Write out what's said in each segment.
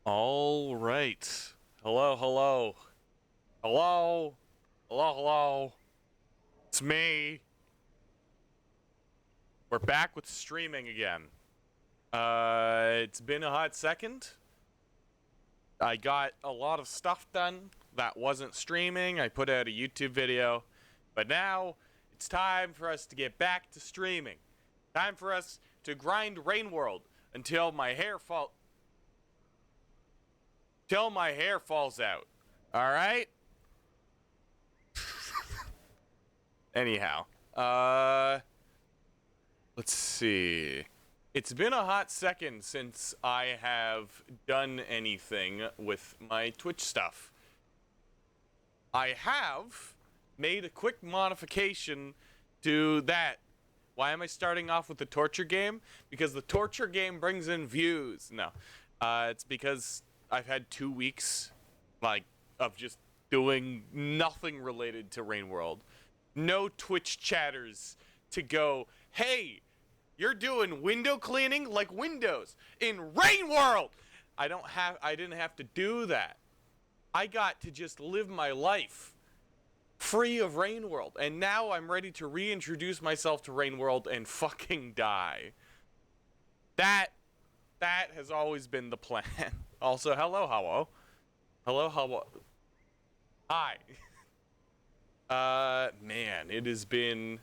All right. Hello, hello. Hello. Hello, hello. It's me. We're back with streaming again. It's been a hot second. I got a lot of stuff done that wasn't streaming. I put out a YouTube video. But now it's time for us to get back to streaming. Time for us to grind Rain World until my hair falls out. All right? Anyhow, let's see. It's been a hot second since I have done anything with my Twitch stuff. I have made a quick modification to that. Why am I starting off with the torture game? Because the torture game brings in views. No, it's because I've had 2 weeks, of just doing nothing related to Rain World. No Twitch chatters to go, hey, you're doing window cleaning like Windows in Rain World. I didn't have to do that. I got to just live my life free of Rain World. And now I'm ready to reintroduce myself to Rain World and fucking die. That has always been the plan. Also, hello, hello. Hello, hello. Hi. Man, it has been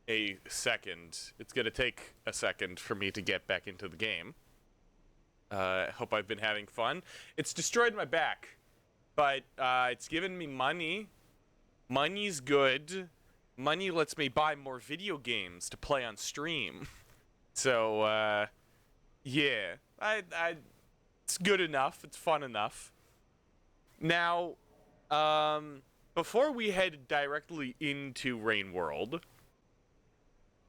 a second. It's gonna take a second for me to get back into the game. Hope I've been having fun. It's destroyed my back, but it's given me money. Money's good. Money lets me buy more video games to play on stream. So, yeah, it's good enough. It's fun enough. Now, before we head directly into Rain World,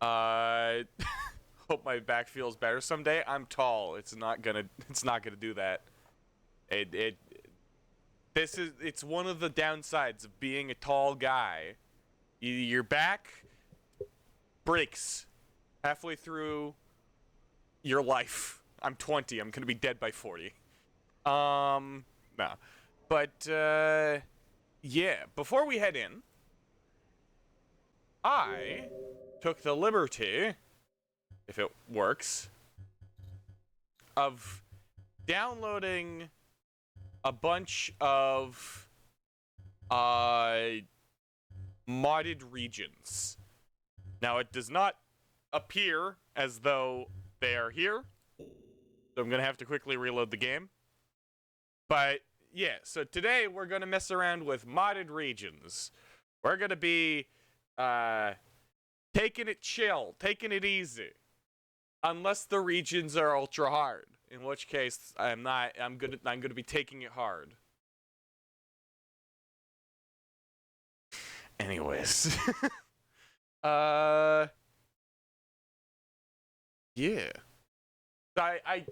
hope my back feels better someday. I'm tall. It's not gonna do that. It's one of the downsides of being a tall guy. Your back breaks halfway through your life. I'm 20. I'm gonna be dead by 40. Nah. But, yeah. Before we head in, I took the liberty, if it works, of downloading a bunch of modded regions. Now, it does not appear as though they are here, so I'm gonna have to quickly reload the game. But yeah, so today we're gonna mess around with modded regions. We're gonna be taking it chill, taking it easy. Unless the regions are ultra hard, in which case I'm gonna be taking it hard. Anyways. Yeah. I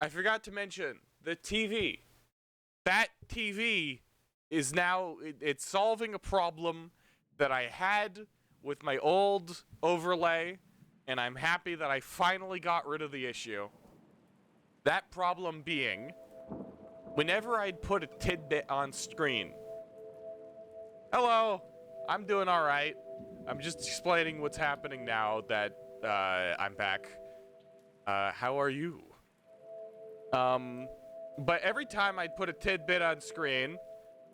forgot to mention the TV. That TV is now it's solving a problem that I had with my old overlay, and I'm happy that I finally got rid of the issue. That problem being, whenever I'd put a tidbit on screen, hello, I'm doing all right. I'm just explaining what's happening now that I'm back. How are you? But every time I'd put a tidbit on screen,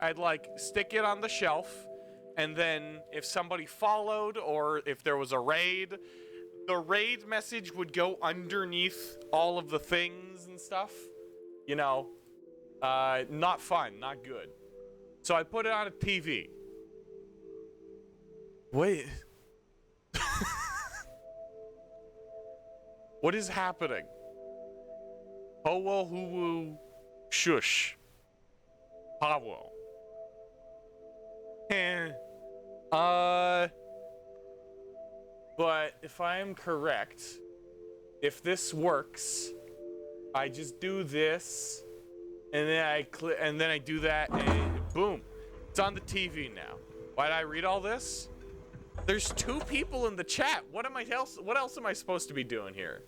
I'd stick it on the shelf, and then if somebody followed or if there was a raid, the raid message would go underneath all of the things and stuff. You know, not fun, not good. So I put it on a TV. Wait. What is happening? Howo hoo shush. Pawo. But if I am correct, if this works, I just do this, and then I do that, and boom, it's on the TV now. Why did I read all this? There's 2 people in the chat. What else am I supposed to be doing here?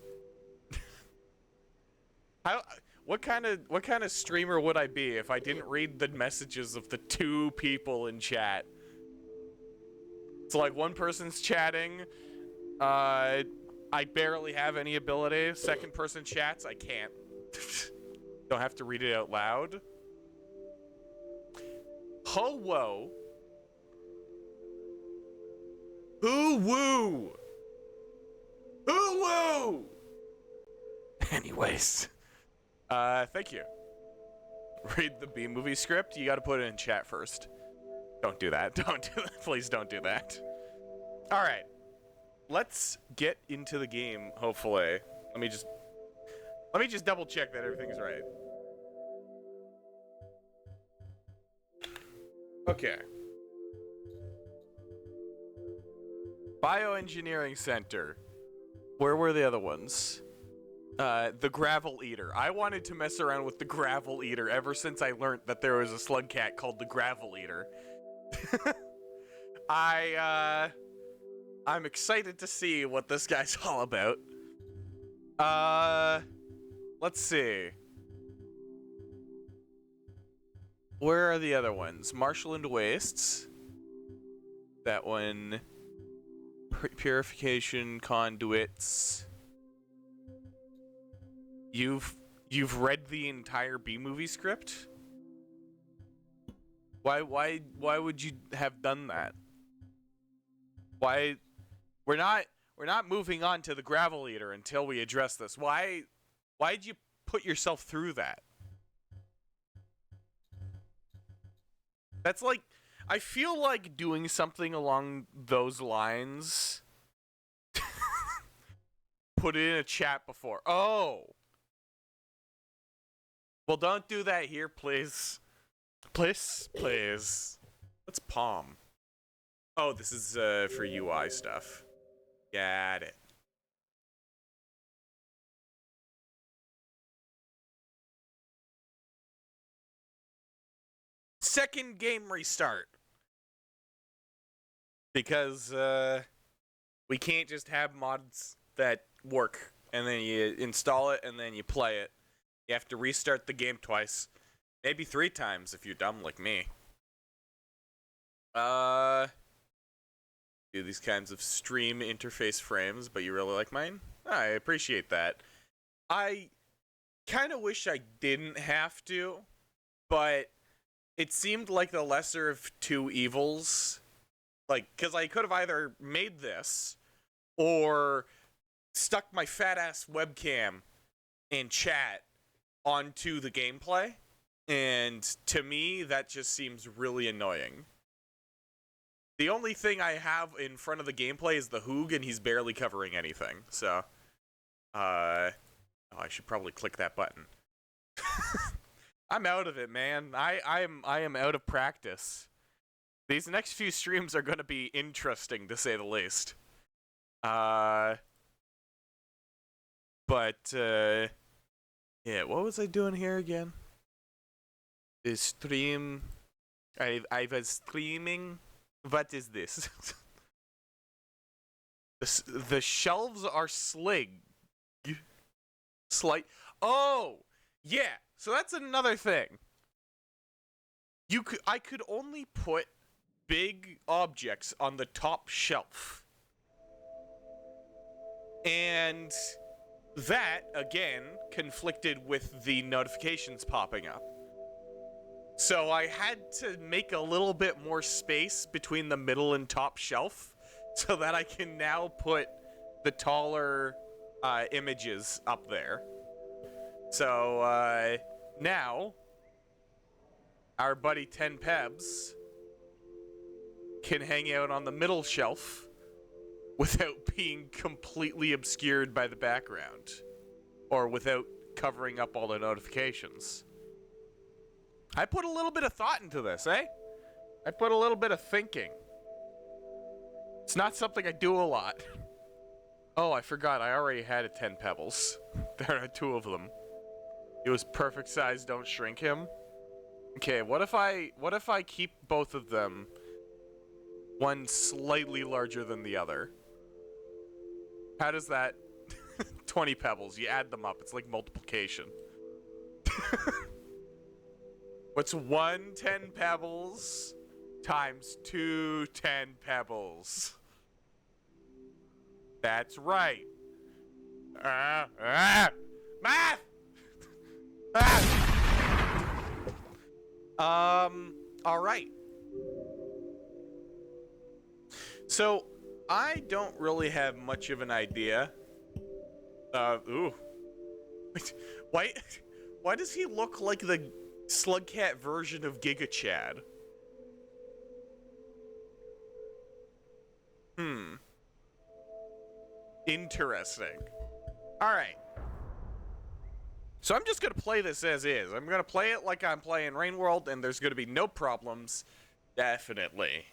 How? What kind of streamer would I be if I didn't read the messages of the 2 people in chat? So like one person's chatting, I barely have any ability. Second person chats, I can't. Don't have to read it out loud. Ho whoa. Hoo woo. Hoo woo. Anyways, thank you. Read the B movie script. You got to put it in chat first. Don't do that. Don't do that. Please don't do that. All right. Let's get into the game, hopefully. Let me just double check that everything's right. Okay. Bioengineering Center. Where were the other ones? The Gravel Eater. I wanted to mess around with the Gravel Eater ever since I learned that there was a slug cat called the Gravel Eater. I'm excited to see what this guy's all about. Let's see. Where are the other ones? Marshland Wastes. That one. Purification Conduits. You've read the entire B movie script? Why would you have done that? Why we're not moving on to the Gravel Eater until we address this. Why'd you put yourself through that? That's like, I feel like doing something along those lines. Put it in a chat before. Oh. Well, don't do that here, please. Please. Let's palm. Oh, this is for UI stuff. Got it. Second game restart. Because we can't just have mods that work and then you install it and then you play it. You have to restart the game twice. Maybe 3 times if you're dumb like me. Do these kinds of stream interface frames, but you really like mine? I appreciate that. I kind of wish I didn't have to, but it seemed like the lesser of 2 evils. Like, because I could have either made this or stuck my fat ass webcam and chat onto the gameplay. And to me, that just seems really annoying. The only thing I have in front of the gameplay is the Hoog, and he's barely covering anything. So, I should probably click that button. I'm out of it, man. I am out of practice. These next few streams are going to be interesting, to say the least. But, yeah, what was I doing here again? The stream... I was streaming... What is this? The shelves are slig. Oh! Yeah! So that's another thing. I could only put big objects on the top shelf. And that, again, conflicted with the notifications popping up. So I had to make a little bit more space between the middle and top shelf so that I can now put the taller images up there. So now our buddy 10 Pebs can hang out on the middle shelf without being completely obscured by the background or without covering up all the notifications. I put a little bit of thought into this, eh? I put a little bit of thinking. It's not something I do a lot. Oh, I forgot. I already had a 10 Pebbles. There are 2 of them. It was perfect size. Don't shrink him. Okay, what if I keep both of them, one slightly larger than the other? How does that... 20 Pebbles. You add them up. It's like multiplication. What's 10 pebbles times 10 pebbles? That's right. Math! All right. So, I don't really have much of an idea. Ooh. Why does he look like the Slugcat version of Giga Chad? Interesting. Alright. So I'm just gonna play this as is. I'm gonna play it like I'm playing Rain World, and there's gonna be no problems. Definitely.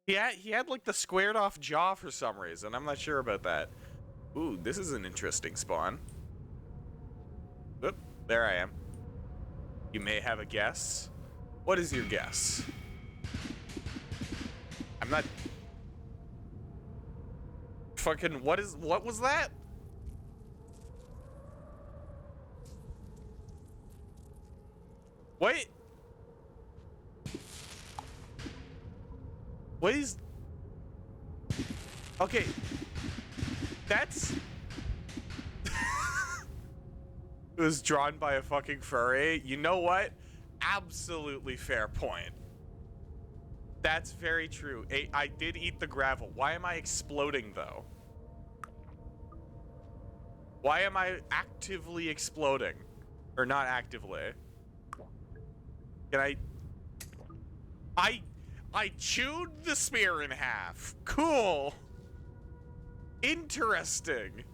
Yeah, he had like the squared off jaw for some reason. I'm not sure about that. Ooh, this is an interesting spawn. Oop, there I am. You may have a guess. What is your guess? I'm not... Fucking, what was that? Wait. What is... Okay. That's... It was drawn by a fucking furry. You know what? Absolutely fair point. That's very true. I did eat the gravel. Why am I exploding, though? Why am I actively exploding? Or not actively? Can I chewed the spear in half. Cool. Interesting.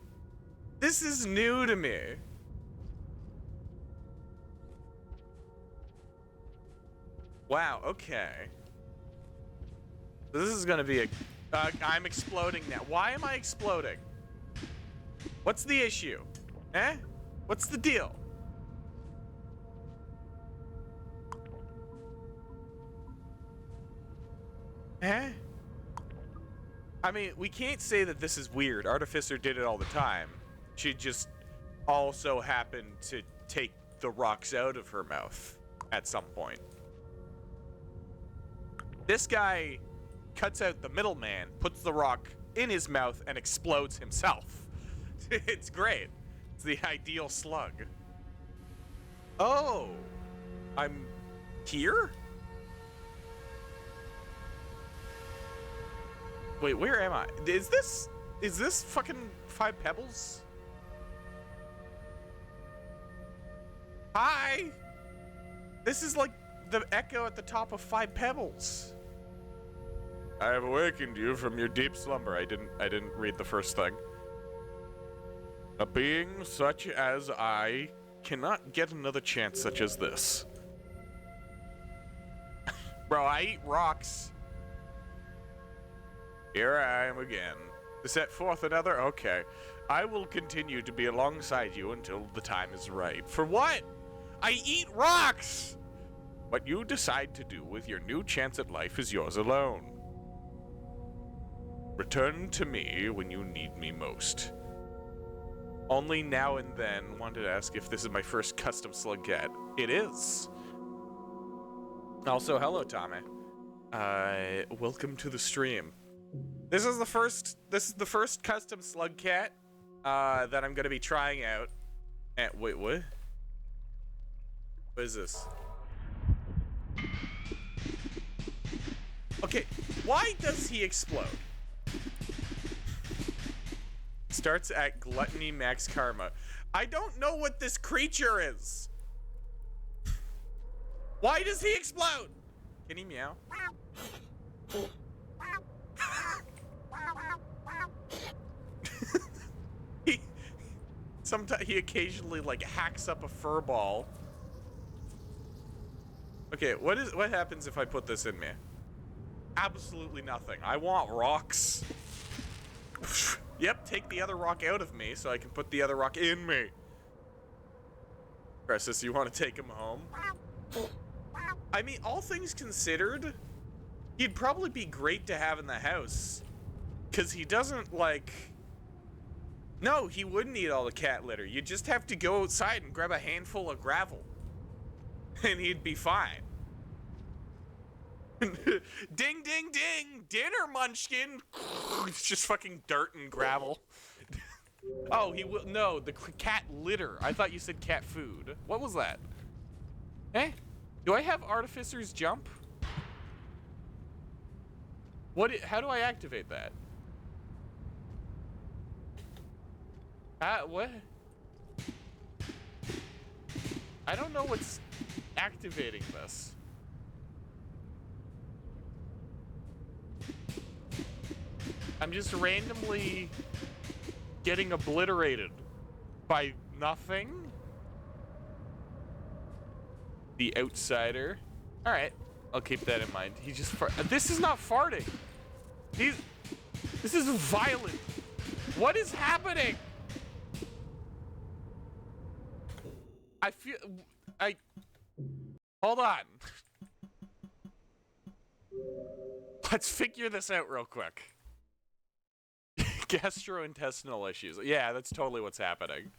This is new to me. Wow, okay. This is gonna be a... I'm exploding now. Why am I exploding? What's the issue? Eh? What's the deal? Eh? I mean, we can't say that this is weird. Artificer did it all the time. She just also happened to take the rocks out of her mouth at some point. This guy cuts out the middleman, puts the rock in his mouth, and explodes himself. It's great. It's the ideal slug. Oh, I'm here? Wait, where am I? Is this fucking 5 pebbles? Hi! This is like the echo at the top of 5 pebbles. I have awakened you from your deep slumber. I didn't read the first thing. A being such as I cannot get another chance such as this. Bro, I eat rocks. Here I am again. To set forth another? Okay. I will continue to be alongside you until the time is right. For what? I eat rocks! What you decide to do with your new chance at life is yours alone. Return to me when you need me most. Only now and then wanted to ask if this is my first custom Slugcat. It is. Also, hello, Tommy. Welcome to the stream. This is the first custom Slugcat that I'm gonna be trying out. And wait, what? What is this? Okay, why does he explode? Starts at Gluttony Max Karma. I don't know what this creature is. Why does he explode? Can he meow? Sometimes he occasionally like hacks up a fur ball. Okay, what happens if I put this in me? Absolutely nothing. I want rocks. Yep, take the other rock out of me so I can put the other rock in me. Precious, you want to take him home? I mean, all things considered, he'd probably be great to have in the house. Because he doesn't, like... No, he wouldn't eat all the cat litter. You just have to go outside and grab a handful of gravel. And he'd be fine. Ding, ding, ding! Dinner, munchkin! It's just fucking dirt and gravel. Oh, he will. No, the cat litter. I thought you said cat food. What was that? Eh? Do I have Artificer's Jump? How do I activate that? What? I don't know what's activating this. I'm just randomly getting obliterated by nothing. The outsider. All right, I'll keep that in mind. He just this is not farting. This is violent. What is happening? Hold on. Let's figure this out real quick. Gastrointestinal issues. Yeah, that's totally what's happening.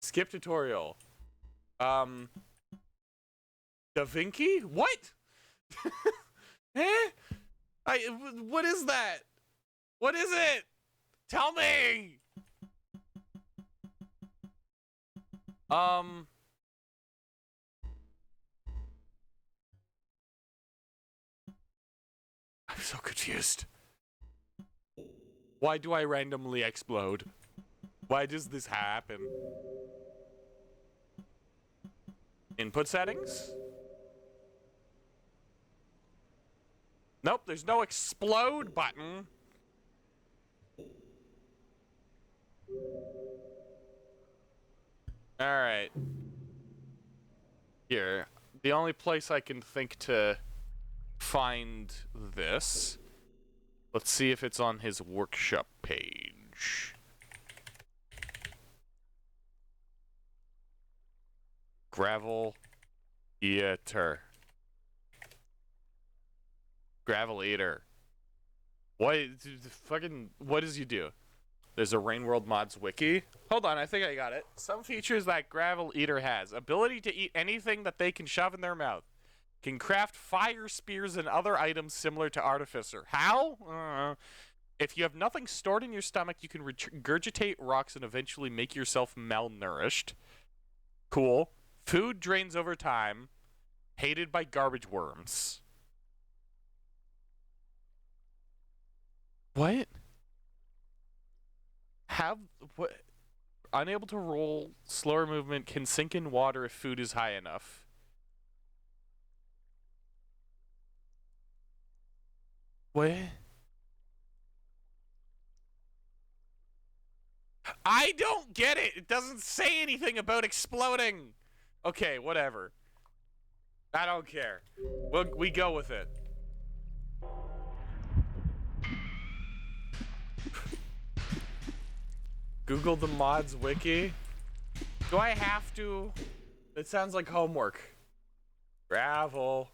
Skip tutorial. Da Vinci? What? Eh? What is that? What is it? Tell me! I'm so confused. Why do I randomly explode? Why does this happen? Input settings? Nope, there's no explode button. Alright. Here. The only place I can think to find this. Let's see if it's on his workshop page. Gravel eater. Gravel eater. What does he do? There's a Rain World Mods wiki. Hold on, I think I got it. Some features that Gravel Eater has. Ability to eat anything that they can shove in their mouth. Can craft fire spears and other items similar to Artificer. How? If you have nothing stored in your stomach, you can regurgitate rocks and eventually make yourself malnourished. Cool. Food drains over time. Hated by garbage worms. What? What? Unable to roll, slower movement, can sink in water if food is high enough. What? I don't get it! It doesn't say anything about exploding! Okay, whatever. I don't care. We go with it. Google the mods wiki. Do I have to? It sounds like homework. Gravel.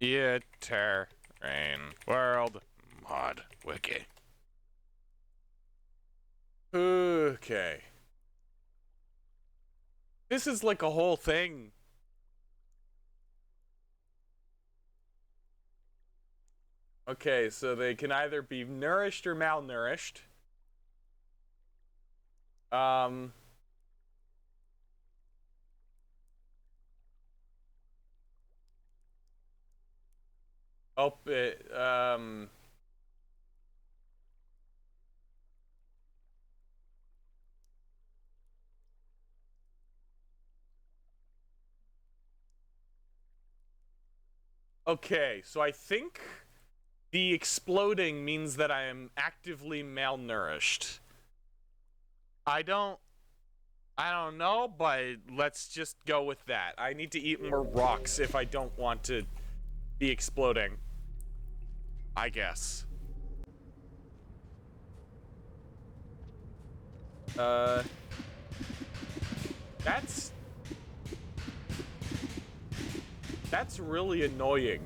Eater. Rain World mod wiki. Okay. This is like a whole thing. Okay, so they can either be nourished or malnourished. Okay, so I think the exploding means that I am actively malnourished. I don't know, but let's just go with that. I need to eat more rocks if I don't want to be exploding. I guess. That's really annoying.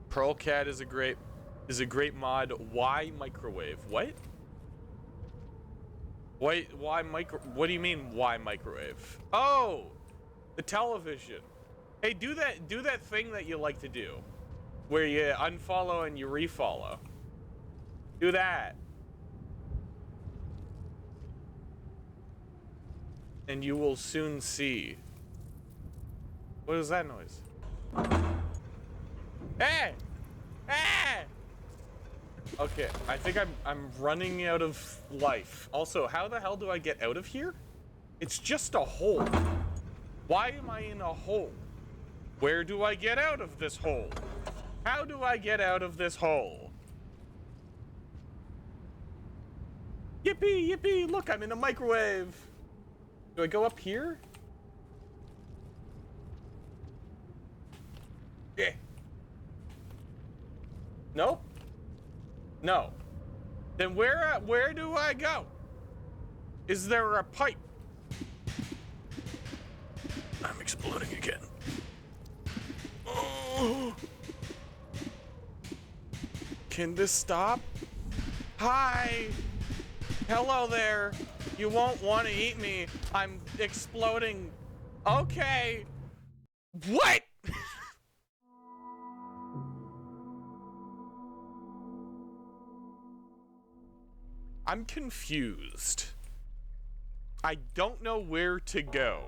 Pearl Cat is a great is a great mod. Why microwave? What? Why micro? What do you mean, why microwave? Oh, the television. Hey, do that thing that you like to do, where you unfollow and you refollow. Do that. And you will soon see. What is that noise? Hey! Hey! Okay, I think I'm running out of life. Also, how the hell do I get out of here? It's just a hole. Why am I in a hole? Where do I get out of this hole? How do I get out of this hole? Yippee, yippee, look, I'm in a microwave. Do I go up here? Yeah. Nope. No. Then where do I go? Is there a pipe? I'm exploding again. Oh. Can this stop? Hi. Hello there. You won't want to eat me. I'm exploding. Okay. What? I'm confused. I don't know where to go.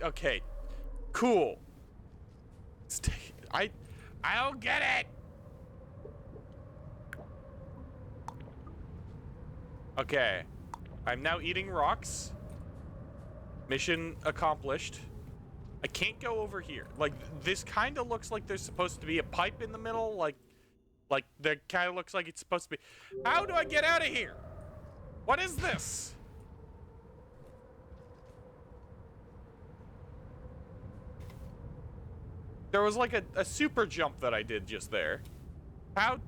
Okay. Cool. I don't get it. Okay. I'm now eating rocks. Mission accomplished. I can't go over here. Like, this kind of looks like there's supposed to be a pipe in the middle. Like that kind of looks like it's supposed to be. How do I get out of here? What is this? There was like a super jump that I did just there. How?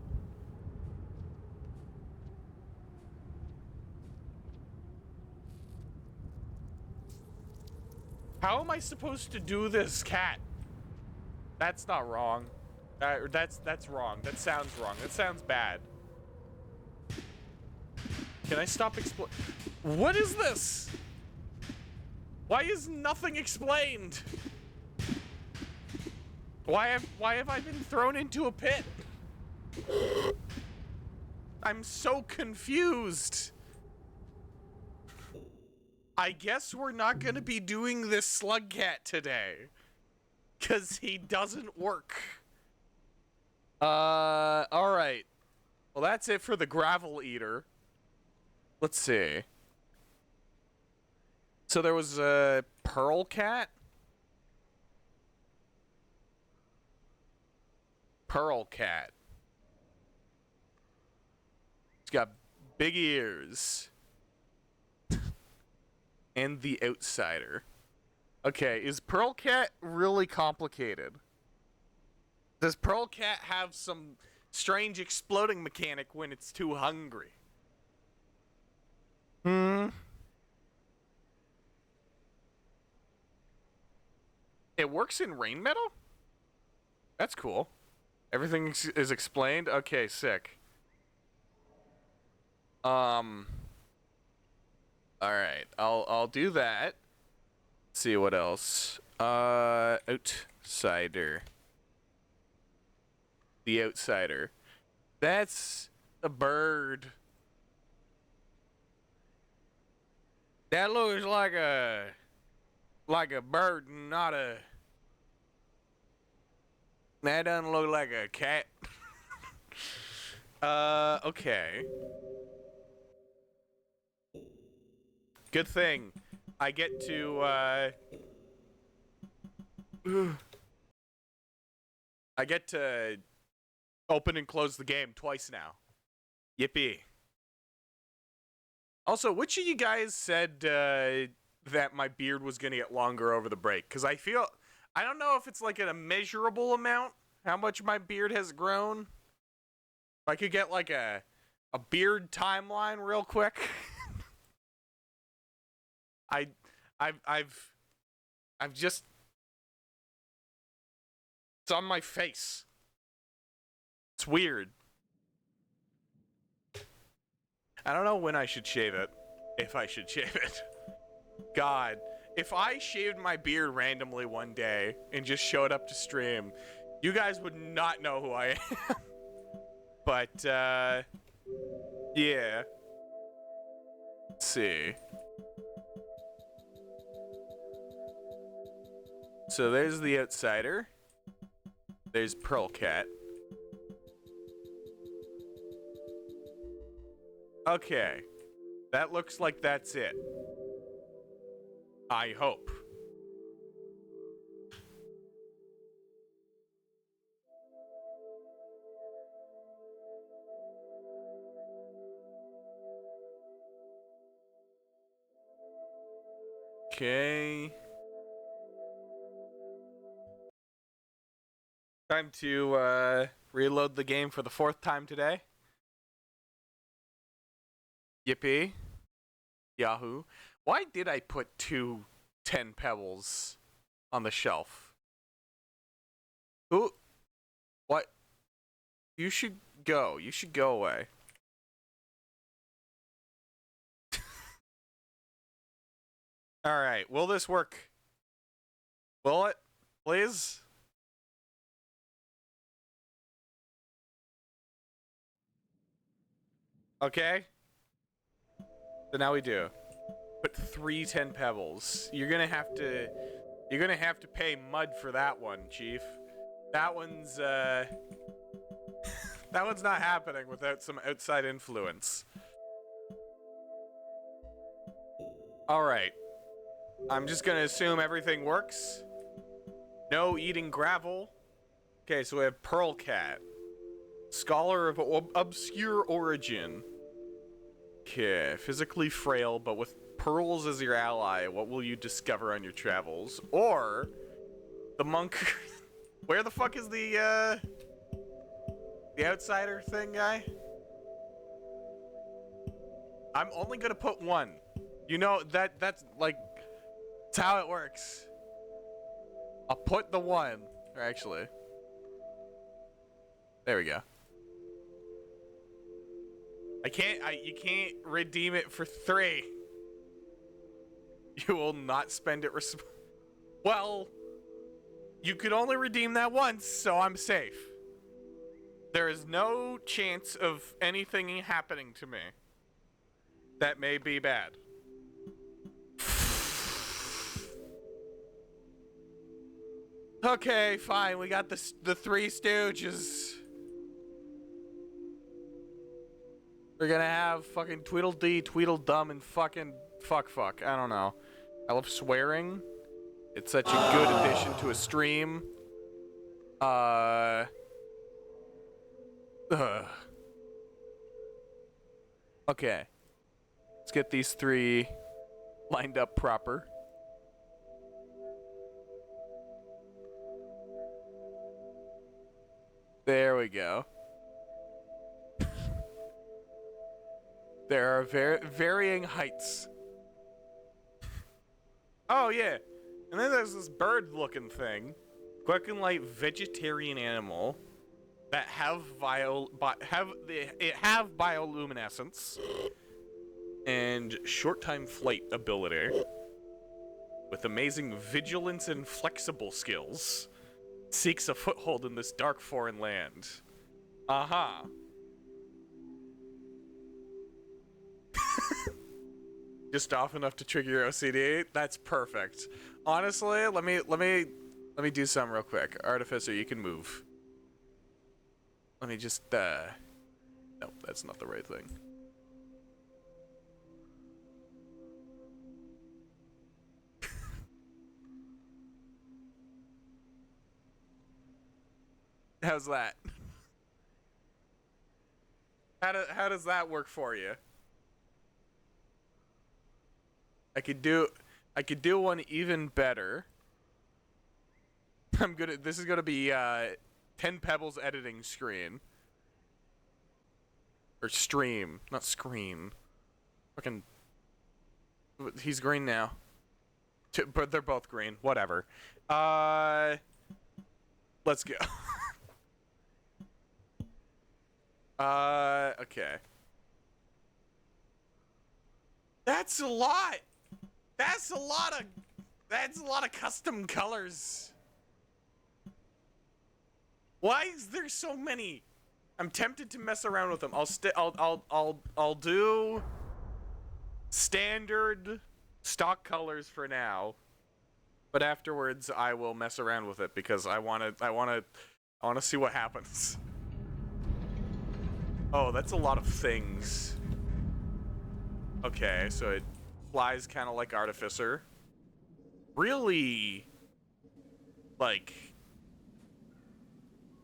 How am I supposed to do this, cat? That's not wrong. That's wrong. That sounds wrong. That sounds bad. Can I stop What is this? Why is nothing explained? Why have I been thrown into a pit? I'm so confused. I guess we're not gonna be doing this slug cat today. 'Cause he doesn't work. Alright. Well, that's it for the gravel eater. Let's see. So there was a pearl cat? Pearl cat. It's got big ears. And the outsider. Okay, is Pearl Cat really complicated? Does Pearl Cat have some strange exploding mechanic when it's too hungry? It works in rain metal? That's cool. Everything is explained? Okay, sick. Alright, I'll do that. Let's see what else. Outsider. The outsider. That's a bird. That looks like a bird, not a. That doesn't look like a cat. Okay. Good thing I get to, I get to open and close the game twice now. Yippee. Also, which of you guys said, that my beard was gonna get longer over the break? Because I don't know if it's like an immeasurable amount, how much my beard has grown. If I could get like a beard timeline real quick. I've just, it's on my face. It's weird. I don't know when I should shave it. If I should shave it. God. If I shaved my beard randomly one day and just showed up to stream, you guys would not know who I am. But, yeah. Let's see. So there's the Outsider. There's Pearl Cat. Okay. That looks like that's it. I hope. Okay. Time to reload the game for the 4th time today. Yippee. Yahoo. Why did I put 2 10 pebbles on the shelf? Who? What? You should go. You should go away. Alright, will this work? Will it? Please? Okay. So now we do. Put 3 10 pebbles. You're gonna have to pay mud for that one, Chief. That one's that one's not happening without some outside influence. Alright. I'm just gonna assume everything works. No eating gravel. Okay, so we have Pearl Cat. Scholar of obscure origin. Okay, physically frail, but with pearls as your ally, what will you discover on your travels? Or, the monk... Where the fuck is the Outsider thing guy? I'm only gonna put 1. You know, that's, like, that's how it works. I'll put the 1. Or actually... There we go. You can't redeem it for 3. You will not spend it well, you could only redeem that once, so I'm safe. There is no chance of anything happening to me that may be bad. Okay, fine, we got the 3 Stooges. We're gonna have fucking Tweedledee, Tweedledum, and fucking fuck. I don't know. I love swearing. It's such a good addition to a stream. Okay. Let's get these 3 lined up proper. There we go. There are varying heights. Oh, yeah. And then there's this bird-looking thing. Quick and light vegetarian animal that have bioluminescence and short-time flight ability with amazing vigilance and flexible skills. Seeks a foothold in this dark foreign land. Uh-huh. Just off enough to trigger your OCD. That's perfect. Honestly, let me do something real quick. Artificer, you can move. Let me just nope, that's not the right thing. How's that? How does that work for you? I could do one even better. This is gonna be 10 Pebbles editing screen. Or not screen. Fucking, he's green now. But they're both green. Whatever. Let's go. Okay. That's a lot. That's a lot of custom colors. Why is there so many? I'm tempted to mess around with them. I'll do standard stock colors for now. But afterwards I will mess around with it because I want to see what happens. Oh, that's a lot of things. Okay, so it flies kind of like Artificer. Really, like,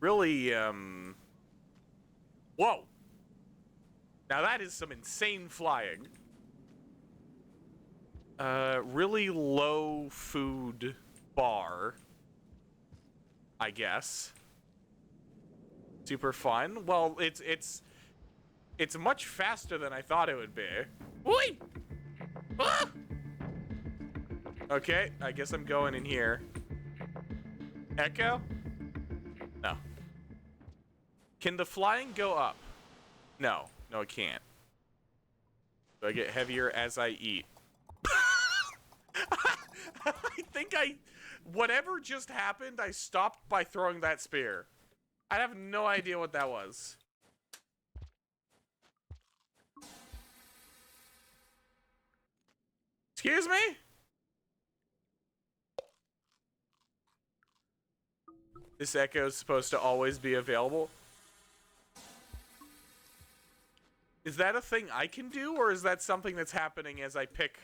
really, whoa. Now that is some insane flying. Really low food bar, I guess. Super fun. Well, it's much faster than I thought it would be. Whee! Ah! Okay, I guess I'm going in here. Echo? No. Can the flying go up? No. No, it can't. Do I get heavier as I eat? I think whatever just happened, I stopped by throwing that spear. I have no idea what that was. Excuse me? This echo is supposed to always be available. Is that a thing I can do, or is that something that's happening as I pick?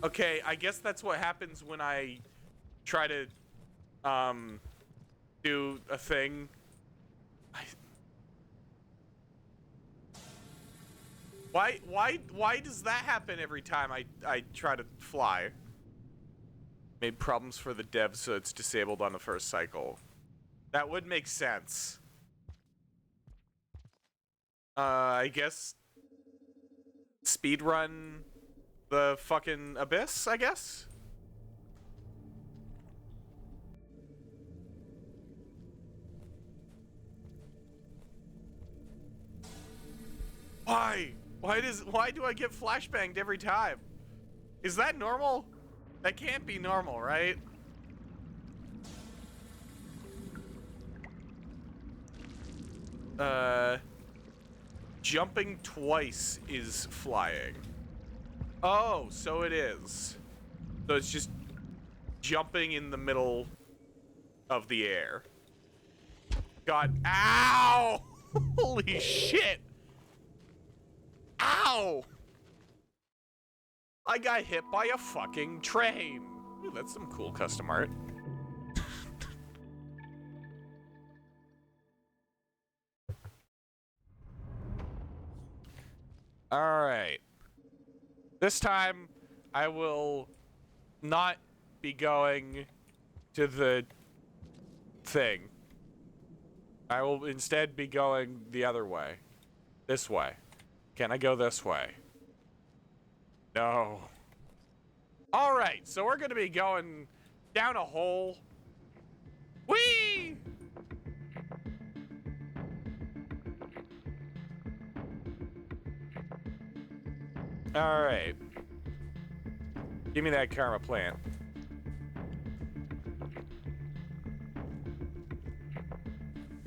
Okay, I guess that's what happens when I try to do a thing. Why does that happen every time I try to fly? Made problems for the devs, so it's disabled on the first cycle. That would make sense. I guess speedrun the fucking abyss, I guess? Why? Why do I get flashbanged every time? Is that normal? That can't be normal, right? Jumping twice is flying. Oh, so it is. So it's just jumping in the middle of the air. God, ow! Holy shit! Ow! I got hit by a fucking train. Ooh, that's some cool custom art. Alright. This time, I will not be going to the thing. I will instead be going the other way. This way. Can I go this way? No. Alright, so we're gonna be going down a hole. Whee! Alright. Give me that karma plant.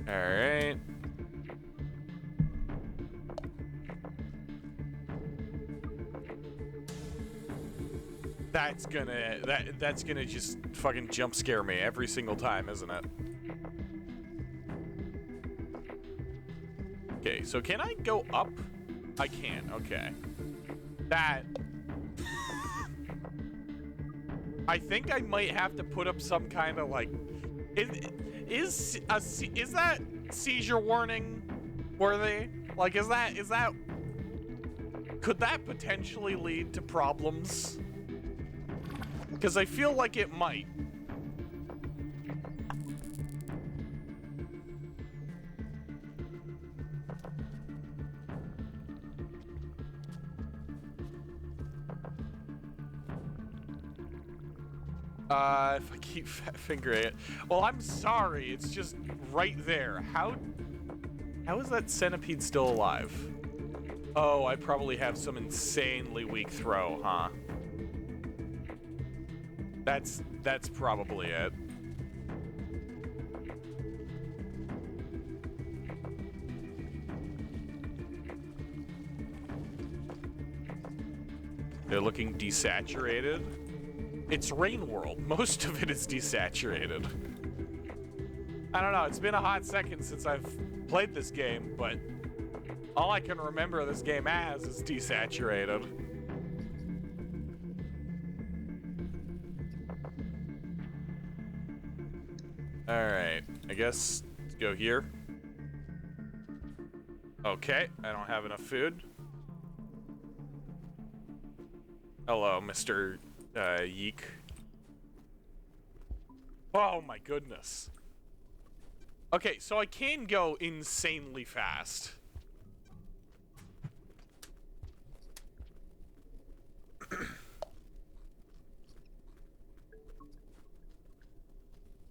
Alright. That's gonna just fucking jump scare me every single time, isn't it? Okay, so can I go up? I can, okay. That... I think I might have to put up some kind of, like... Is that seizure warning worthy? Like, is that... Could that potentially lead to problems? Because I feel like it might. If I keep fingering it. Well, I'm sorry. It's just right there. How is that centipede still alive? Oh, I probably have some insanely weak throw, huh? That's probably it. They're looking desaturated. It's Rain World. Most of it is desaturated. I don't know. It's been a hot second since I've played this game, but all I can remember this game as is desaturated. Alright. I guess let's go here. Okay. I don't have enough food. Hello, Mr. Yeek. Oh my goodness. Okay, so I can go insanely fast.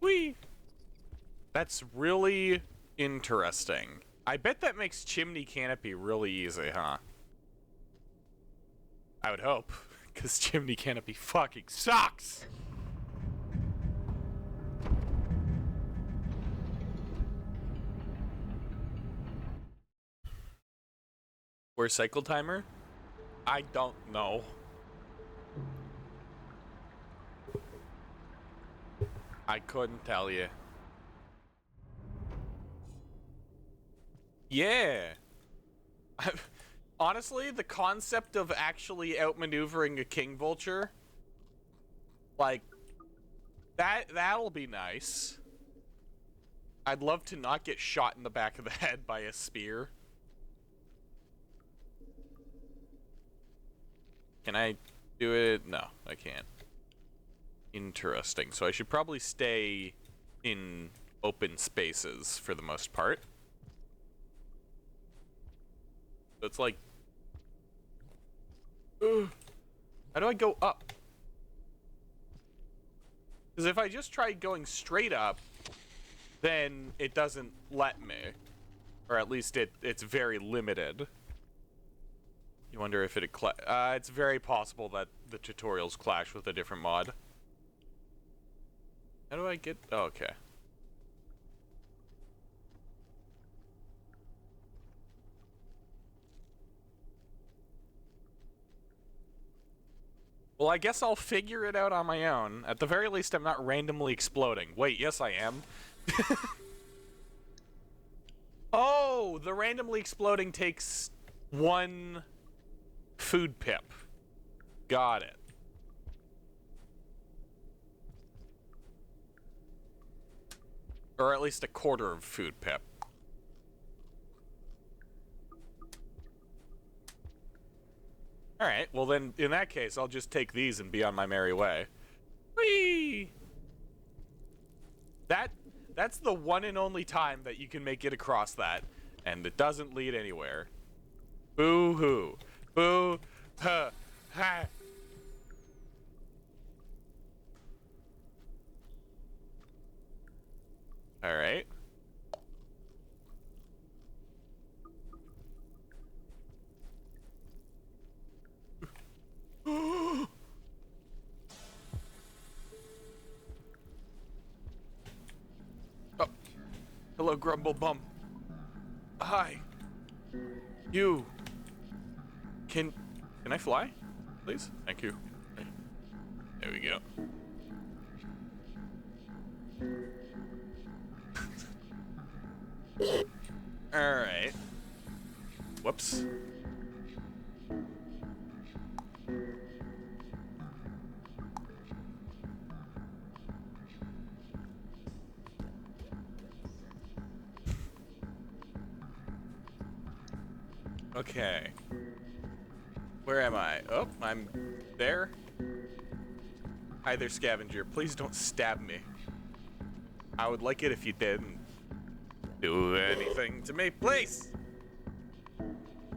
Whee! That's really interesting. I bet that makes Chimney Canopy really easy, huh? I would hope. Because Chimney Canopy fucking sucks! Where's cycle timer? I don't know. I couldn't tell you. Yeah. Honestly, the concept of actually outmaneuvering a king vulture, like, that'll be nice. I'd love to not get shot in the back of the head by a spear. Can I do it? No, I can't. Interesting. So I should probably stay in open spaces for the most part. So it's like... How do I go up? Because if I just try going straight up, then it doesn't let me. Or at least it's very limited. You wonder if it's very possible that the tutorials clash with a different mod. How do I get... Oh, okay. Well, I guess I'll figure it out on my own. At the very least, I'm not randomly exploding. Wait, yes I am. Oh, the randomly exploding takes 1 food pip. Got it. Or at least a quarter of food pip. Alright, well then, in that case, I'll just take these and be on my merry way. Whee! That's the one and only time that you can make it across that, and it doesn't lead anywhere. Boo-hoo. Boo-ha. Ha. Alright. Oh, hello, Grumble Bum. Hi. You. Can I fly? Please? Thank you. There we go. Alright. Whoops. Okay. Where am I? Oh, I'm there. Hi there, scavenger. Please don't stab me. I would like it if you didn't do anything to me, please.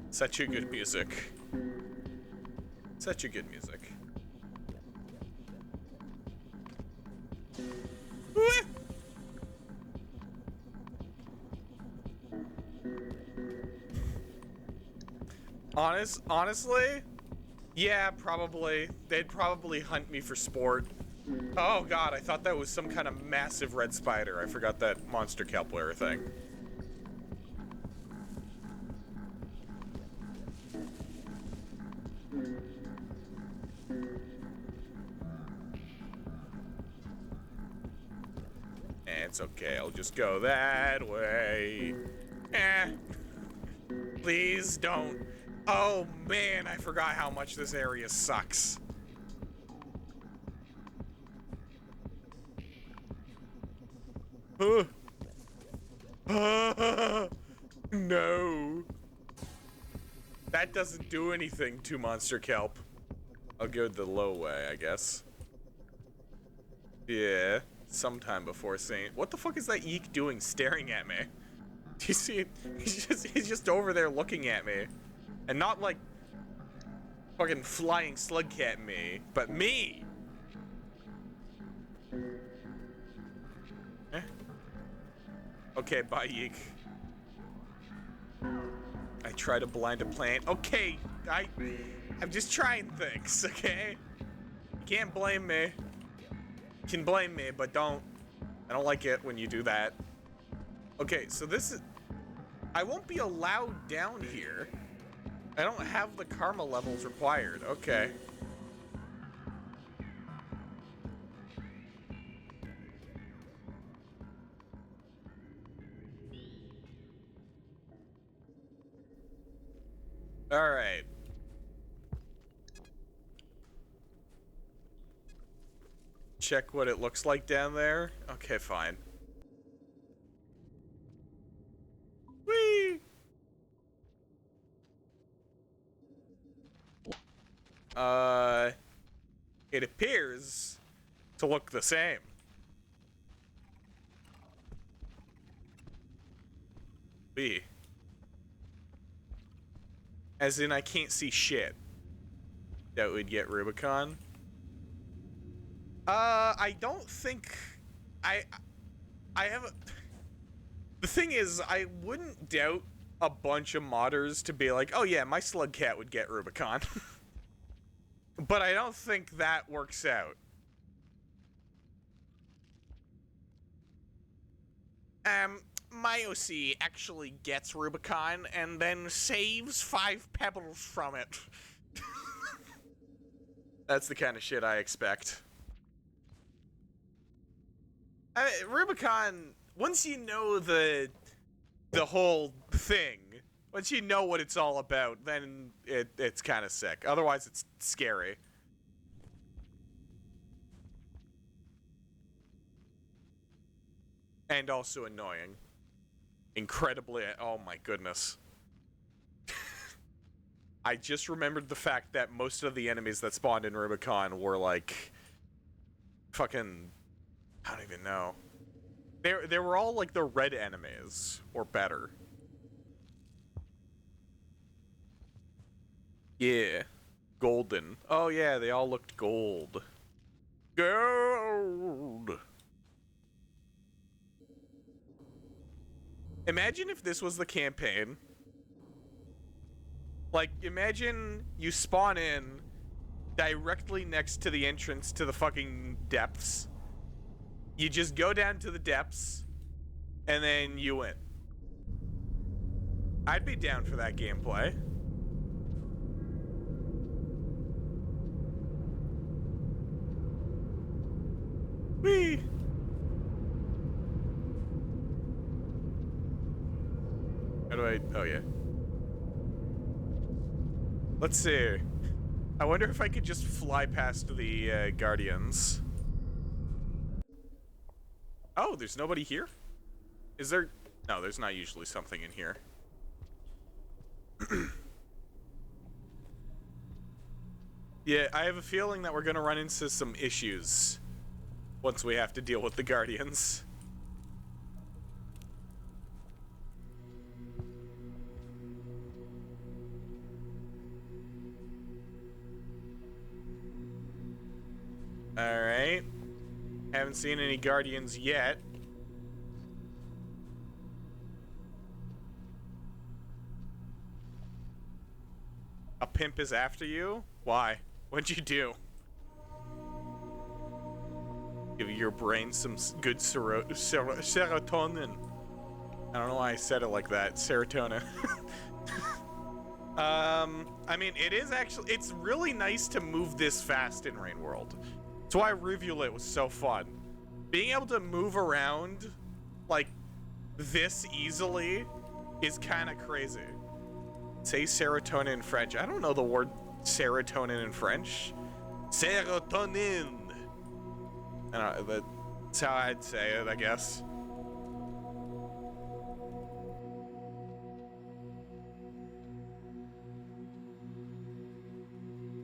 Such a good music. Such a good music. Honestly, yeah, probably. They'd probably hunt me for sport. Oh god, I thought that was some kind of massive red spider. I forgot that monster kelpware thing. It's okay, I'll just go that way. Please don't. Oh man, I forgot how much this area sucks. No. That doesn't do anything to Monster Kelp. I'll go the low way, I guess. Yeah, sometime before Saint. What the fuck is that Eek doing staring at me? Do you see it? He's just over there looking at me. And not like fucking flying slug cat me, but me. Eh? Okay, bye Eek. I try to blind a plant. Okay, I'm just trying things, okay? You can't blame me. You can blame me, but don't. I don't like it when you do that. Okay, so this is... I won't be allowed down here. I don't have the karma levels required. Okay. Alright. Check what it looks like down there. Okay, fine. Whee! It appears to look the same. Whee. As in, I can't see shit. That would get Rubicon. I don't think... I have a... The thing is, I wouldn't doubt a bunch of modders to be like, oh yeah, my slug cat would get Rubicon. But I don't think that works out. My OC actually gets Rubicon and then saves 5 pebbles from it. That's the kind of shit I expect. Rubicon, once you know the whole thing, once you know what it's all about, then it's kind of sick. Otherwise, it's scary. And also annoying. Incredibly, oh my goodness. I just remembered the fact that most of the enemies that spawned in Rubicon were like... fucking... I don't even know. They were all like the red enemies, or better. Yeah. Golden. Oh yeah, they all looked gold. Gold! Imagine if this was the campaign. Like, imagine you spawn in directly next to the entrance to the fucking depths. You just go down to the depths, and then you win. I'd be down for that gameplay. Whee! How do I... oh, yeah. Let's see. I wonder if I could just fly past the Guardians. Oh, there's nobody here? Is there... no, there's not usually something in here. Yeah, I have a feeling that we're gonna run into some issues once we have to deal with the Guardians. Alright. Haven't seen any Guardians yet. A pimp is after you? Why? What'd you do? Give your brain some good serotonin. I don't know why I said it like that. Serotonin. I mean, it is actually, it's really nice to move this fast in Rain World. That's why Rivulet was so fun. Being able to move around, like, this easily is kind of crazy. Say serotonin in French. I don't know the word serotonin in French. Serotonin. I don't know, that's how I'd say it, I guess.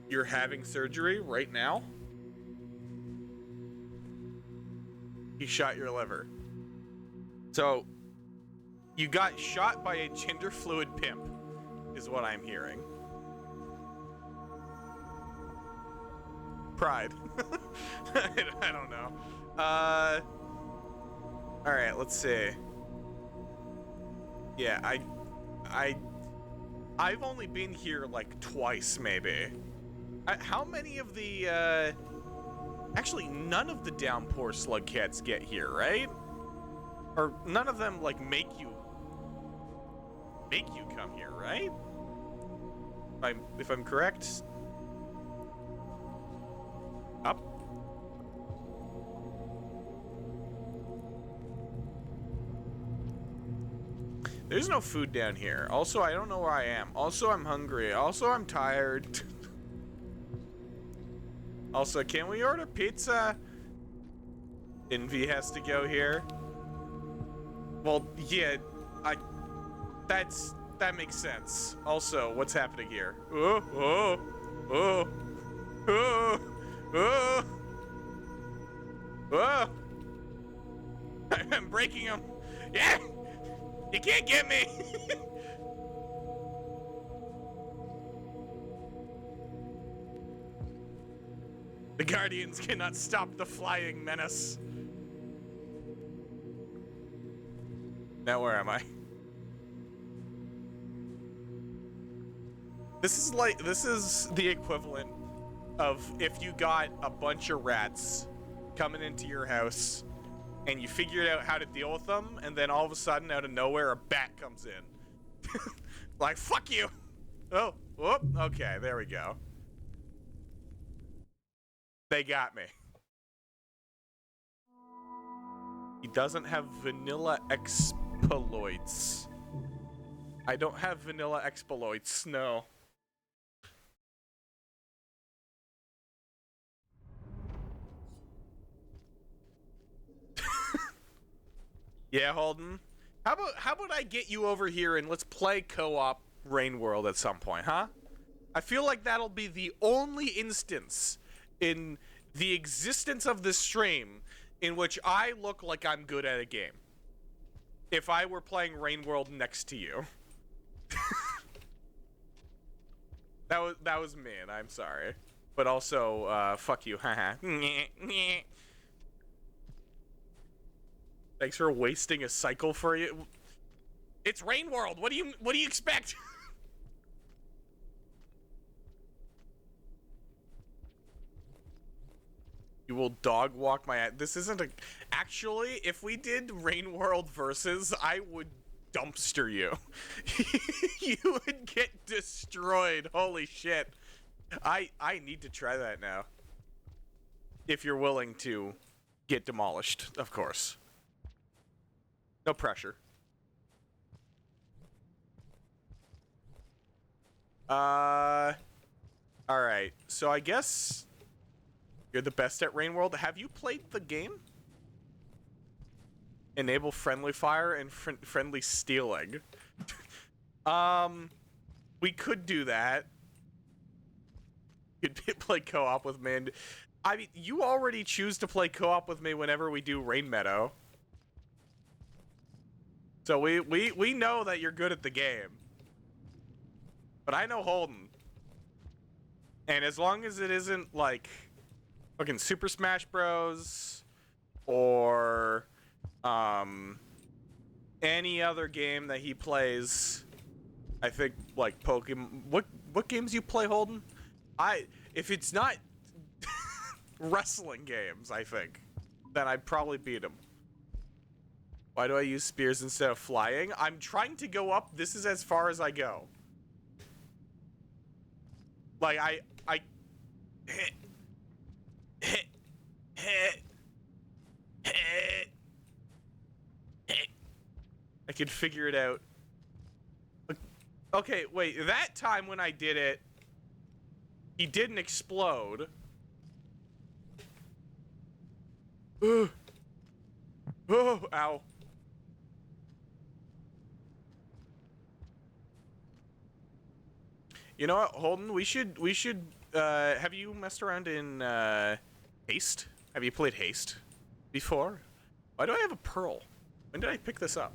You're having surgery right now? You shot your liver. So, you got shot by a gender fluid pimp, is what I'm hearing. Pride. I don't know. Alright, let's see. Yeah, I've only been here like twice, maybe. How many of the, actually, none of the downpour slug cats get here, right? Or none of them, like, make you come here, right? If I'm correct. Up. There's no food down here. Also, I don't know where I am. Also, I'm hungry. Also, I'm tired. Also, can we order pizza? Envy has to go here. Well, yeah, that makes sense. Also, what's happening here? I'm breaking them. Yeah, you can't get me. The Guardians cannot stop the flying menace. Now where am I? This is the equivalent of if you got a bunch of rats coming into your house and you figured out how to deal with them, and then all of a sudden out of nowhere a bat comes in. Like, fuck you. Oh, whoop. Okay, there we go. They got me. He doesn't have vanilla exploits. I don't have vanilla exploits, no. Yeah, Holden. How about I get you over here and let's play co-op Rain World at some point, huh? I feel like that'll be the only instance in the existence of this stream in which I look like I'm good at a game. If I were playing Rain World next to you. That was mean, I'm sorry. But also, fuck you, haha. Thanks for wasting a cycle for you. It's Rain World. What do you expect? You will dog walk my ass. This isn't a. Actually, if we did Rain World versus, I would dumpster you. You would get destroyed. Holy shit. I need to try that now. If you're willing to get demolished, of course. No pressure. Alright. So I guess you're the best at Rain World. Have you played the game? Enable friendly fire and friendly stealing. We could do that. You'd play co-op with me. And, I mean, you already choose to play co-op with me whenever we do Rain Meadow. So we know that you're good at the game. But I know Holden. And as long as it isn't like fucking Super Smash Bros. Or any other game that he plays, I think like Pokemon. what games you play, Holden? If it's not wrestling games, I think, then I'd probably beat him. Why do I use spears instead of flying? I'm trying to go up. This is as far as I go. Like, I can figure it out. Okay, wait, that time when I did it, he didn't explode. Oh, ow. You know what, Holden? We should, have you messed around in, Haste? Have you played Haste before? Why do I have a pearl? When did I pick this up?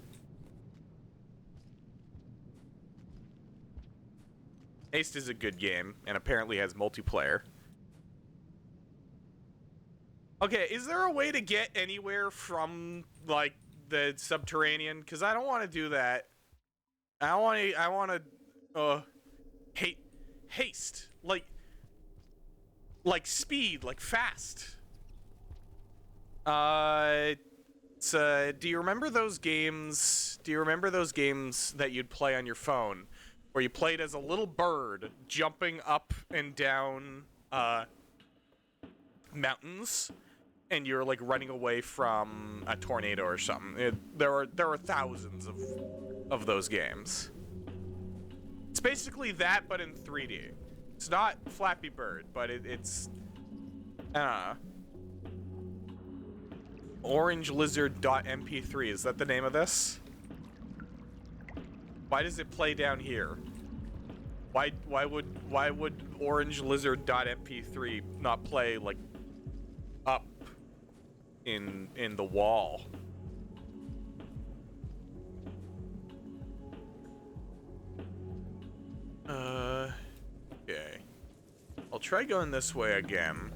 Haste is a good game, and apparently has multiplayer. Okay, is there a way to get anywhere from, like, the subterranean? Because I don't want to do that. I want to, haste. Like speed, like fast. Do you remember those games? Do you remember those games that you'd play on your phone? Where you played as a little bird jumping up and down mountains, and you're like running away from a tornado or something. There are thousands of those games. It's basically that, but in 3D. It's not Flappy Bird, but it's Orange Lizard.mp3. Is that the name of this? Why does it play down here? Why would Orange Lizard.mp3 not play like up in the wall? Okay. I'll try going this way again.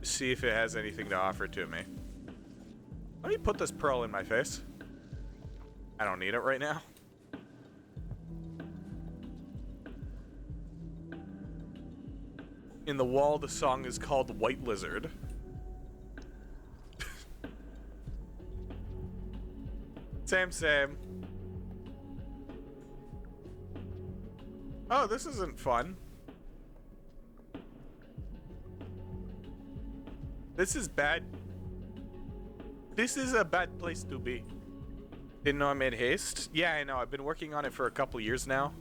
See if it has anything to offer to me. Let me put this pearl in my face. I don't need it right now. In the wall, the song is called White Lizard. Same. Oh, this isn't fun. This is bad. This is a bad place to be. Didn't know I made Haste? Yeah, I know. I've been working on it for a couple years now.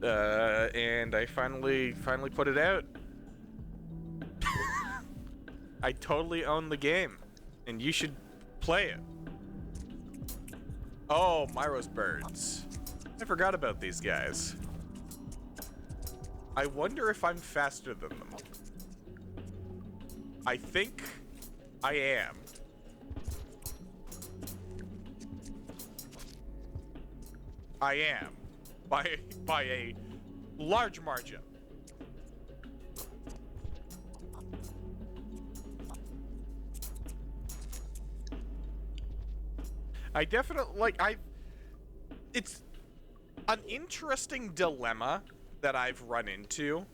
And I finally put it out. I totally own the game. And you should play it. Oh, Myros birds. I forgot about these guys. I wonder if I'm faster than them. I think I am. I am. By a large margin. I definitely, it's an interesting dilemma that I've run into.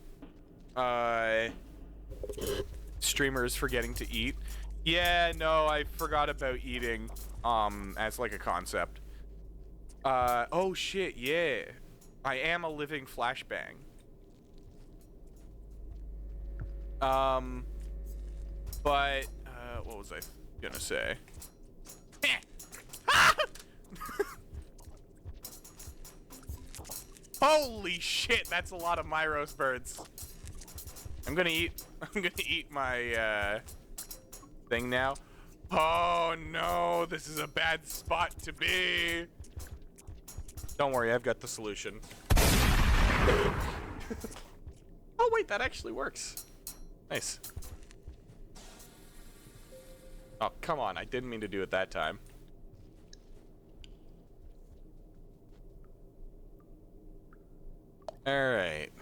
Streamers forgetting to eat. Yeah, no, I forgot about eating, as like a concept. Oh shit, yeah. I am a living flashbang. But, what was I gonna say? Holy shit, that's a lot of Myros birds. I'm gonna eat my, thing now. Oh no, this is a bad spot to be. Don't worry, I've got the solution. Oh wait, that actually works. Nice. Oh, come on, I didn't mean to do it that time. Alright.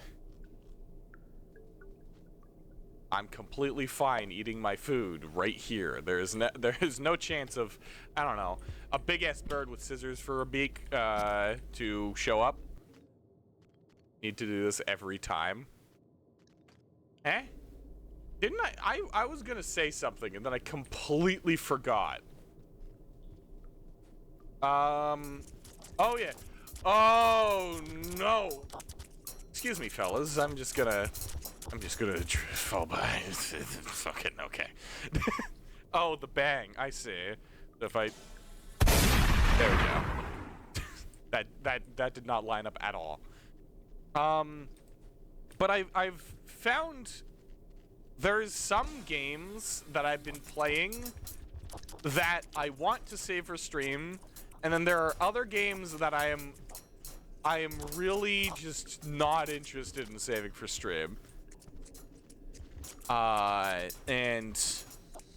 I'm completely fine eating my food right here. There is no chance of, I don't know, a big ass bird with scissors for a beak to show up. Need to do this every time. Eh? Didn't I was gonna say something and then I completely forgot. Oh yeah. Oh no. Excuse me, fellas. I'm just gonna fall by. Fucking okay. Oh, the bang. I see. If I. There we go. that did not line up at all. But I've found there's some games that I've been playing that I want to save for stream, and then there are other games that I am really just not interested in saving for stream. And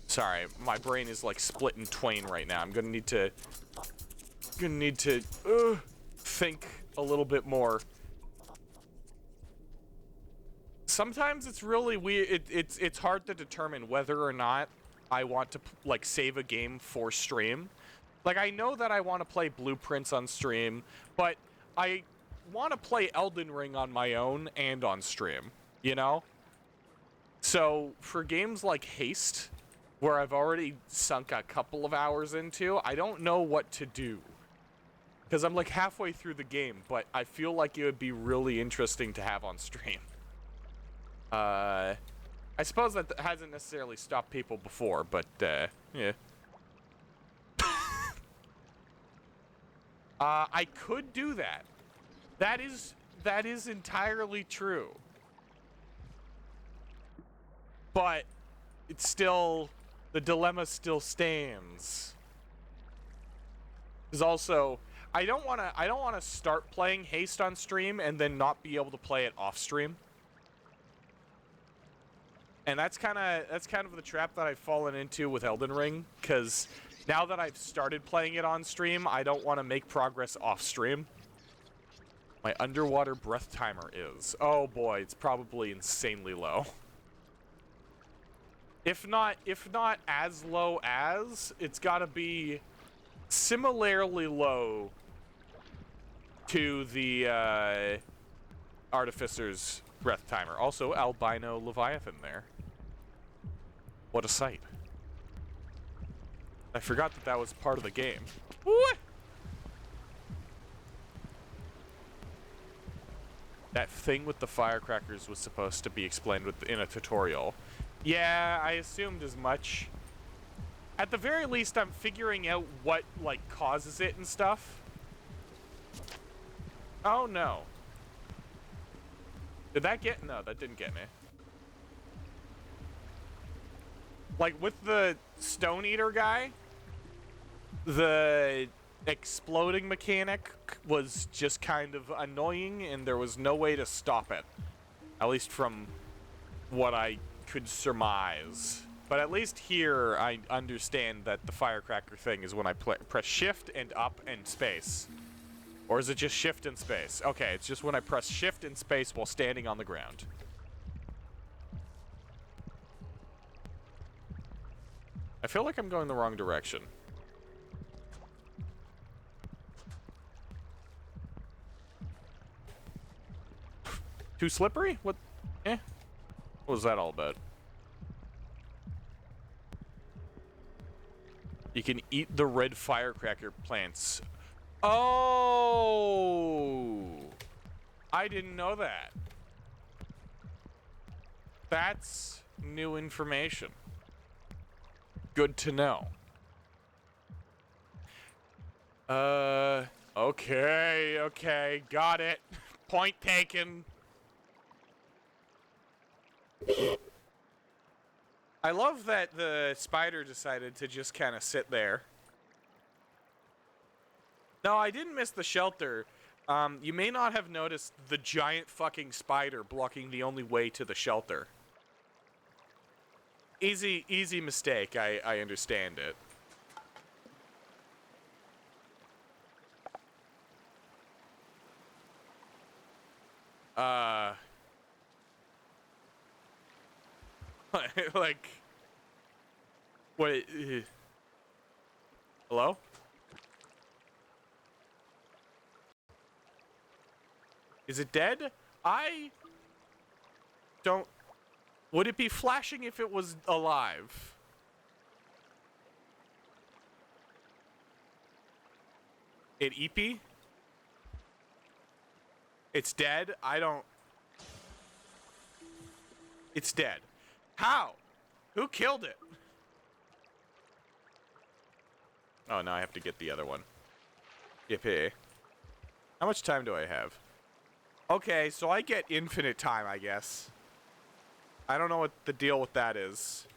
sorry, my brain is like split in twain right now. I'm gonna need to think a little bit more. Sometimes it's really weird. It's hard to determine whether or not I want to like save a game for stream. Like, I know that I want to play Blueprints on stream, but I want to play Elden Ring on my own and on stream, you know? So for games like Haste, where I've already sunk a couple of hours into, I don't know what to do. Because I'm like halfway through the game, but I feel like it would be really interesting to have on stream. I suppose that hasn't necessarily stopped people before, but, yeah. I could do that. That is entirely true. But it's still, the dilemma still stands. Because also, I don't wanna start playing Haste on stream and then not be able to play it off stream. And that's kind of the trap that I've fallen into with Elden Ring, because now that I've started playing it on stream, I don't want to make progress off stream. My underwater breath timer is, oh boy, it's probably insanely low. If not as low as, it's got to be similarly low to the Artificer's breath timer. Also, albino Leviathan there. What a sight. I forgot that was part of the game. What? That thing with the firecrackers was supposed to be explained in a tutorial. Yeah, I assumed as much. At the very least, I'm figuring out what, like, causes it and stuff. Oh, no. Did that get... No, that didn't get me. Like, with the Stone Eater guy, the exploding mechanic was just kind of annoying, and there was no way to stop it. At least from what I could surmise. But at least here, I understand that the firecracker thing is when I press shift and up and space. Or is it just shift and space? Okay, it's just when I press shift and space while standing on the ground. I feel like I'm going the wrong direction. Too slippery? What? Eh? What was that all about? You can eat the red firecracker plants. Oh! I didn't know that. That's new information. Good to know. Okay, got it. Point taken. I love that the spider decided to just kind of sit there. No, I didn't miss the shelter. You may not have noticed the giant fucking spider blocking the only way to the shelter. Easy mistake, I understand it. Like, what, hello? Is it dead? I don't... Would it be flashing if it was alive? It EP? It's dead? I don't... It's dead. How? Who killed it? Oh, now I have to get the other one. Yippee. How much time do I have? Okay, so I get infinite time, I guess. I don't know what the deal with that is.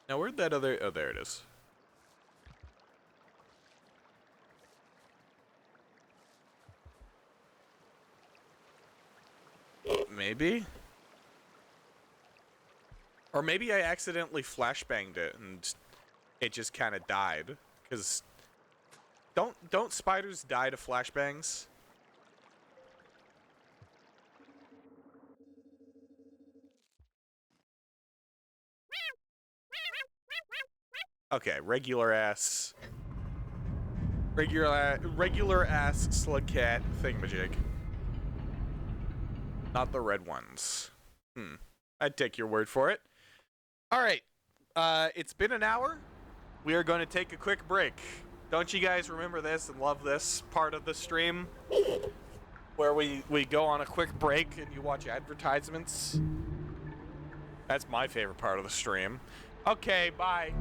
Now, where'd that other... Oh, there it is. Maybe? Or maybe I accidentally flashbanged it and it just kind of died. Because don't spiders die to flashbangs? Okay, regular ass slug cat thingamajig. Not the red ones. I'd take your word for it. Alright, it's been an hour. We are going to take a quick break. Don't you guys remember this and love this part of the stream? Where we go on a quick break and you watch advertisements? That's my favorite part of the stream. Okay, bye.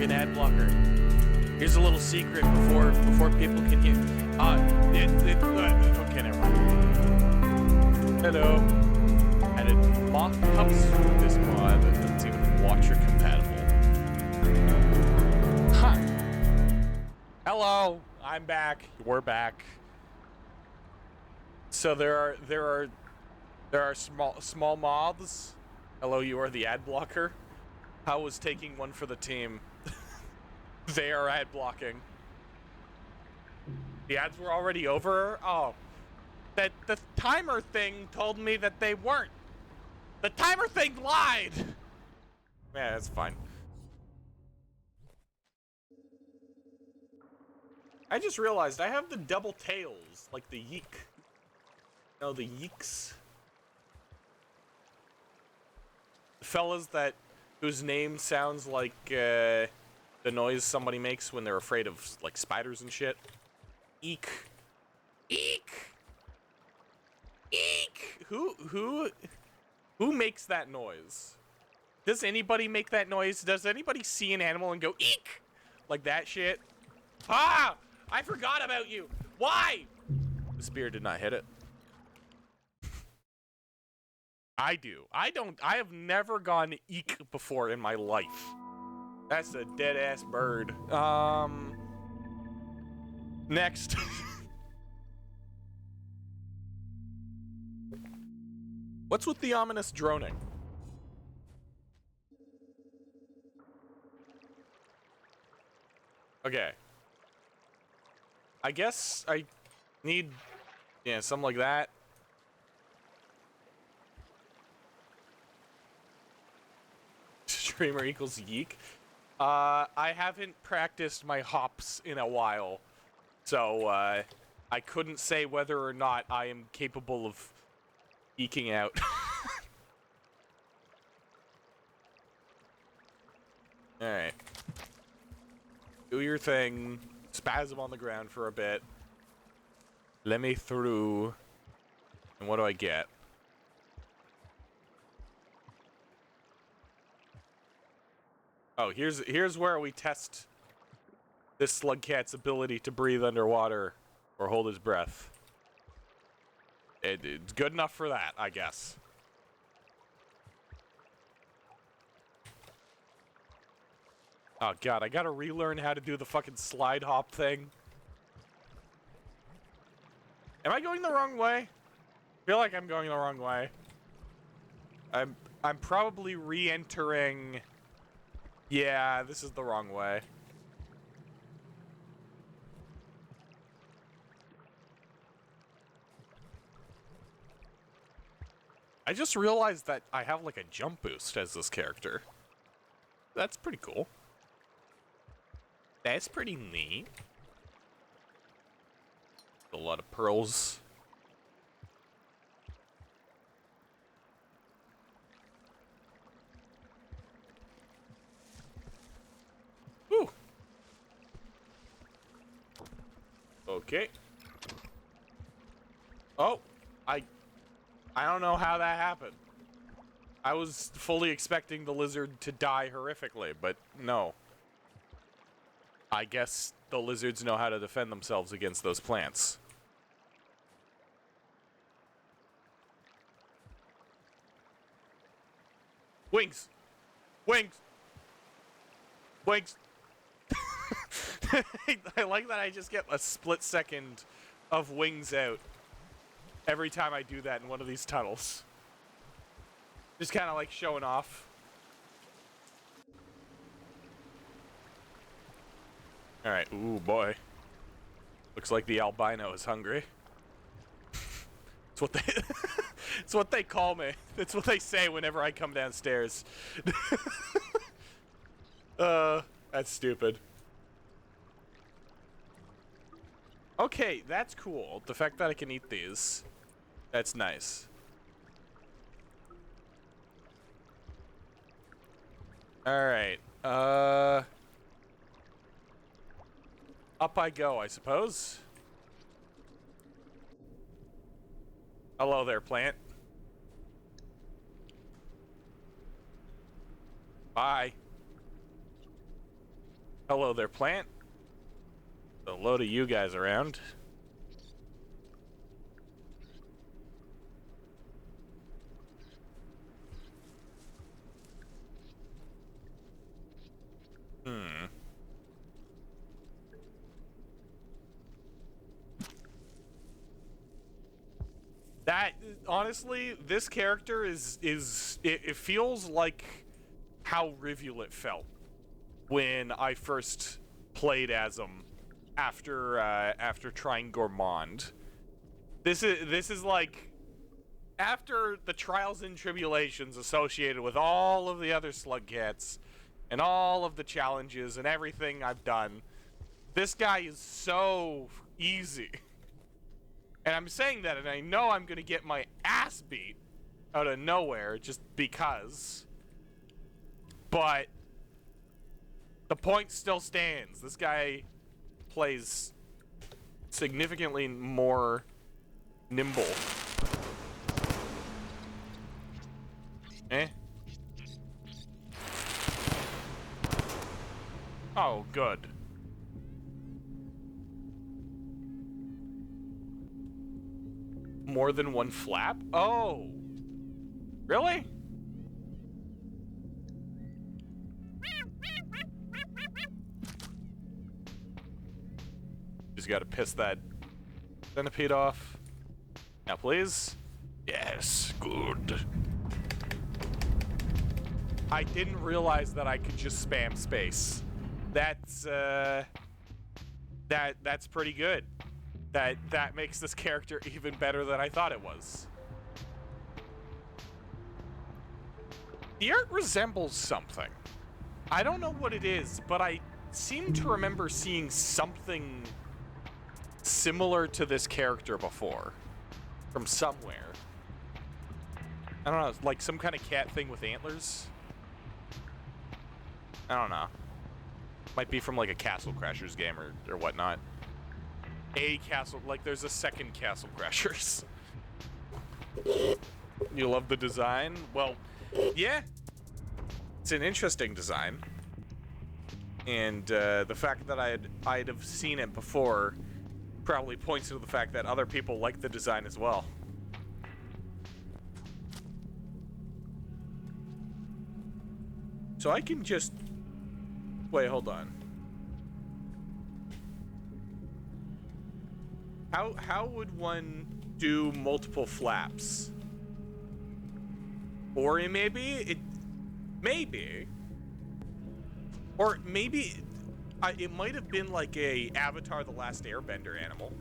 fucking ad blocker. Here's a little secret before people can hear. Okay, never mind. Hello. added moth pups with this mod that's even watcher compatible. Huh. Hello, I'm back. We're back. So there are small moths. Hello, you are the ad blocker. How was taking one for the team? They are ad blocking. The ads were already over? Oh. That the timer thing told me that they weren't. The timer thing lied! Yeah, that's fine. I just realized I have the double tails, like the yeek. No, the yeeks. The fellas whose name sounds like the noise somebody makes when they're afraid of like spiders and shit. Eek. Eek. Eek. Who makes that noise? Does anybody make that noise? Does anybody see an animal and go eek? Like that shit? Ah! I forgot about you. Why? The spear did not hit it. I do. I have never gone eek before in my life. That's a dead ass bird. Next. What's with the ominous droning? Okay. I guess I need, yeah, something like that. Streamer equals yeek. I haven't practiced my hops in a while, so I couldn't say whether or not I am capable of eking out. Alright. Do your thing. Spasm on the ground for a bit. Let me through. And what do I get? Oh, here's where we test this slug cat's ability to breathe underwater or hold his breath. It's good enough for that, I guess. Oh god, I gotta relearn how to do the fucking slide hop thing. Am I going the wrong way? I feel like I'm going the wrong way. I'm probably re-entering. Yeah, this is the wrong way. I just realized that I have like a jump boost as this character. That's pretty cool. That's pretty neat. A lot of pearls. Whew. Okay. Oh, I don't know how that happened. I was fully expecting the lizard to die horrifically, but no. I guess the lizards know how to defend themselves against those plants. Wings! Wings! Wings! I like that I just get a split second of wings out every time I do that in one of these tunnels. Just kind of like showing off. Alright, ooh boy. Looks like the albino is hungry. It's what they it's what they call me. It's what they say whenever I come downstairs. That's stupid. Okay, that's cool. The fact that I can eat these. That's nice. Alright, up I go, I suppose. Hello there, plant. Bye. Hello there, plant. A load of you guys around. That honestly, this character it feels like how Rivulet felt when I first played as him after trying Gourmand. This is like after the trials and tribulations associated with all of the other slug cats and all of the challenges and everything I've done. This guy is so easy. And I'm saying that, and I know I'm gonna get my ass beat out of nowhere just because. But the point still stands. This guy plays significantly more nimble. Eh? Oh, good. More than one flap? Oh. Really? Just gotta piss that centipede off. Now, please. Yes, good. I didn't realize that I could just spam space. That's that's pretty good. That makes this character even better than I thought it was. The art resembles something. I don't know what it is, but I seem to remember seeing something similar to this character before. From somewhere. I don't know, like some kind of cat thing with antlers? I don't know. Might be from like a Castle Crashers game or whatnot. Like there's a second Castle Crashers. You love the design? Well, yeah. It's an interesting design. And the fact that I'd have seen it before probably points to the fact that other people like the design as well. So I can just... Wait, hold on. How would one do multiple flaps? Or maybe or maybe it might have been like a Avatar: The Last Airbender animal.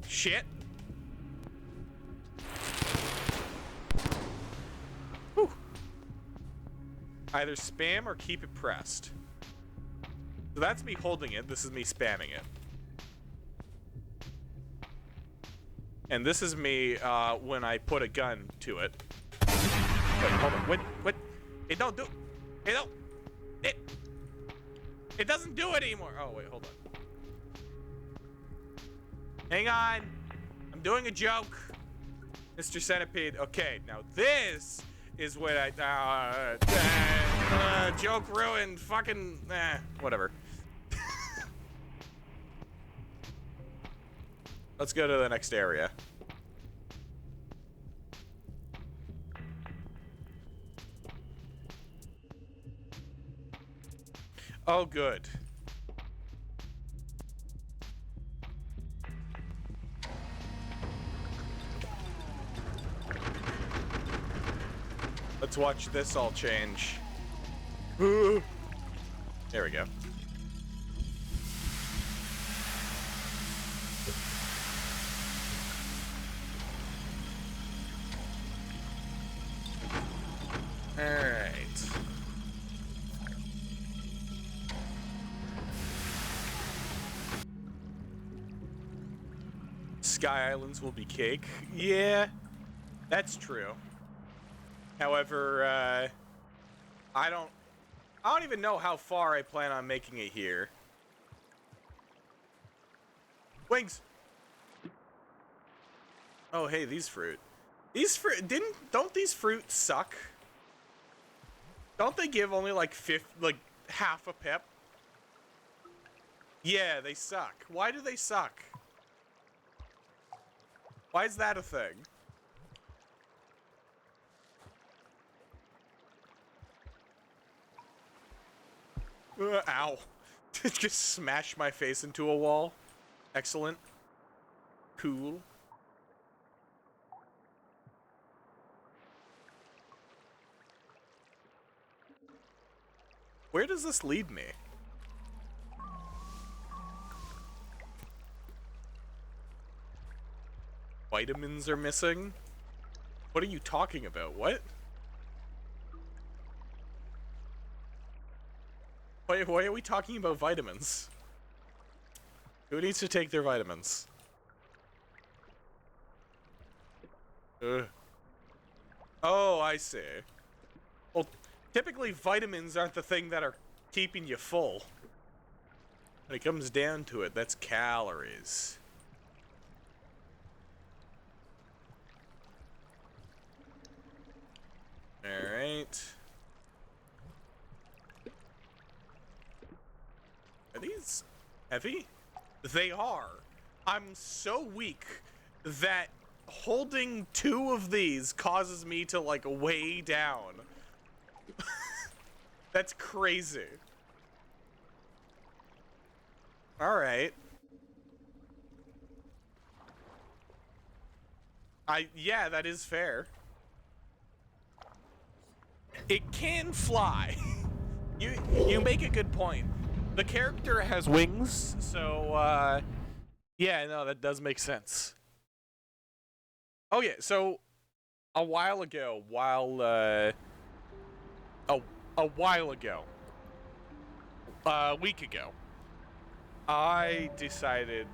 Shit. Whew. Either spam or keep it pressed. So that's me holding it. This is me spamming it. And this is me when I put a gun to it. Wait, hold on. What? It don't do... It don't... It doesn't do it anymore. Oh, wait, hold on. Hang on. I'm doing a joke. Mr. Centipede. Okay, now this is what I... joke ruined. Fucking... whatever. Let's go to the next area. Oh, good. Let's watch this all change. There we go. Alright. Sky Islands will be cake. Yeah, that's true. However, I don't even know how far I plan on making it here. Wings! Oh, hey, these fruit. Don't these fruit suck? Don't they give only like half a pip? Yeah, they suck. Why do they suck? Why is that a thing? Ow. Just smash my face into a wall. Excellent. Cool. Where does this lead me? Vitamins are missing? What are you talking about? What? Why are we talking about vitamins? Who needs to take their vitamins? Ugh. Oh, I see. Well, typically vitamins aren't the thing that are keeping you full. When it comes down to it, that's calories. Alright. Are these heavy? They are. I'm so weak that holding 2 of these causes me to, like, weigh down. That's crazy. Alright. Yeah, that is fair. It can fly. You make a good point. The character has wings, so, yeah, no, that does make sense. Oh, yeah, so, a while ago, a week ago, I decided,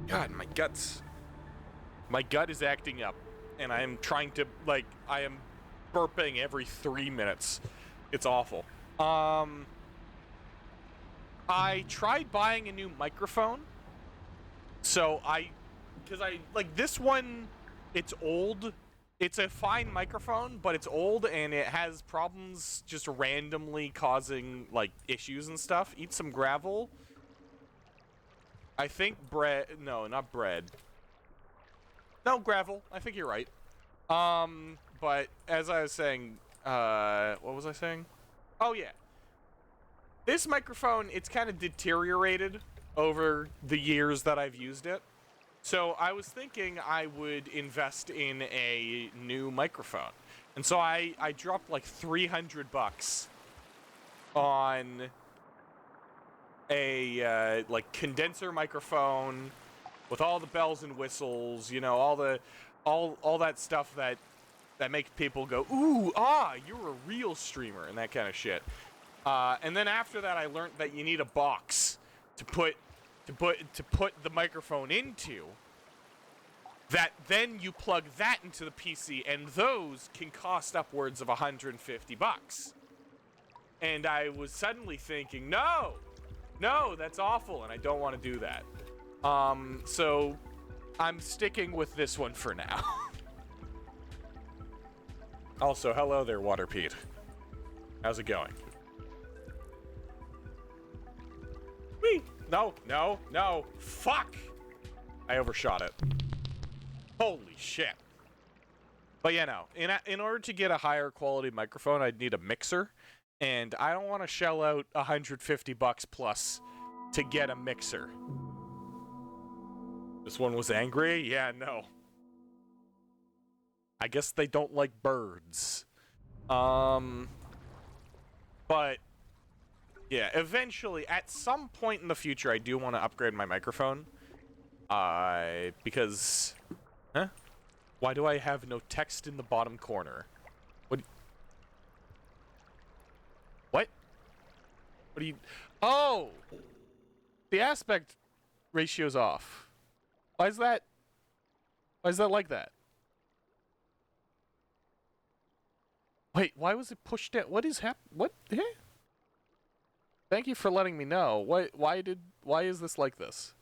God, my gut is acting up, and I am trying to, like, I am burping every 3 minutes. It's awful. I tried buying a new microphone. So because like this one, it's old. It's a fine microphone, but it's old and it has problems just randomly causing like issues and stuff. Eat some gravel. I think bread, no, not bread. No, gravel. I think you're right. But as I was saying, what was I saying? Oh yeah. This microphone, it's kind of deteriorated over the years that I've used it. So I was thinking I would invest in a new microphone. And so I dropped like $300 on a like condenser microphone with all the bells and whistles, you know, all that stuff that makes people go, ooh, ah, you're a real streamer and that kind of shit. And then after that, I learned that you need a box to put the microphone into. That then you plug that into the PC, and those can cost upwards of $150. And I was suddenly thinking, no, that's awful, and I don't want to do that. So I'm sticking with this one for now. Also, hello there, Water Pete. How's it going? Whee! No. Fuck! I overshot it. Holy shit. But yeah, no. In order to get a higher quality microphone, I'd need a mixer. And I don't want to shell out $150 plus to get a mixer. This one was angry? Yeah, no. I guess they don't like birds. But yeah, eventually, at some point in the future, I do want to upgrade my microphone. Because... Huh? Why do I have no text in the bottom corner? What? What do you... Oh! The aspect ratio's off. Why is that like that? Wait, why was it pushed down? What is what? Eh? Thank you for letting me know. Why is this like this?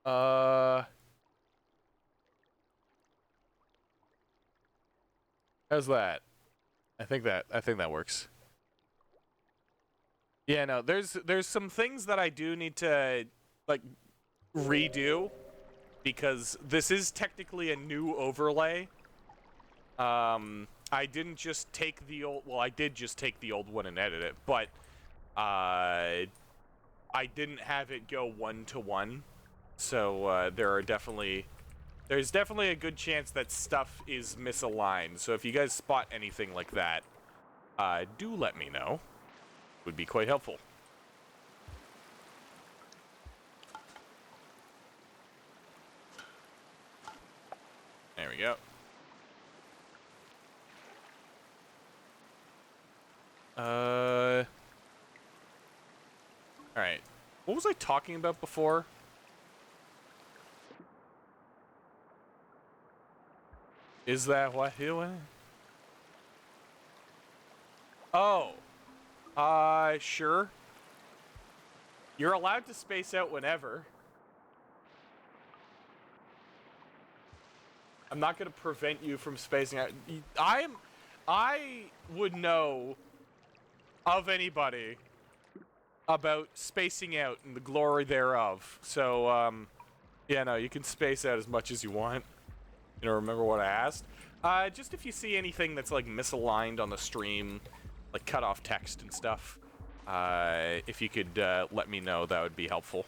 How's that? I think that works. Yeah, no, there's some things that I do need to like redo because this is technically a new overlay. I didn't just take the old, well, I did just take the old one and edit it, but I didn't have it go 1-to-1. So there are definitely there's definitely a good chance that stuff is misaligned. So if you guys spot anything like that, do let me know. Would be quite helpful. There we go. Alright. What was I talking about before? Is that what he went? Oh. Sure. You're allowed to space out whenever. I'm not going to prevent you from spacing out. I would know of anybody about spacing out and the glory thereof. So, yeah, no, you can space out as much as you want. You know, remember what I asked? Just if you see anything that's, like, misaligned on the stream, like cut off text and stuff, if you could let me know, that would be helpful.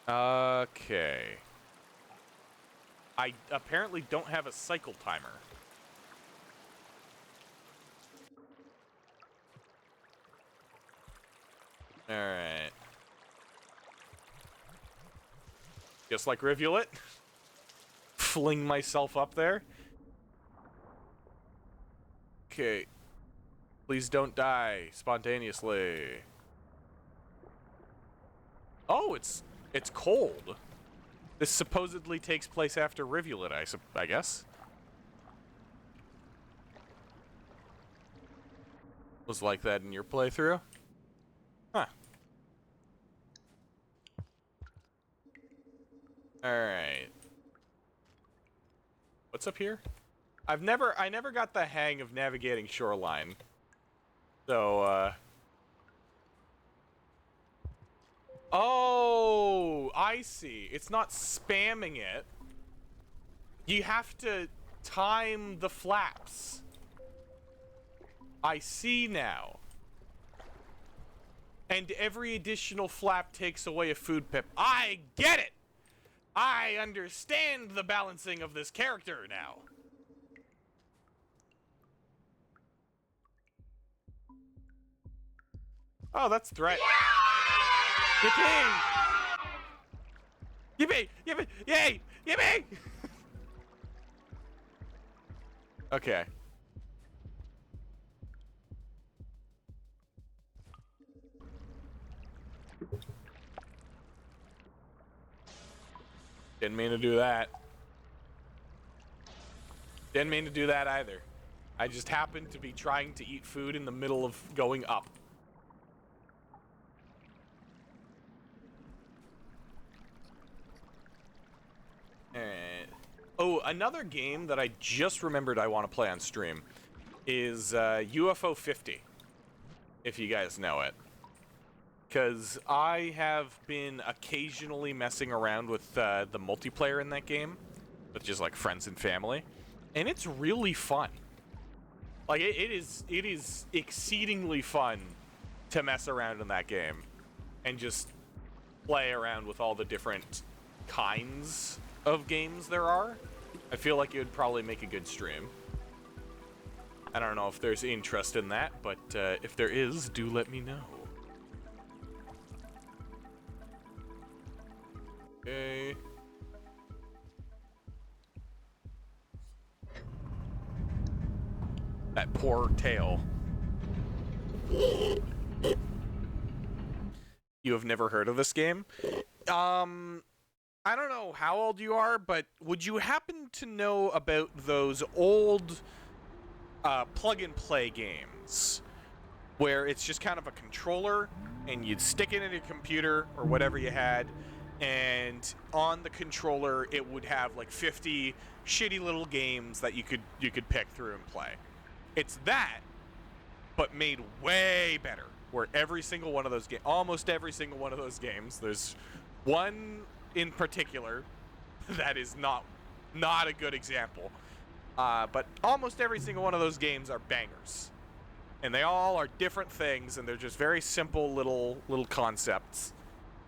Okay. I apparently don't have a cycle timer. Alright. Just like Rivulet. Fling myself up there. Okay. Please don't die spontaneously. Oh, it's cold. This supposedly takes place after Rivulet, I guess. Was like that in your playthrough? Huh. Alright. What's up here? I never got the hang of navigating Shoreline. So, oh, I see. It's not spamming it. You have to time the flaps. I see now. And every additional flap takes away a food pip. I get it! I understand the balancing of this character now. Oh, that's threat. Yippee! Yippee! Yippee! Yay! Yippee! Okay. Didn't mean to do that. Didn't mean to do that either. I just happened to be trying to eat food in the middle of going up. Oh, another game that I just remembered I want to play on stream is UFO 50, if you guys know it. Because I have been occasionally messing around with the multiplayer in that game, with just like friends and family, and it's really fun. Like it is exceedingly fun to mess around in that game, and just play around with all the different kinds of games there are. I feel like it would probably make a good stream. I don't know if there's interest in that, but if there is, do let me know. Okay. That poor tail. You have never heard of this game? I don't know how old you are, but would you happen to know about those old plug-and-play games where it's just kind of a controller and you'd stick it in your computer or whatever you had, and on the controller it would have like 50 shitty little games that you could pick through and play? It's that, but made way better, where every single one of those games, almost every single one of those games, there's one in particular that is not a good example, but almost every single one of those games are bangers, and they all are different things, and they're just very simple little concepts,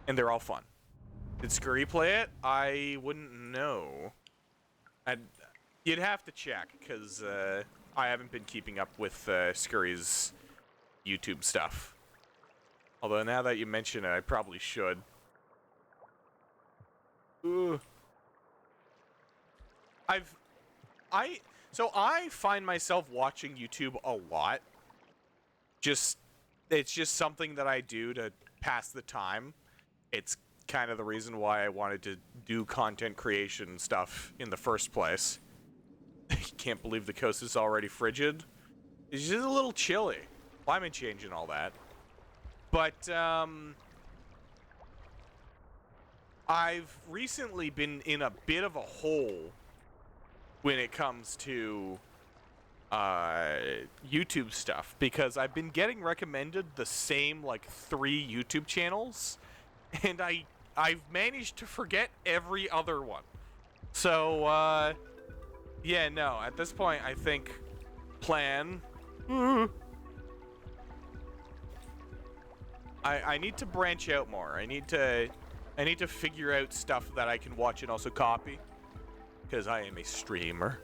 and they're all fun. Did Scurry play it? I wouldn't know. You'd have to check, because I haven't been keeping up with Scurry's YouTube stuff. Although now that you mention it, I probably should. Ooh. So I find myself watching YouTube a lot. It's just something that I do to pass the time. It's kind of the reason why I wanted to do content creation stuff in the first place. Can't believe the coast is already frigid. It's just a little chilly. Climate change and all that. But, I've recently been in a bit of a hole when it comes to YouTube stuff, because I've been getting recommended the same like 3 YouTube channels, and I've managed to forget every other one. So yeah, no, at this point I think plan I need to branch out more. I need to figure out stuff that I can watch and also copy, because I am a streamer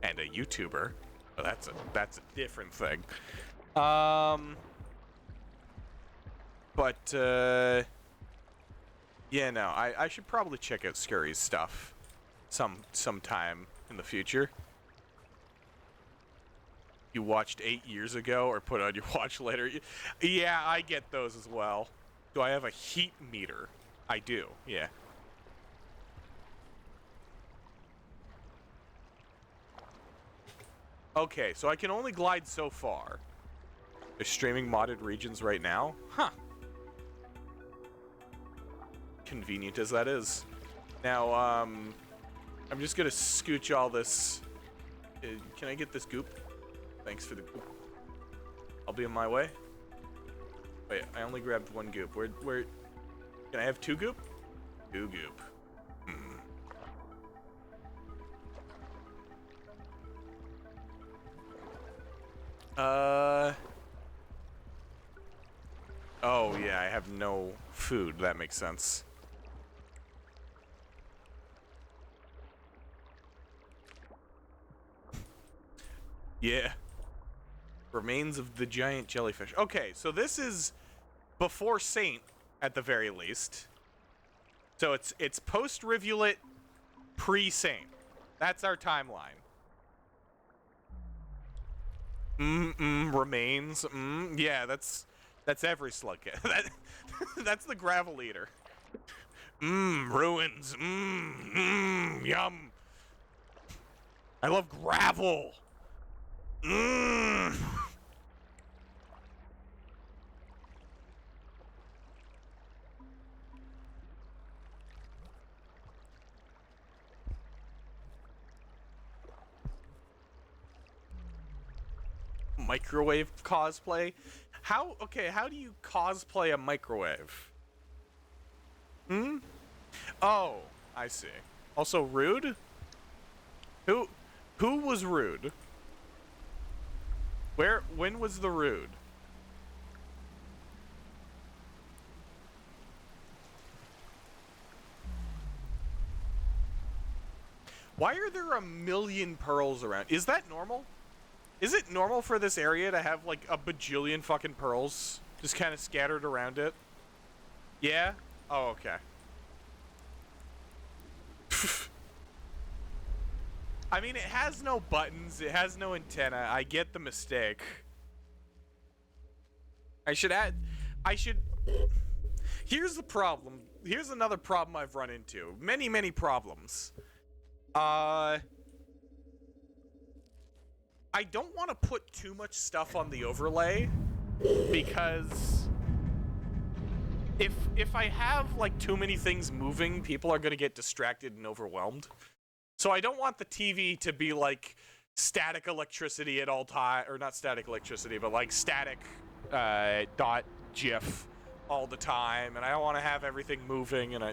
and a YouTuber. But that's a different thing. Yeah, no, I should probably check out Scurry's stuff sometime in the future. You watched 8 years ago or put on your watch later. Yeah, I get those as well. Do I have a heat meter? I do, yeah. Okay, so I can only glide so far. They're streaming modded regions right now? Huh. Convenient as that is. Now, I'm just gonna scooch all this. Can I get this goop? Thanks for the goop. I'll be on my way. Wait, I only grabbed 1 goop. Where, can I have 2 goop? 2 goop. Oh, yeah, I have no food. That makes sense. Yeah. Remains of the giant jellyfish. Okay, so this is before Saint, at the very least. So it's post-Rivulet, pre-Saint. That's our timeline. Remains. Yeah, that's every slug. That's the gravel eater. Ruins. Yum. I love gravel. Microwave cosplay? How do you cosplay a microwave? Oh, I see. Also rude? Who was rude? When was the rude? Why are there a million pearls around? Is that normal? Is it normal for this area to have like a bajillion fucking pearls just kind of scattered around it? Yeah? Oh, okay. I mean, it has no buttons, it has no antenna. I get the mistake. Here's the problem. Here's another problem I've run into. Many problems. I don't want to put too much stuff on the overlay, because if I have like too many things moving, people are going to get distracted and overwhelmed. So I don't want the TV to be like static electricity at all time, or not static electricity, but like static dot GIF all the time, and I don't want to have everything moving, and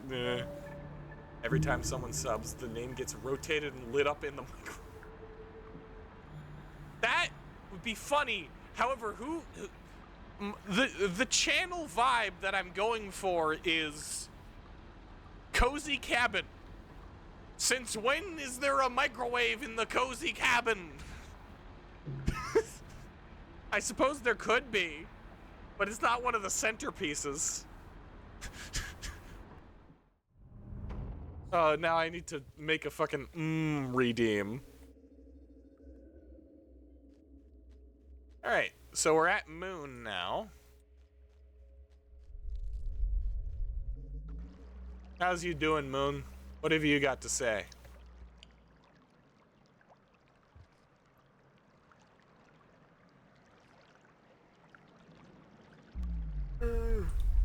every time someone subs, the name gets rotated and lit up in the micro. That would be funny. However, the channel vibe that I'm going for is Cozy cabin. Since when is there a microwave in the cozy cabin? I suppose there could be, but it's not one of the centerpieces. Now I need to make a fucking redeem. Alright, so we're at Moon now. How's you doing, Moon? What have you got to say?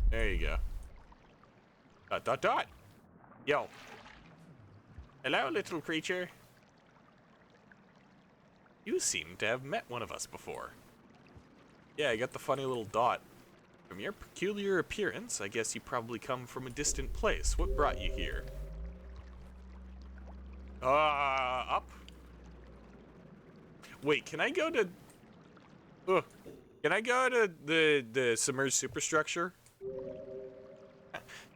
There you go. Dot dot dot. Yo. Hello, little creature. You seem to have met one of us before. Yeah, I got the funny little dot. From your peculiar appearance, I guess you probably come from a distant place. What brought you here? Up? Wait, can I go to... Can I go to the submerged superstructure?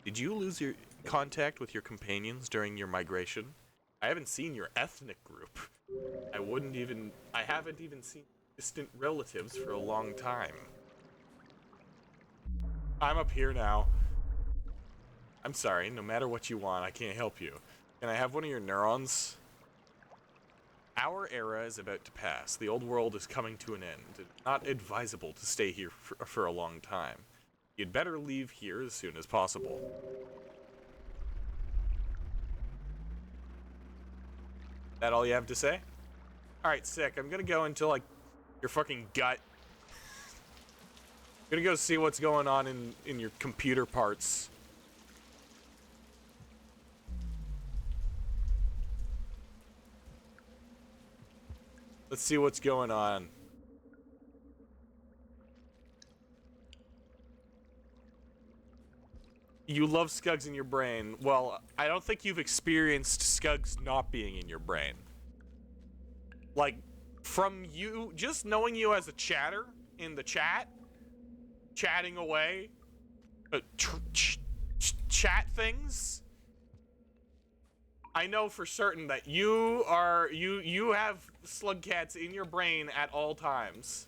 Did you lose your contact with your companions during your migration? I haven't seen your ethnic group. I haven't even seen distant relatives for a long time. I'm up here now. I'm sorry, no matter what you want, I can't help you. Can I have one of your neurons? Our era is about to pass. The old world is coming to an end. It's not advisable to stay here for a long time. You'd better leave here as soon as possible. That all you have to say? Alright, sick. I'm gonna go into, like, your fucking gut. I'm gonna go see what's going on in your computer parts. Let's see what's going on. You love Scugs in your brain. Well, I don't think you've experienced Scugs not being in your brain. Like, from you, just knowing you as a chatter in the chat, chatting away, chat things, I know for certain that you have slug cats in your brain at all times.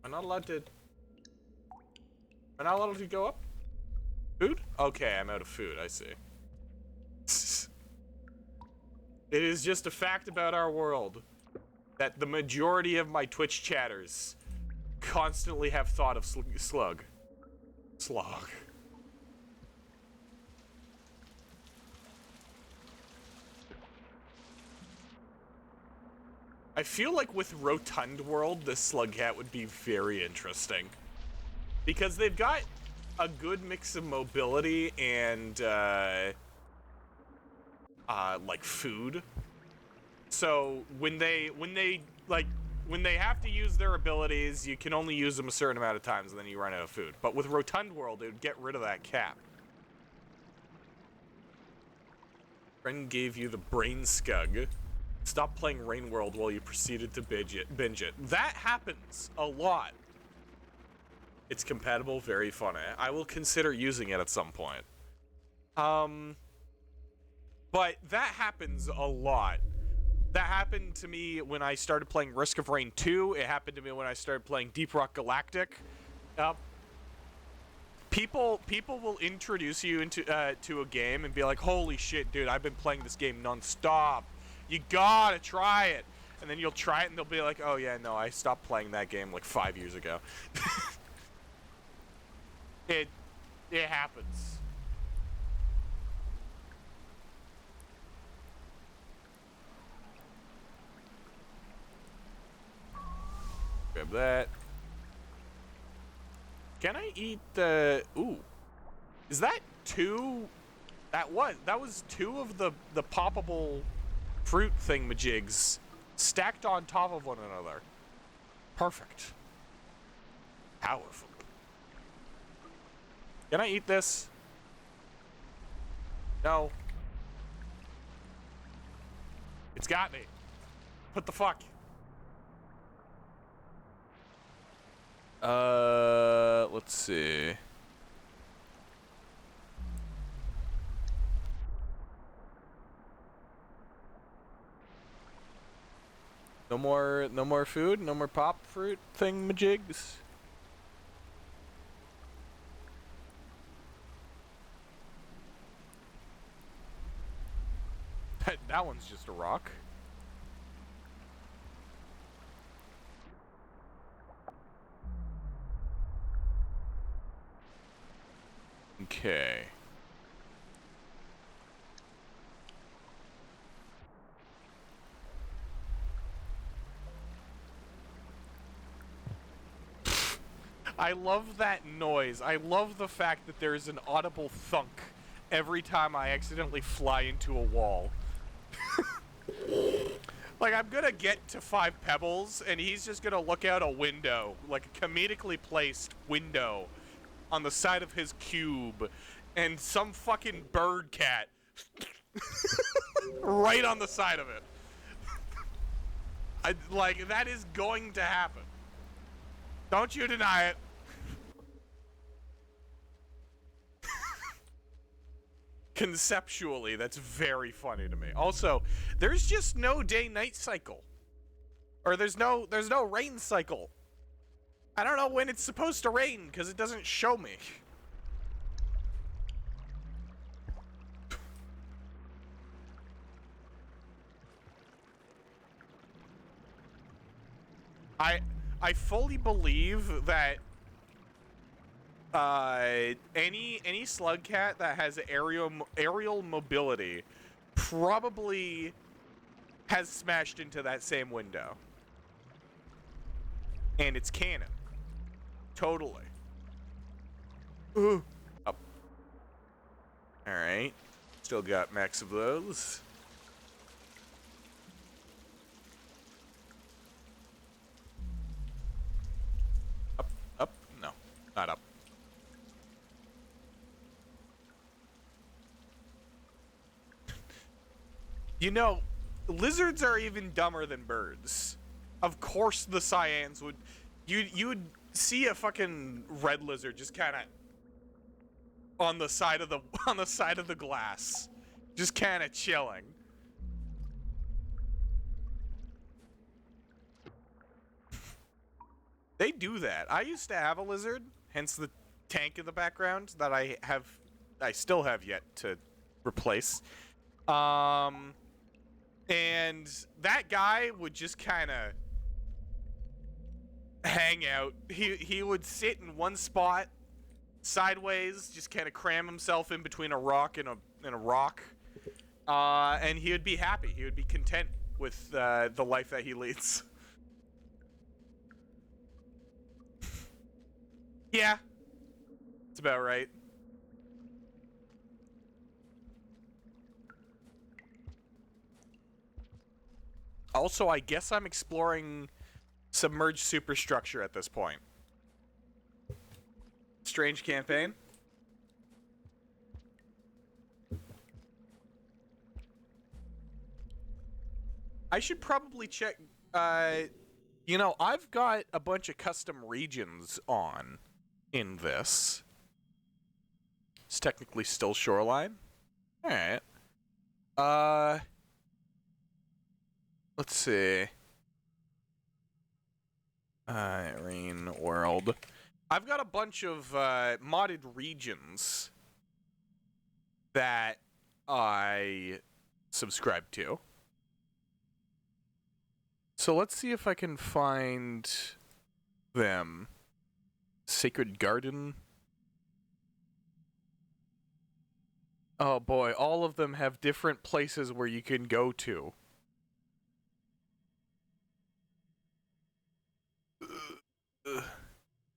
Am I not allowed to go up? Food? Okay, I'm out of food, I see. It is just a fact about our world that the majority of my Twitch chatters constantly have thought of slug. Slog. I feel like with Rotund World, the slug cat would be very interesting. Because they've got a good mix of mobility and, like, food. So, when they have to use their abilities, you can only use them a certain amount of times and then you run out of food. But with Rotund World, it would get rid of that cap. Friend gave you the brain scug. Stop playing Rain World while you proceeded to binge it. That happens a lot. It's compatible, very funny. I will consider using it at some point. But that happens a lot. That happened to me when I started playing Risk of Rain 2. It happened to me when I started playing Deep Rock Galactic. People will introduce you into to a game and be like, holy shit, dude, I've been playing this game non-stop. You gotta try it. And then you'll try it and they'll be like, oh yeah, no, I stopped playing that game like 5 years ago. It happens. Grab that. Can I eat the... Ooh. Is that two... That was two of the poppable fruit thingamajigs stacked on top of one another. Perfect. Powerful. Can I eat this? No. It's got me. What the fuck? Let's see. No more food? No more pop fruit thingamajigs? That one's just a rock. Okay. I love that noise. I love the fact that there's an audible thunk every time I accidentally fly into a wall. Like, I'm gonna get to 5 pebbles, and he's just gonna look out a window, like a comedically placed window on the side of his cube, and some fucking bird cat right on the side of it. Like, that is going to happen. Don't you deny it. Conceptually, that's very funny to me. Also, there's just no day-night cycle. Or there's no rain cycle. I don't know when it's supposed to rain, because it doesn't show me. I fully believe that any slug cat that has aerial mobility probably has smashed into that same window. And it's canon. Totally. Up. Alright. Still got max of those. Up? No. Not up. You know, lizards are even dumber than birds. Of course the cyans would... You would see a fucking red lizard just kind of on the side of the glass, just kind of chilling. They do that. I used to have a lizard, hence the tank in the background that I still have yet to replace. And that guy would just kind of hang out. He would sit in one spot, sideways, just kind of cram himself in between a rock and a rock, and he would be happy. He would be content with the life that he leads. Yeah, that's about right. Also, I guess I'm exploring submerged superstructure at this point. Strange campaign. I should probably check. You know, I've got a bunch of custom regions on in this. It's technically still shoreline. All right. Let's see. Rain world. I've got a bunch of modded regions that I subscribe to. So let's see if I can find them. Sacred Garden. Oh boy, all of them have different places where you can go to.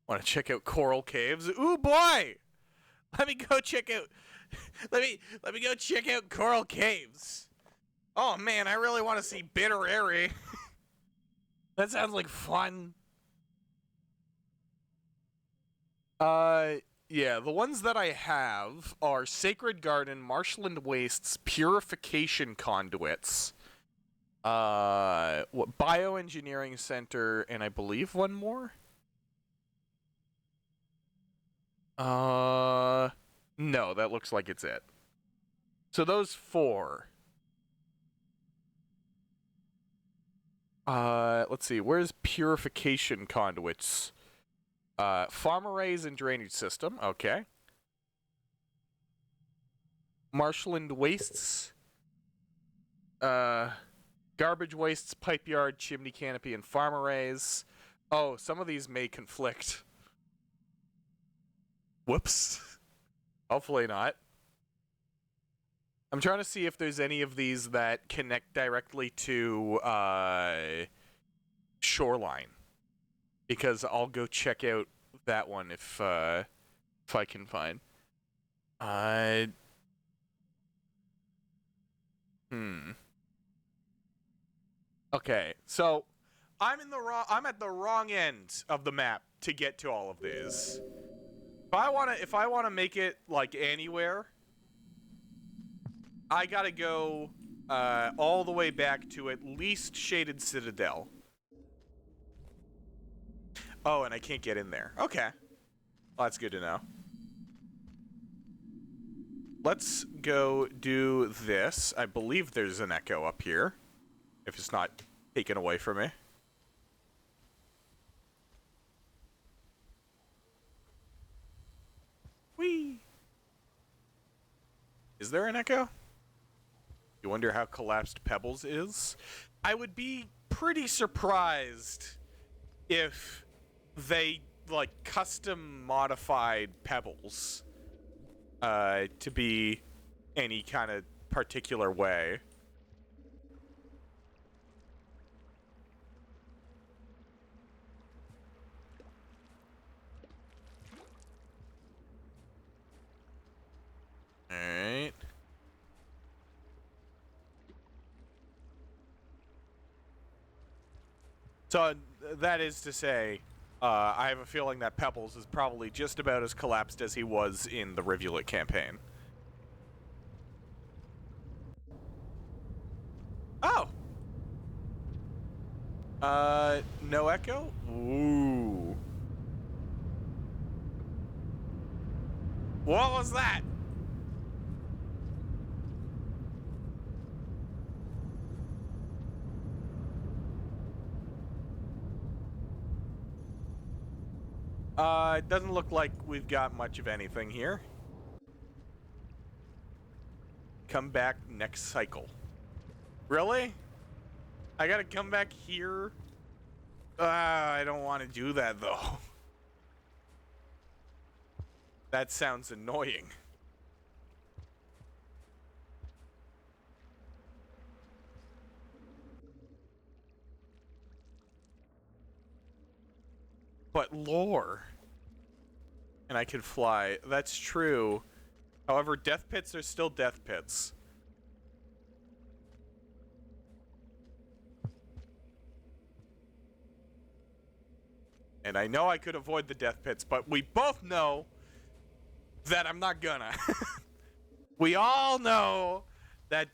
Want to check out Coral Caves? Ooh boy! Let me go check out. let me go check out Coral Caves. Oh man, I really want to see Bitter Airy. That sounds like fun. Yeah, the ones that I have are Sacred Garden, Marshland Wastes, Purification Conduits, Bioengineering Center, and I believe one more? No, that looks like it's it. So those 4. Let's see. Where's purification conduits? Farm arrays and drainage system. Okay. Marshland wastes. Garbage wastes, pipe yard, chimney canopy, and farm arrays. Oh, some of these may conflict. Whoops. Hopefully not. I'm trying to see if there's any of these that connect directly to shoreline, because I'll go check out that one if I can find. Okay, so I'm at the wrong end of the map to get to all of these. If I wanna make it like anywhere, I gotta go all the way back to at least Shaded Citadel. Oh, and I can't get in there. Okay. Well, that's good to know. Let's go do this. I believe there's an echo up here, if it's not taken away from me. Whee! Is there an echo? You wonder how collapsed Pebbles is? I would be pretty surprised if they, like, custom modified Pebbles to be any kind of particular way. Alright. So, that is to say, I have a feeling that Pebbles is probably just about as collapsed as he was in the Rivulet campaign. Oh! No echo? Ooh. What was that? It doesn't look like we've got much of anything here. Come back next cycle. Really? I gotta come back here? I don't want to do that, though. That sounds annoying. But lore. And I can fly. That's true. However, death pits are still death pits. And I know I could avoid the death pits, but we both know that I'm not gonna. We all know that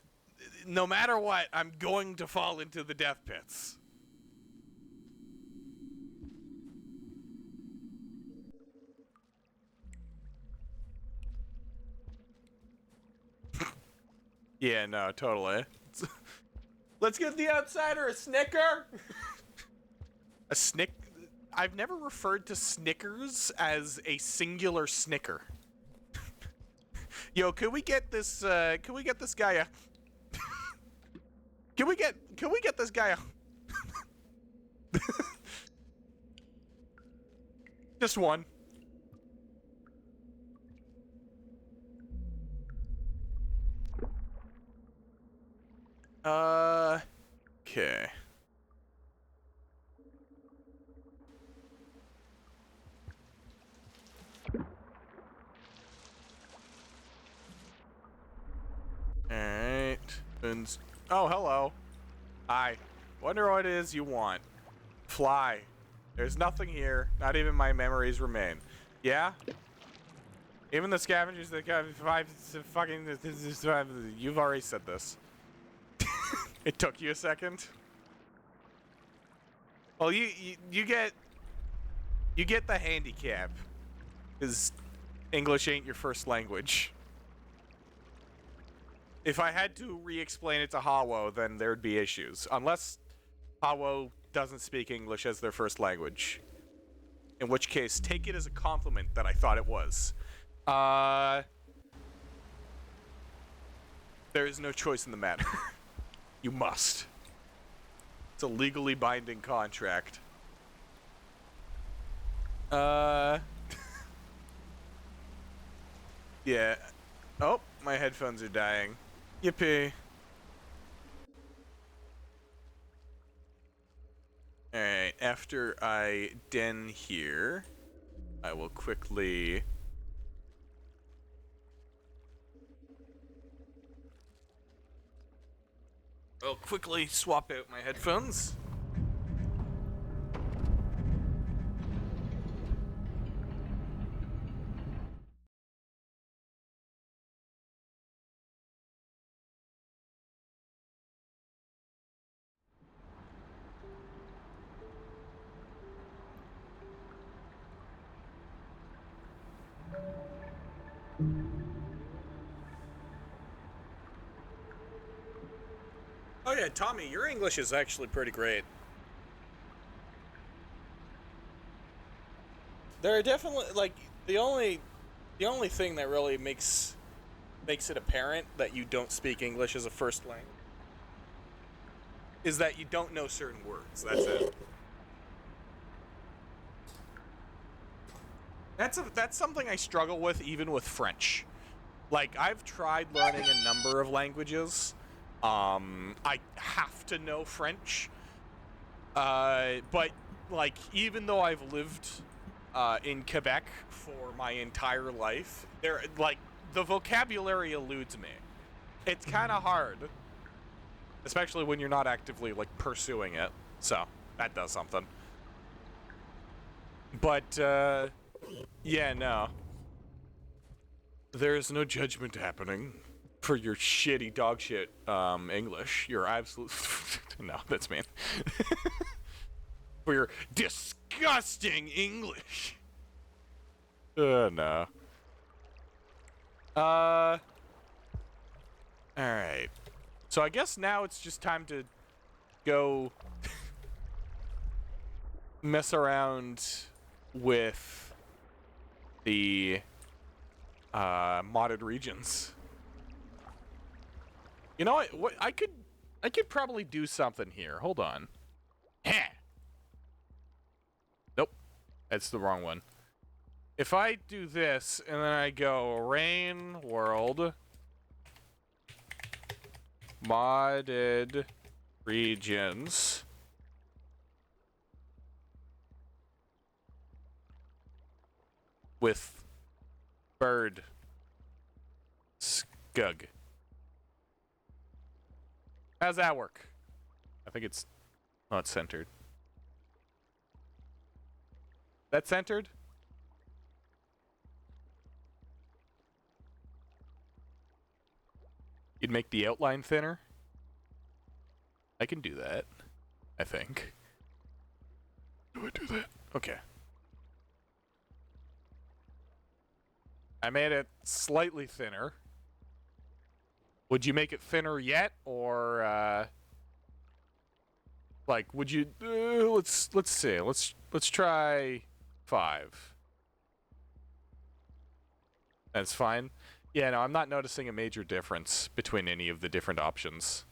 no matter what, I'm going to fall into the death pits. Yeah, no, totally. Let's give the outsider a Snicker! A Snick... I've never referred to Snickers as a singular Snicker. Yo, can we get this guy a... can we get this guy a... Just one. Okay. Alright. Oh, hello. Hi. Wonder what it is you want. Fly. There's nothing here. Not even my memories remain. Yeah? Even the scavengers that got fucking... You've already said this. It took you a second? Well, you get the handicap. Because English ain't your first language. If I had to re-explain it to Hawo, then there'd be issues. Unless Hawo doesn't speak English as their first language. In which case, take it as a compliment that I thought it was. There is no choice in the matter. You must. It's a legally binding contract. Yeah. Oh, my headphones are dying. Yippee. Alright, after I den here, I will quickly... I'll quickly swap out my headphones. Oh yeah, Tommy, your English is actually pretty great. There are definitely, like, the only thing that really makes it apparent that you don't speak English as a first language is that you don't know certain words. That's it. That's something I struggle with even with French. Like, I've tried learning a number of languages. I have to know French. But, like, even though I've lived in Quebec for my entire life, the vocabulary eludes me. It's kind of hard. Especially when you're not actively, like, pursuing it. So, that does something. But, yeah, no. There's no judgment happening for your shitty dog shit English. You're absolute... No, that's mean. For your disgusting English. No. Alright. So I guess now it's just time to go mess around with the modded regions. You know what? I could probably do something here. Hold on. Nope. That's the wrong one. If I do this and then I go rain world modded regions with bird Scug. How's that work? I think it's not centered. That centered? You'd make the outline thinner? I can do that, I think. Do I do that? Okay. I made it slightly thinner. Would you make it thinner yet, or like, would you? Let's see. Let's try 5. That's fine. Yeah, no, I'm not noticing a major difference between any of the different options.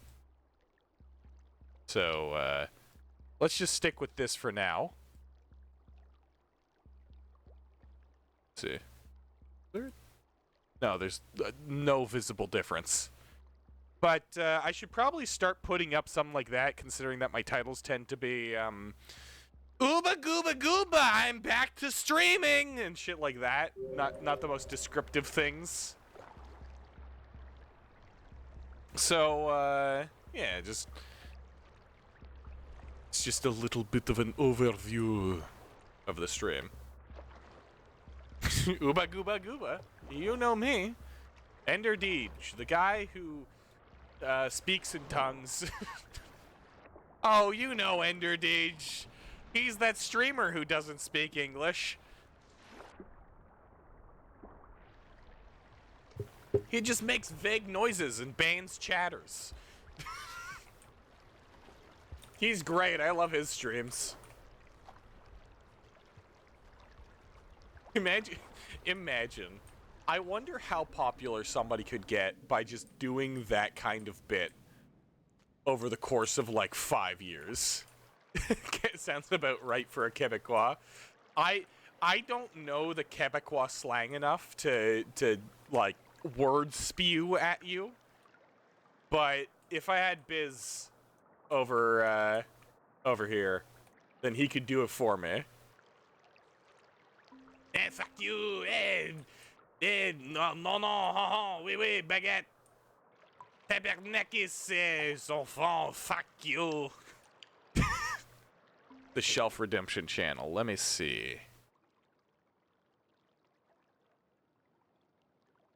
So let's just stick with this for now. Let's see. No, there's no visible difference. But I should probably start putting up something like that, considering that my titles tend to be, Ooba gooba gooba, I'm back to streaming! And shit like that. Not the most descriptive things. So, yeah, it's just a little bit of an overview of the stream. Ooba gooba gooba. You know me. Ender Deej, the guy who speaks in tongues. Oh, you know Ender Deej. He's that streamer who doesn't speak English. He just makes vague noises and bans chatters. He's great. I love his streams. Imagine. I wonder how popular somebody could get by just doing that kind of bit over the course of like 5 years. It sounds about right for a Quebecois. I don't know the Quebecois slang enough to like word spew at you. But if I had Biz over here, then he could do it for me. Eh, fuck you! Non, oui, baguette! Tabernakis, enfant, fuck you! The Shelf Redemption channel, let me see.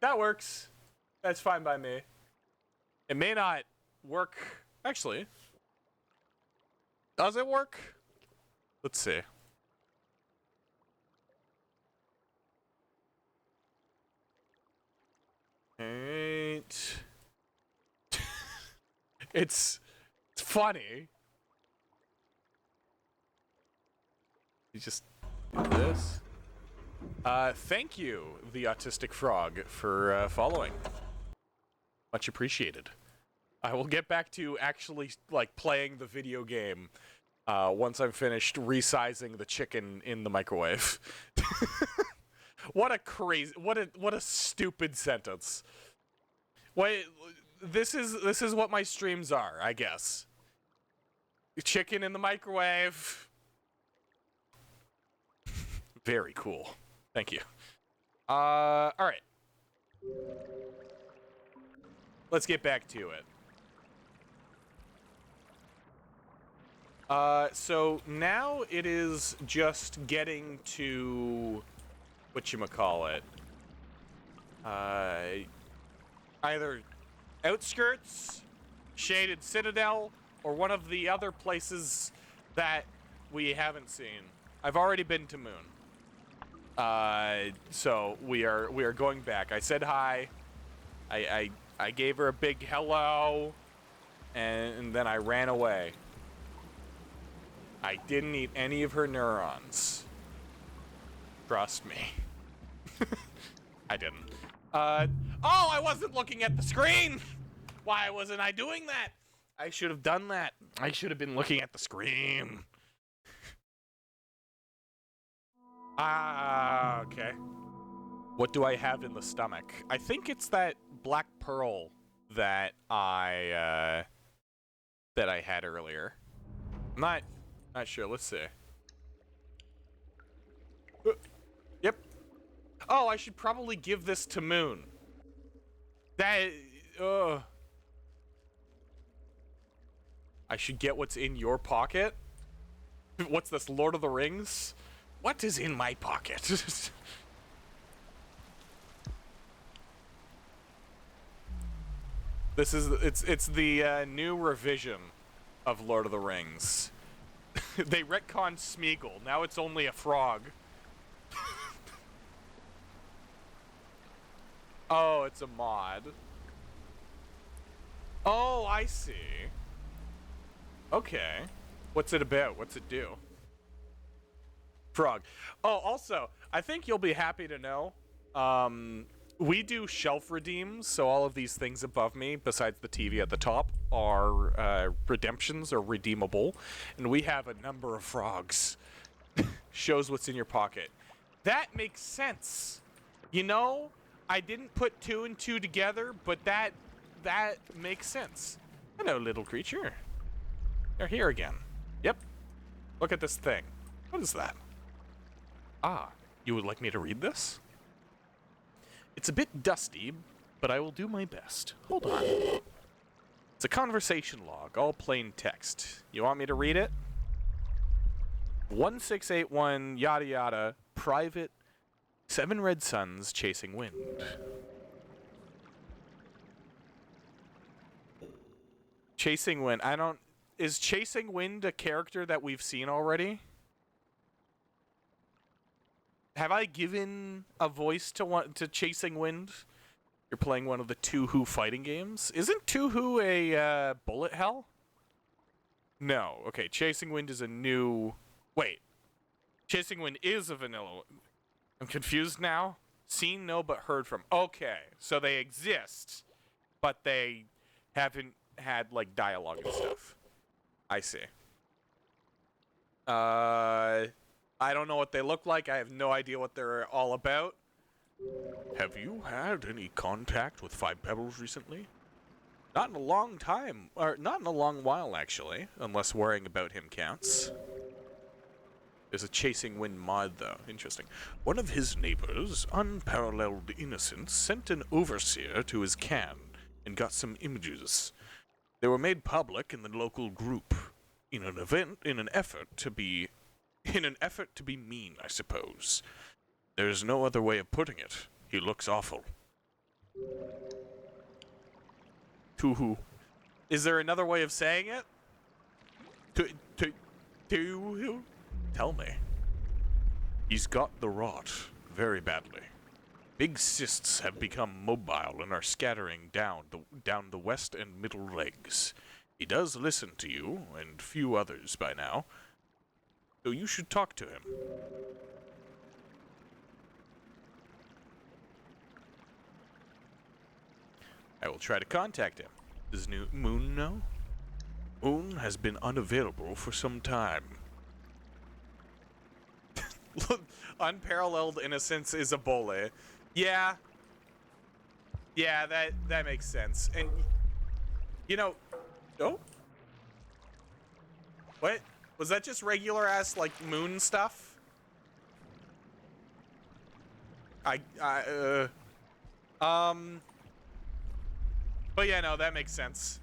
That works. That's fine by me. It may not work. Actually, does it work? Let's see. Alright. It's funny. You just do this. Thank you, the Autistic Frog, for following. Much appreciated. I will get back to actually like playing the video game once I'm finished resizing the chicken in the microwave. What a stupid sentence. Wait, this is what my streams are, I guess. Chicken in the microwave. Very cool. Thank you. All right. Let's get back to it. So now it is just getting to whatchamacallit. Either outskirts, Shaded Citadel, or one of the other places that we haven't seen. I've already been to Moon. So we are going back. I said hi. I gave her a big hello, and then I ran away. I didn't eat any of her neurons. Trust me. I didn't. Oh, I wasn't looking at the screen! Why wasn't I doing that? I should have done that. I should have been looking at the screen. Ah, okay. What do I have in the stomach? I think it's that black pearl that I had earlier. I'm not sure. Let's see. Yep. Oh, I should probably give this to Moon. That, I should get what's in your pocket? What's this, Lord of the Rings? What is in my pocket? It's the new revision of Lord of the Rings. They retconned Smeagol. Now it's only a frog. Oh, it's a mod. Oh, I see. Okay. What's it about? What's it do? Frog. Oh, also, I think you'll be happy to know, we do shelf redeems, so all of these things above me, besides the TV at the top, are redemptions or redeemable, and we have a number of frogs. Shows what's in your pocket. That makes sense. You know, I didn't put 2 and 2 together, but that makes sense. Hello, little creature. You're here again. Yep. Look at this thing. What is that? Ah, you would like me to read this? It's a bit dusty, but I will do my best. Hold on. It's a conversation log, all plain text. You want me to read it? 1681 yada yada, private, 7 red suns chasing wind. Chasing wind. Is Chasing Wind a character that we've seen already? Have I given a voice to Chasing Wind? You're playing one of the 2 Who fighting games. Isn't 2 Who a bullet hell? No. Okay, Chasing Wind is a new... Wait. Chasing Wind is a vanilla... I'm confused now. Seen, no, but heard from. Okay, so they exist, but they haven't had, like, dialogue and stuff. I see. I don't know what they look like. I have no idea what they're all about. Have you had any contact with Five Pebbles recently? Not in a long time, or not in a long while, actually, unless worrying about him counts. There's a Chasing Wind mod, though. Interesting. One of his neighbors, unparalleled innocence, sent an overseer to his can and got some images. They were made public in the local group in an effort to be mean, I suppose. There's no other way of putting it. He looks awful. To who? Is there another way of saying it? To who? Tell me. He's got the rot very badly. Big cysts have become mobile and are scattering down the west and middle legs. He does listen to you and few others by now, so you should talk to him. I will try to contact him. Does Moon know? Moon has been unavailable for some time. Unparalleled innocence is a bully. Yeah. Yeah, that makes sense. And, you know... Oh? What? Was that just regular-ass, like, Moon stuff? But yeah, no, that makes sense.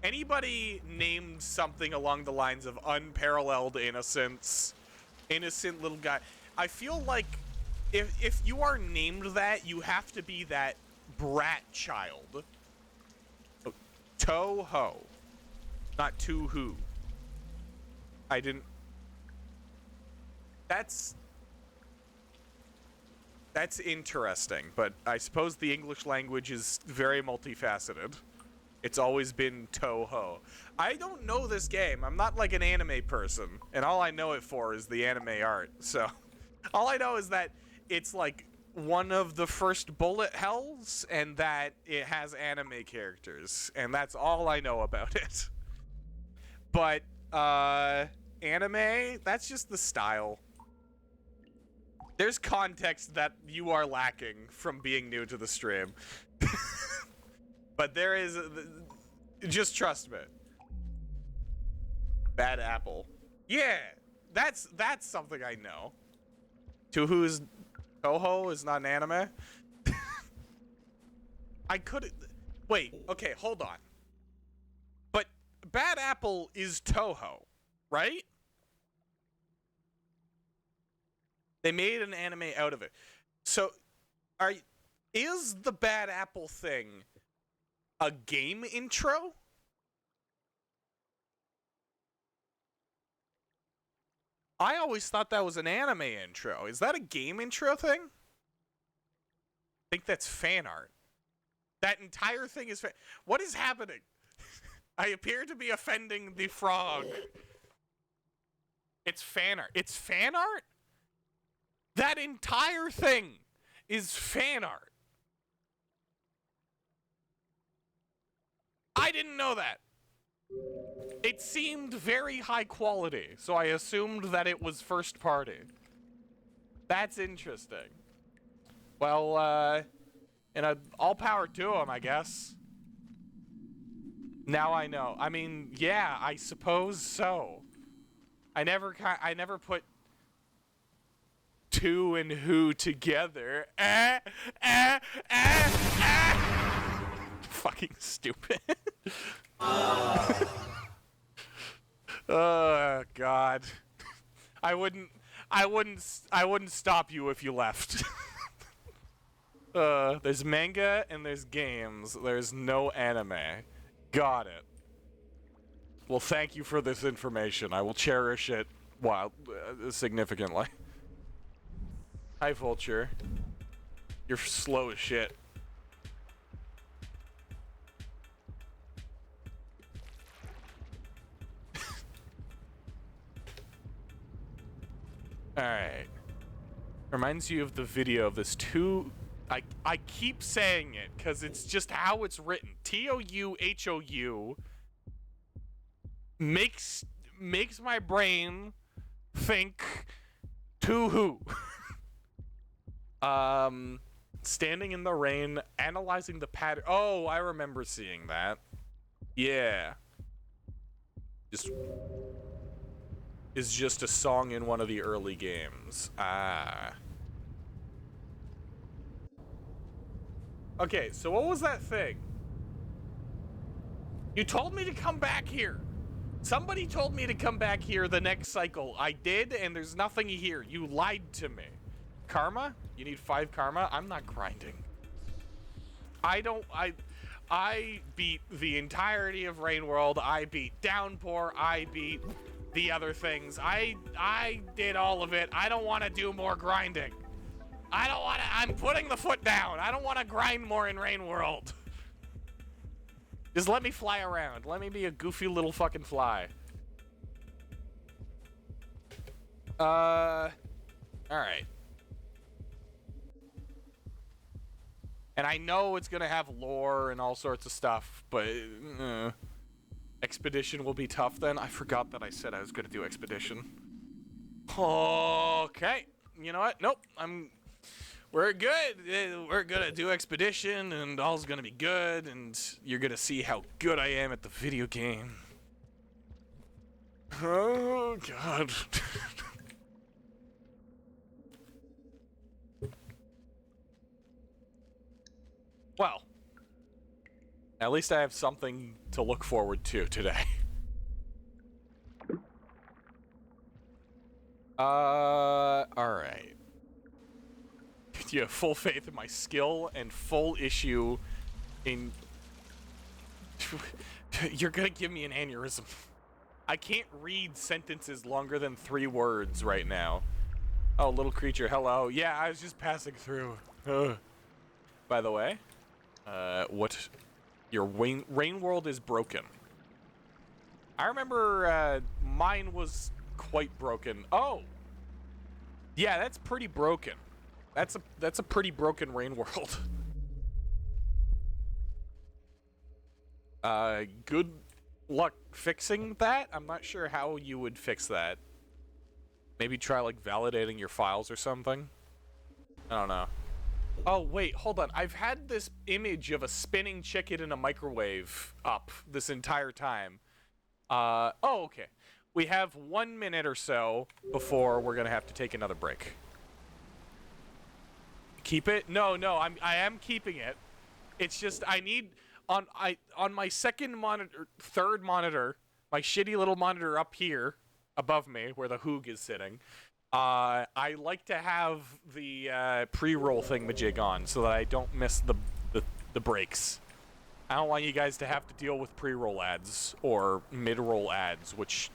Anybody named something along the lines of unparalleled innocence, innocent little guy... I feel like if you are named that, you have to be that brat child. Oh, Toho. Not to-who. I didn't... That's interesting, but I suppose the English language is very multifaceted. It's always been Toho. I don't know this game. I'm not like an anime person, and all I know it for is the anime art, so... All I know is that it's like one of the first bullet hells and that it has anime characters, and that's all I know about it. But anime, that's just the style. There's context that you are lacking from being new to the stream. But there is, just trust me. Bad apple. Yeah, that's something I know. Toho is not an anime? I couldn't... Wait, okay, hold on. But Bad Apple is Toho, right? They made an anime out of it. So, is the Bad Apple thing a game intro? I always thought that was an anime intro. Is that a game intro thing? I think that's fan art. That entire thing is fan... What is happening? I appear to be offending the frog. It's fan art. It's fan art? That entire thing is fan art. I didn't know that. It seemed very high quality, so I assumed that it was first party. That's interesting. Well, and all power to him, I guess. Now I know. I mean, yeah, I suppose so. I never put two and who together. Fucking stupid. Oh God. I wouldn't stop you if you left. There's manga and there's games. There's no anime. Got it. Well, thank you for this information. I will cherish it significantly. Hi, Vulture. You're slow as shit. Alright. Reminds you of the video of this I keep saying it because it's just how it's written. Touhou makes my brain think to who. Standing in the rain, analyzing the pattern. Oh, I remember seeing that. Yeah. Is just a song in one of the early games. Ah. Okay, so what was that thing? You told me to come back here. Somebody told me to come back here the next cycle. I did, and there's nothing here. You lied to me. Karma? You need 5 karma? I'm not grinding. I beat the entirety of Rain World. I beat Downpour. I beat the other things. I did all of it. I don't want to do more grinding. I'm putting the foot down. I don't want to grind more in Rain World. Just let me fly around. Let me be a goofy little fucking fly. Alright. And I know it's gonna have lore and all sorts of stuff, but Expedition will be tough then. I forgot that I said I was gonna do Expedition. Okay. You know what? Nope. We're good. We're gonna do Expedition, and all's gonna be good, and you're gonna see how good I am at the video game. Oh, God. Well, at least I have something to look forward to today. Alright. You have full faith in my skill and full issue in... You're gonna give me an aneurysm. I can't read sentences longer than 3 words right now. Oh, little creature, hello. Yeah, I was just passing through. By the way, your rain world is broken. I remember mine was quite broken. Oh! Yeah, that's pretty broken. That's a pretty broken rain world. Good luck fixing that. I'm not sure how you would fix that. Maybe try like validating your files or something. I don't know. Oh wait, hold on. I've had this image of a spinning chicken in a microwave up this entire time. Oh okay. We have 1 minute or so before we're gonna have to take another break. Keep it? No, I am keeping it. It's just I need on my second monitor, third monitor, my shitty little monitor up here above me where the Hoog is sitting. I like to have the pre-roll thingamajig on so that I don't miss the breaks. I don't want you guys to have to deal with pre-roll ads or mid-roll ads, which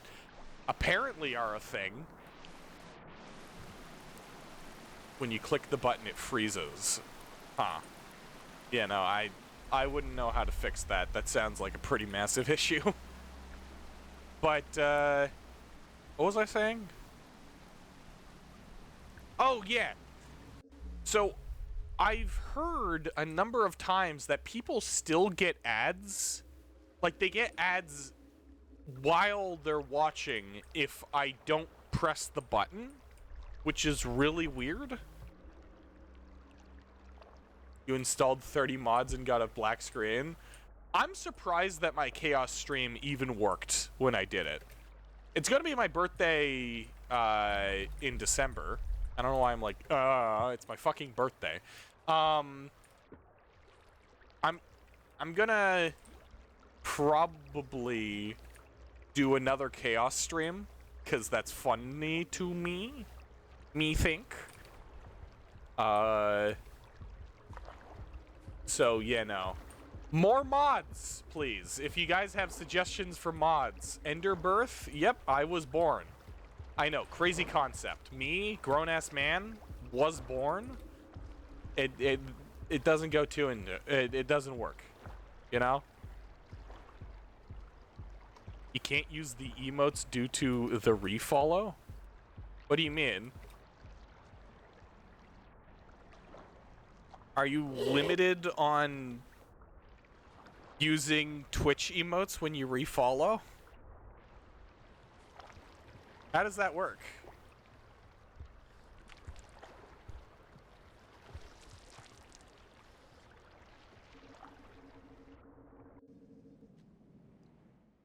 apparently are a thing. When you click the button, it freezes. Huh. Yeah, no, I wouldn't know how to fix that. That sounds like a pretty massive issue. But, what was I saying? Oh, yeah. So, I've heard a number of times that people still get ads. Like, they get ads while they're watching if I don't press the button. Which is really weird. You installed 30 mods and got a black screen. I'm surprised that my Chaos stream even worked when I did it. It's gonna be my birthday in December. I don't know why I'm like, it's my fucking birthday. I'm gonna probably do another Chaos stream, because that's funny to me. Think. So, yeah, no. More mods, please. If you guys have suggestions for mods. Enderbirth? Yep, I was born. I know, crazy concept. Me, grown-ass man, was born. It doesn't go too into it doesn't work. You know? You can't use the emotes due to the refollow? What do you mean? Are you limited on using Twitch emotes when you refollow? How does that work?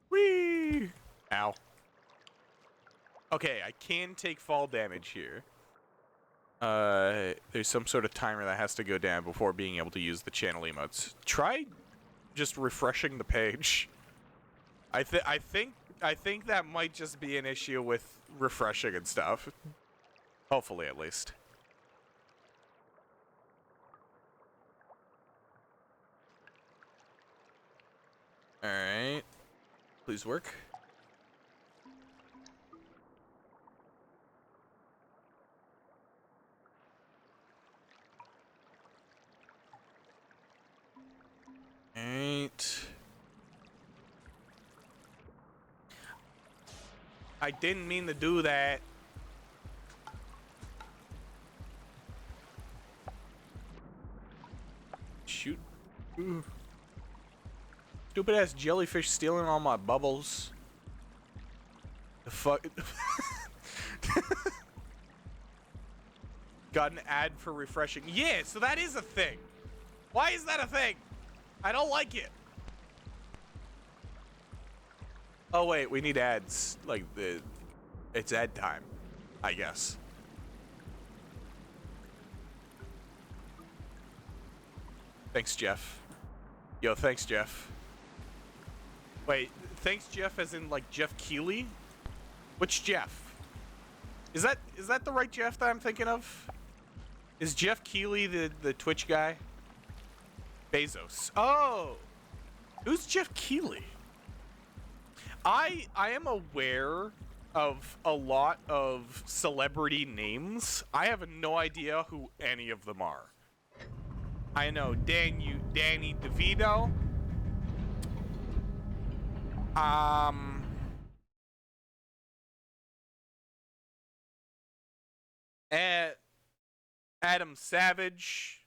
Whee! Ow. Okay, I can take fall damage here. There's some sort of timer that has to go down before being able to use the channel emotes. Try just refreshing the page. I think that might just be an issue with refreshing and stuff. Hopefully, at least. All right. Please work. Alright. I didn't mean to do that. Shoot. Ooh. Stupid ass jellyfish stealing all my bubbles. The fuck? Got an ad for refreshing. Yeah, so that is a thing. Why is that a thing? I don't like it. Oh wait, we need ads. Like it's ad time, I guess. Thanks, Jeff. Yo, thanks, Jeff. Wait, thanks, Jeff, as in like Jeff Keighley? Which Jeff? Is that the right Jeff that I'm thinking of? Is Jeff Keighley the Twitch guy? Bezos. Oh, who's Jeff Keighley? I am aware of a lot of celebrity names. I have no idea who any of them are. I know Danny DeVito. Adam Savage.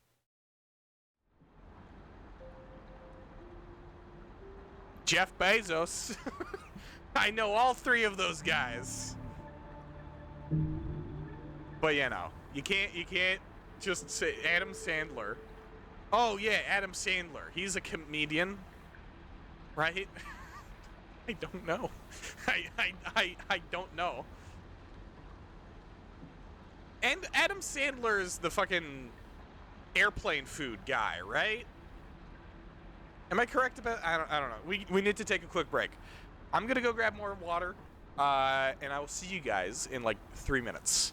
Jeff Bezos. I know all three of those guys. But you know, you can't just say Adam Sandler. Oh yeah, Adam Sandler. He's a comedian, right? I don't know. I don't know. And Adam Sandler is the fucking airplane food guy, right? Am I correct about? I don't know. We need to take a quick break. I'm gonna go grab more water, and I will see you guys in like 3 minutes.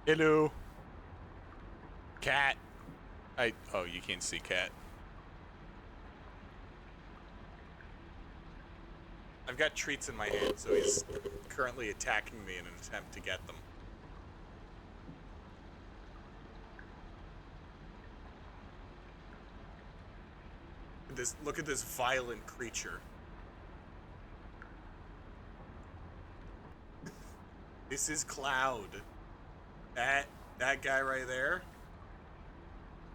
Hello. Cat. Oh, you can't see Cat. I've got treats in my hand, so he's currently attacking me in an attempt to get them. Look at this violent creature. This is Cloud. That guy right there.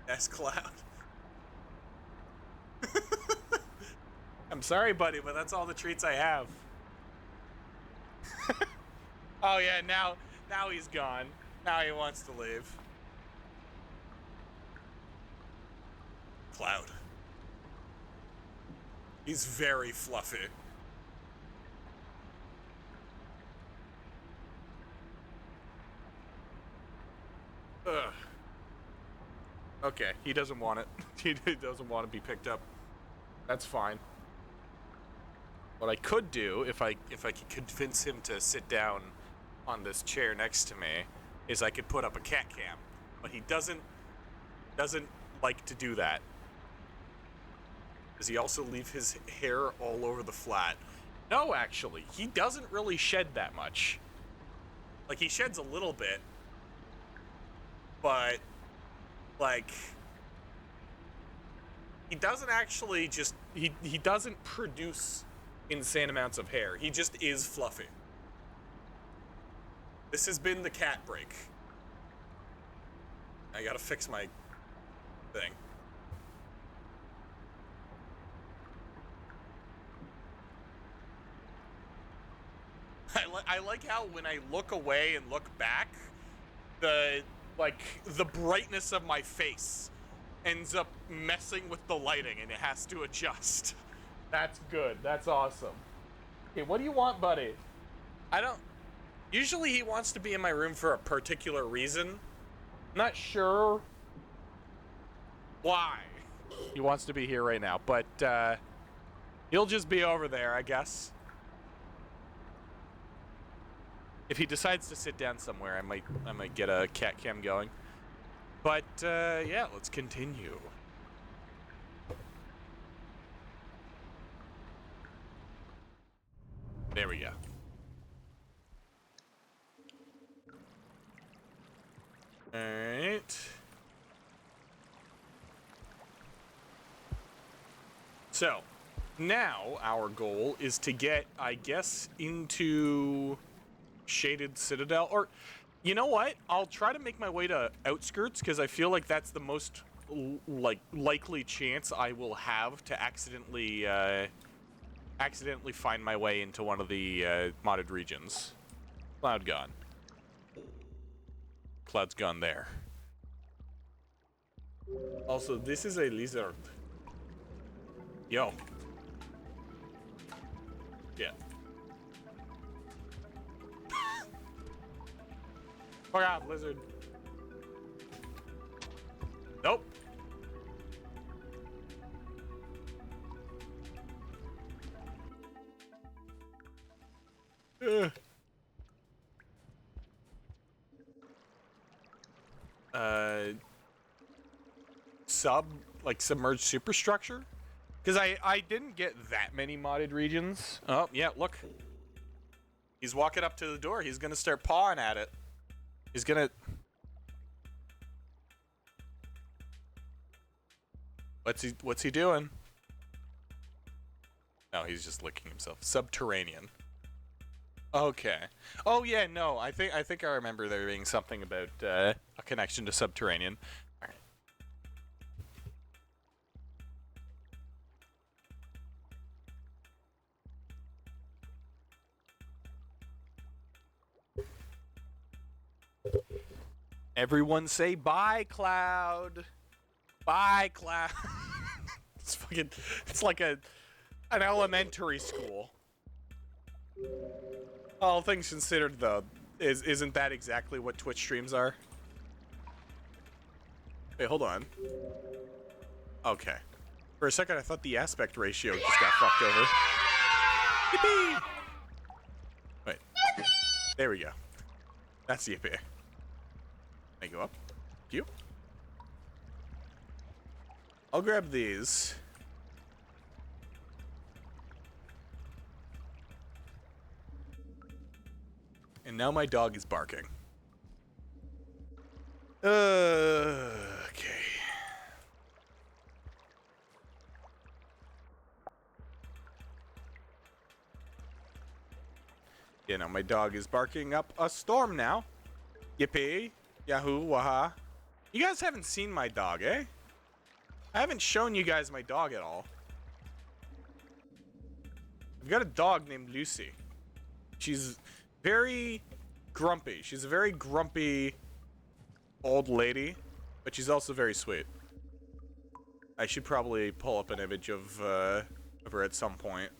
That's Cloud. I'm sorry, buddy, but that's all the treats I have. Oh yeah, now he's gone. Now he wants to leave. Cloud. He's very fluffy. Ugh. Okay, he doesn't want it. He doesn't want to be picked up. That's fine. What I could do, if I could convince him to sit down on this chair next to me, is I could put up a cat cam. But he doesn't like to do that. Does he also leave his hair all over the flat? No, actually. He doesn't really shed that much. Like, he sheds a little bit. But, like, he doesn't actually just... He doesn't produce insane amounts of hair. He just is fluffy. This has been the cat break. I gotta fix my thing. I like how when I look away and look back, the brightness of my face ends up messing with the lighting and it has to adjust. That's good. That's awesome. Okay, what do you want, buddy? Usually he wants to be in my room for a particular reason. I'm not sure why he wants to be here right now, but he'll just be over there, I guess. If he decides to sit down somewhere, I might get a cat cam going. But yeah, let's continue. There we go. All right. So, now our goal is to get, I guess, into Shaded Citadel, or you know what? I'll try to make my way to Outskirts because I feel like that's the most likely chance I will have to accidentally find my way into one of the modded regions. Cloud gone. Cloud's gone there. Also, this is a lizard. Yo. Yeah. Fuck off, lizard. Nope. Ugh. Submerged superstructure? Because I didn't get that many modded regions. Oh, yeah, look. He's walking up to the door. He's gonna start pawing at it. He's gonna... What's he doing? No, he's just licking himself. Subterranean. Okay. Oh yeah, no. I think I remember there being something about a connection to Subterranean. All right. Everyone say bye, Cloud. Bye, Cloud. It's like an elementary school. All things considered, though, isn't that exactly what Twitch streams are? Wait, hold on. Okay. For a second, I thought the aspect ratio just got fucked over. Yippee! Wait. There we go. That's yippee. I go up. Thank you. I'll grab these. And now my dog is barking. Okay. You know, my dog is barking up a storm now. Yippee. Yahoo. Waha. You guys haven't seen my dog, eh? I haven't shown you guys my dog at all. I've got a dog named Lucy. She's very grumpy. She's a very grumpy old lady, but she's also very sweet. I should probably pull up an image of her at some point.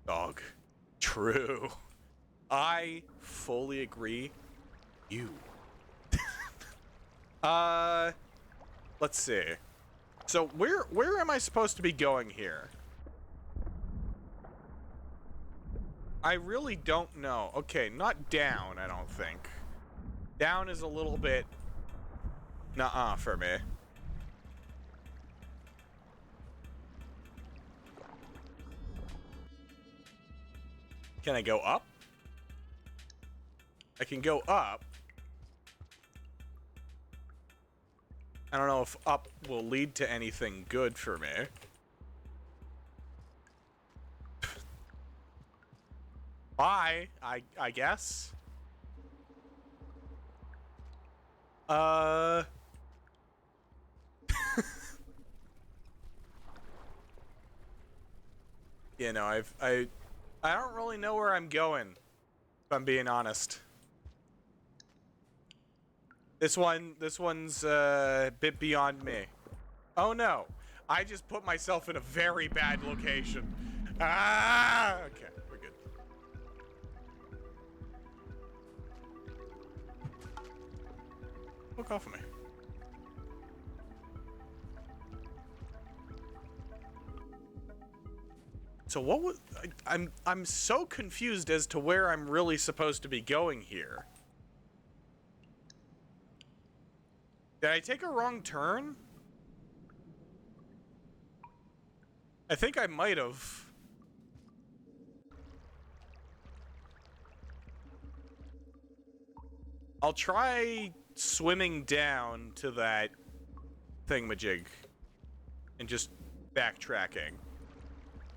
Dog. True. I fully agree. You. Let's see. So where am I supposed to be going here? I really don't know. Okay, not down, I don't think. Down is a little bit nuh-uh for me. Can I go up? I can go up. I don't know if up will lead to anything good for me. Bye, I guess. You know, I don't really know where I'm going, if I'm being honest. This one's a bit beyond me. Oh no, I just put myself in a very bad location. Ah, okay, we're good. Look off of me. So what was I'm so confused as to where I'm really supposed to be going here. Did I take a wrong turn? I think I might have. I'll try swimming down to that thingamajig and just backtracking.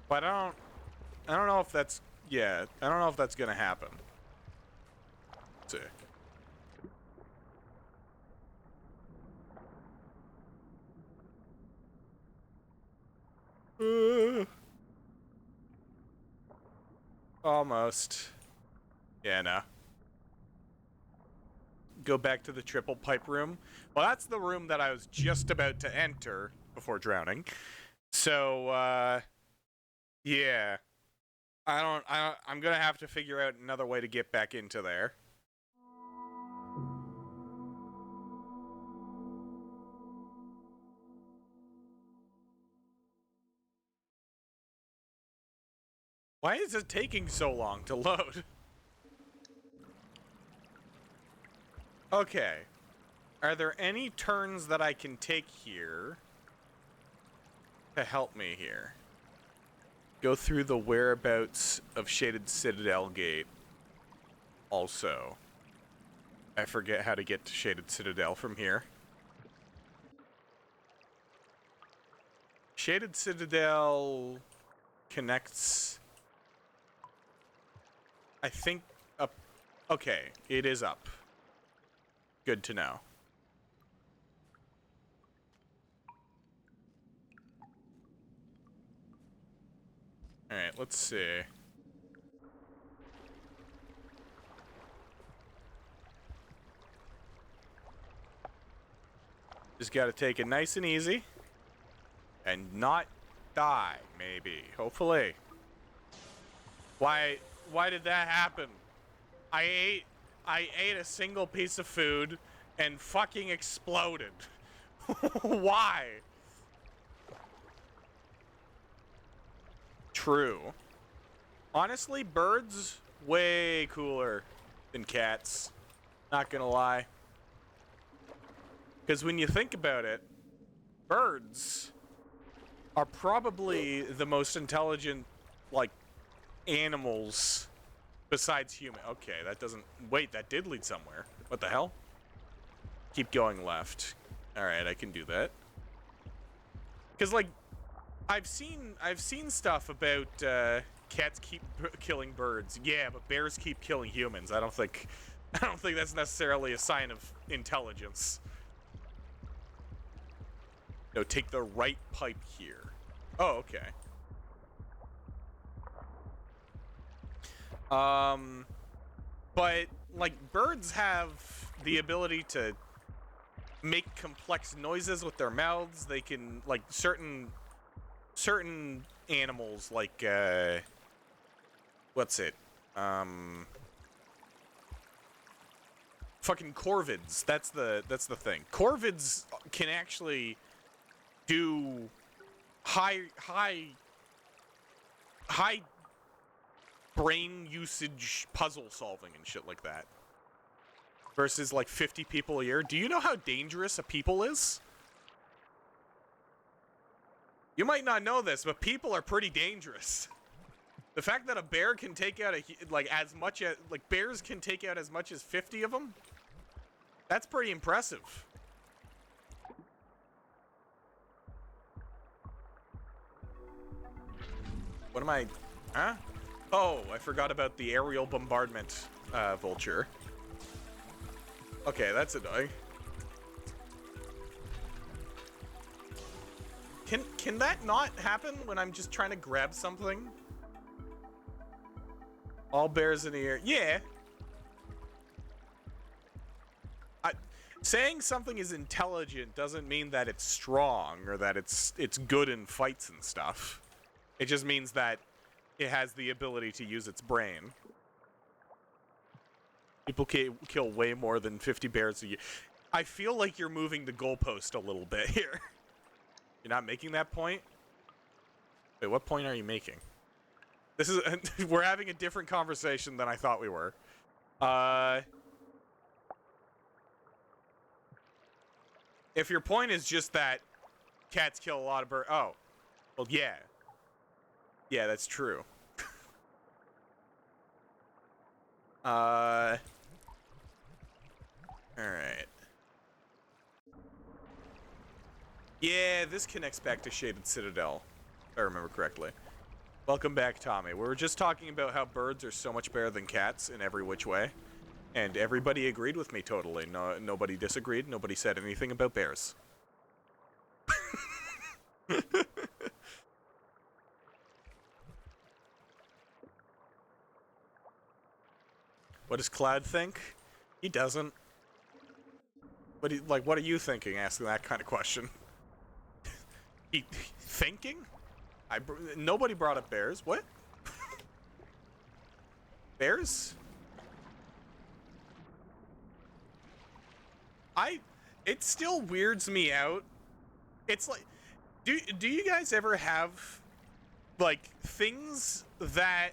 But I don't know if that's, yeah, I don't know if that's gonna happen. Let's see. Almost. Yeah, no. Go back to the triple pipe room. Well, that's the room that I was just about to enter before drowning. So, yeah. I'm gonna have to figure out another way to get back into there. Why is it taking so long to load? Okay. Are there any turns that I can take here to help me here? Go through the whereabouts of Shaded Citadel Gate. Also, I forget how to get to Shaded Citadel from here. Shaded Citadel connects, I think, up. Okay, it is up. Good to know. Alright, let's see. Just gotta take it nice and easy. And not die, maybe. Hopefully. Why did that happen? I ate a single piece of food and fucking exploded. Why? True. Honestly, birds way cooler than cats. Not gonna lie. Because when you think about it, birds are probably the most intelligent, like, animals besides human. Okay, that doesn't... Wait, that did lead somewhere. What the hell? Keep going left. Alright, I can do that. Because, like, I've seen stuff about cats keep killing birds. Yeah, but bears keep killing humans. I don't think that's necessarily a sign of intelligence. No, take the right pipe here. Oh, okay. But like birds have the ability to make complex noises with their mouths. They can, like, certain animals, like what's it? Fucking corvids. That's the thing. Corvids can actually do high brain usage puzzle solving and shit like that. Versus like 50 people a year. Do you know how dangerous a people is? You might not know this, but people are pretty dangerous. The fact that a bear can take out bears can take out as much as 50 of them, that's pretty impressive. What am I... Huh? Oh, I forgot about the aerial bombardment vulture. Okay, that's annoying. Can that not happen when I'm just trying to grab something? All bears in the air. Yeah. Saying something is intelligent doesn't mean that it's strong or that it's good in fights and stuff. It just means that it has the ability to use its brain. People kill way more than 50 bears a year. I feel like you're moving the goalpost a little bit here. You're not making that point? Wait, what point are you making? This is... We're having a different conversation than I thought we were. If your point is just that cats kill a lot of birds... Oh. Well, yeah. Yeah, that's true. Alright. Yeah, this connects back to Shaded Citadel, if I remember correctly. Welcome back, Tommy. We were just talking about how birds are so much better than cats in every which way. And everybody agreed with me totally. No, nobody disagreed. Nobody said anything about bears. What does Cloud think? He doesn't. But what are you thinking, asking that kind of question? Thinking? Nobody brought up bears. What? Bears? It still weirds me out. It's like, do you guys ever have, like, things that,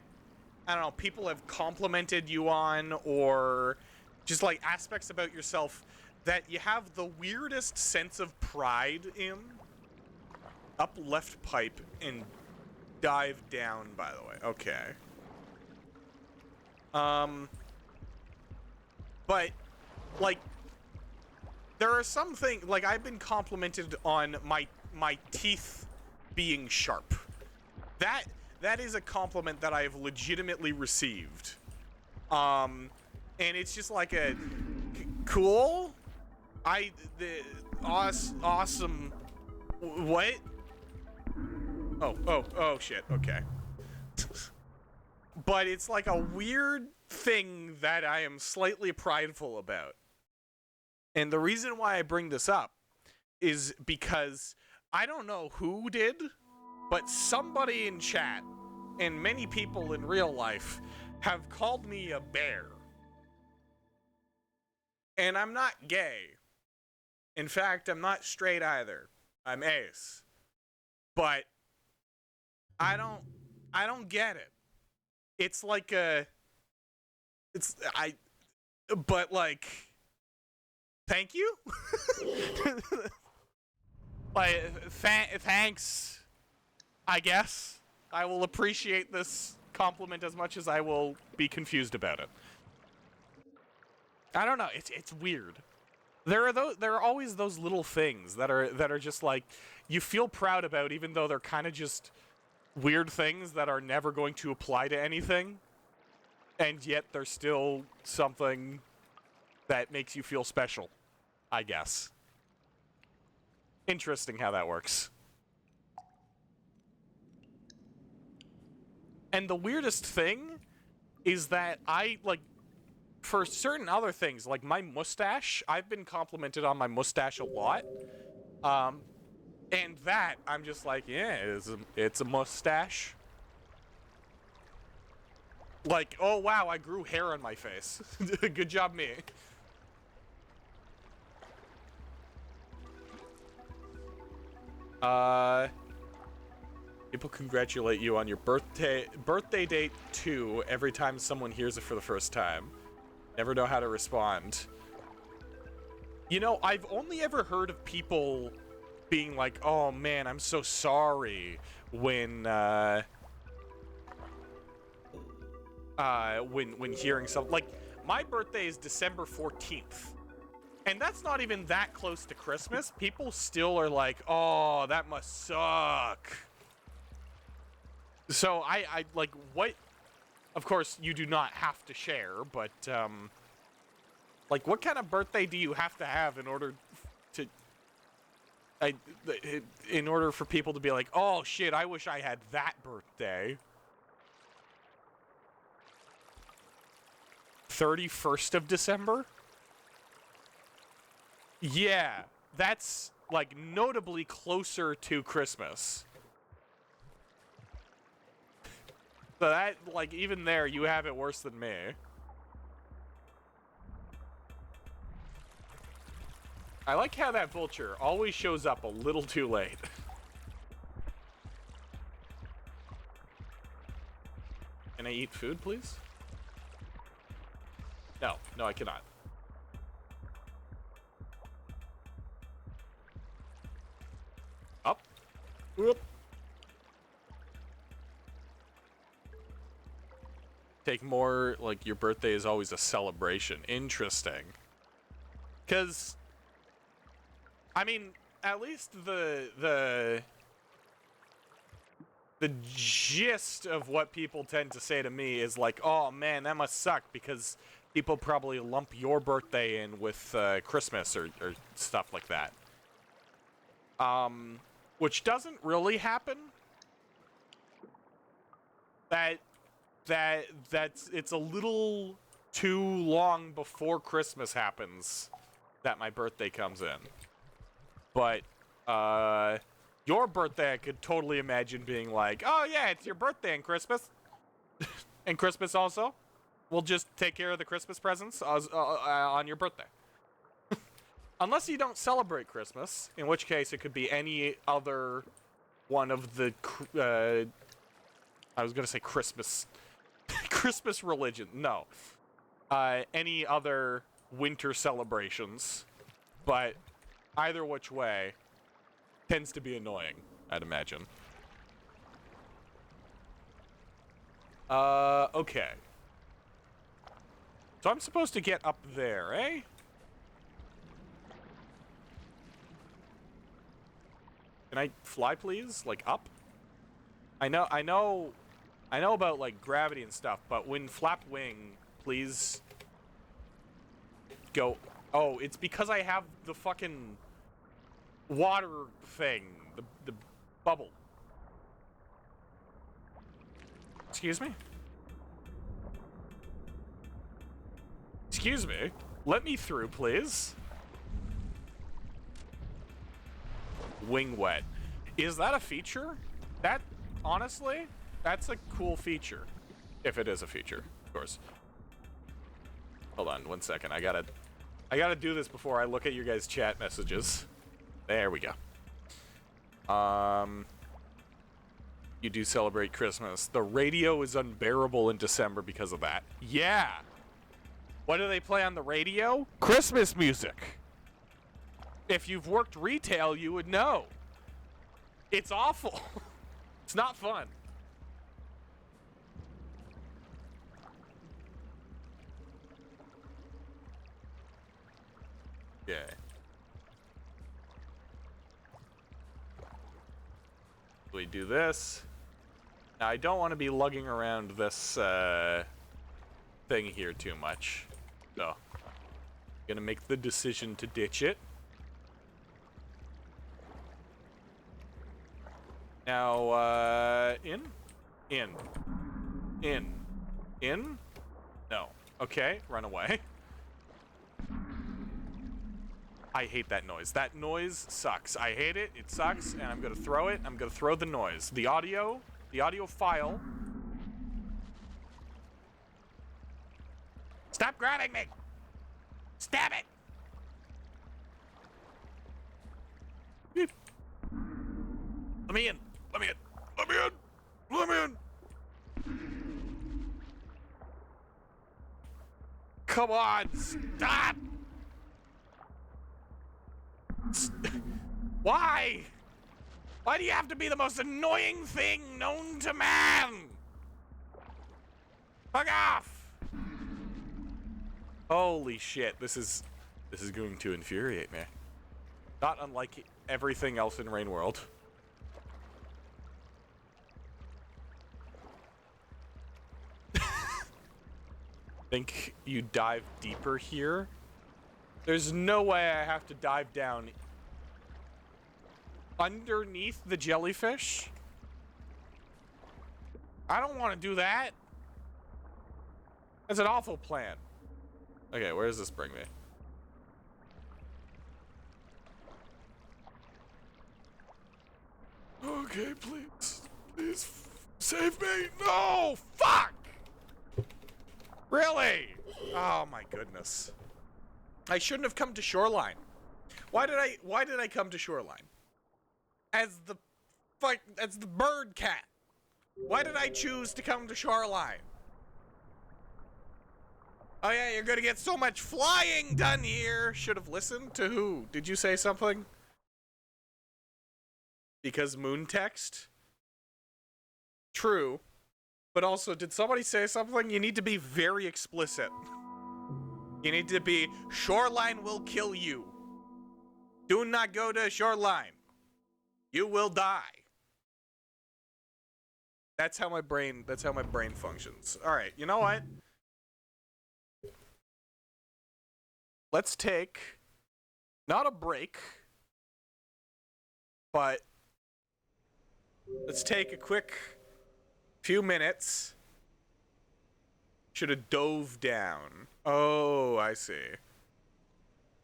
I don't know, people have complimented you on, or just, like, aspects about yourself that you have the weirdest sense of pride in? Up left pipe and dive down, by the way. Okay. But, like, there are some things, like, I've been complimented on my teeth being sharp. That is a compliment that I have legitimately received. And it's just like a cool. Awesome. What? Oh shit. Okay. But it's like a weird thing that I am slightly prideful about. And the reason why I bring this up is because I don't know who did, but somebody in chat and many people in real life have called me a bear. And I'm not gay. In fact, I'm not straight either. I'm ace. But I don't get it. It's like but like, Thank you? Like, thanks, I guess. I will appreciate this compliment as much as I will be confused about it. I don't know, it's weird. There are always those little things that are just like you feel proud about, even though they're kind of just weird things that are never going to apply to anything, and yet they're still something that makes you feel special, I guess. Interesting how that works. And the weirdest thing is that I, like, for certain other things, like my mustache, I've been complimented on my mustache a lot. And that, I'm just like, yeah, it's a mustache. Like, oh wow, I grew hair on my face. Good job, me. People congratulate you on your birthday date too every time someone hears it for the first time. Never know how to respond. You know, I've only ever heard of people being like, oh man, I'm so sorry when hearing something. Like, my birthday is December 14th. And that's not even that close to Christmas. People still are like, oh, that must suck. So I like, what? Of course, you do not have to share, but, like, what kind of birthday do you have to have in order to, in order for people to be like, oh shit, I wish I had that birthday. 31st of December? Yeah, that's, like, notably closer to Christmas. So that, like, even there, you have it worse than me. I like how that vulture always shows up a little too late. Can I eat food, please? No, I cannot. Up. Whoop. Take more, like, your birthday is always a celebration. Interesting. Because, I mean, at least the gist of what people tend to say to me is like, oh man, that must suck, because people probably lump your birthday in with Christmas or stuff like that. Which doesn't really happen. That's it's a little too long before Christmas happens that my birthday comes in. But your birthday, I could totally imagine being like, oh yeah, it's your birthday and Christmas. And Christmas also. We'll just take care of the Christmas presents on your birthday. Unless you don't celebrate Christmas, in which case it could be any other one of the, I was gonna say Christmas, Christmas religion, no. Any other winter celebrations, but either which way tends to be annoying, I'd imagine. Okay. So I'm supposed to get up there, eh? Can I fly, please? Like, up? I know about, like, gravity and stuff, but when flap wing, please go. Oh, it's because I have the fucking water thing, the bubble. Excuse me? Excuse me? Let me through, please. Wing wet. Is that a feature? That, honestly, that's a cool feature. If it is a feature, of course. Hold on 1 second. I gotta do this before I look at your guys' chat messages. There we go. You do celebrate Christmas. The radio is unbearable in December because of that. Yeah! What do they play on the radio? Christmas music! If you've worked retail, you would know. It's awful. It's not fun. Yeah. We do this. Now, I don't want to be lugging around this thing here too much. So, gonna make the decision to ditch it. Now, in. No. Okay, run away. I hate that noise. That noise sucks. I hate it. It sucks, and I'm gonna throw it. I'm gonna throw the noise. The audio file. Stop grabbing me! Stab it! Beep. Let me in. Let me in. Let me in. Let me in. Come on, stop! Why? Why do you have to be the most annoying thing known to man? Fuck off! Holy shit, this is going to infuriate me. Not unlike everything else in Rain World. Think you dive deeper here? There's no way I have to dive down underneath the jellyfish. I don't want to do that. That's an awful plan. Okay, where does this bring me? Okay, please. Please save me. No! Fuck! Really? Oh my goodness. I shouldn't have come to Shoreline. Why did I come to Shoreline? As the bird cat. Why did I choose to come to Shoreline? Oh yeah, you're gonna get so much flying done here. Should have listened to who? Did you say something? Because moon text? True. But also, did somebody say something? You need to be very explicit. You need to be, Shoreline will kill you. Do not go to Shoreline. You will die. That's how my brain functions. All right, you know what? Let's take, not a break, but let's take a quick few minutes. Should have dove down. Oh, I see.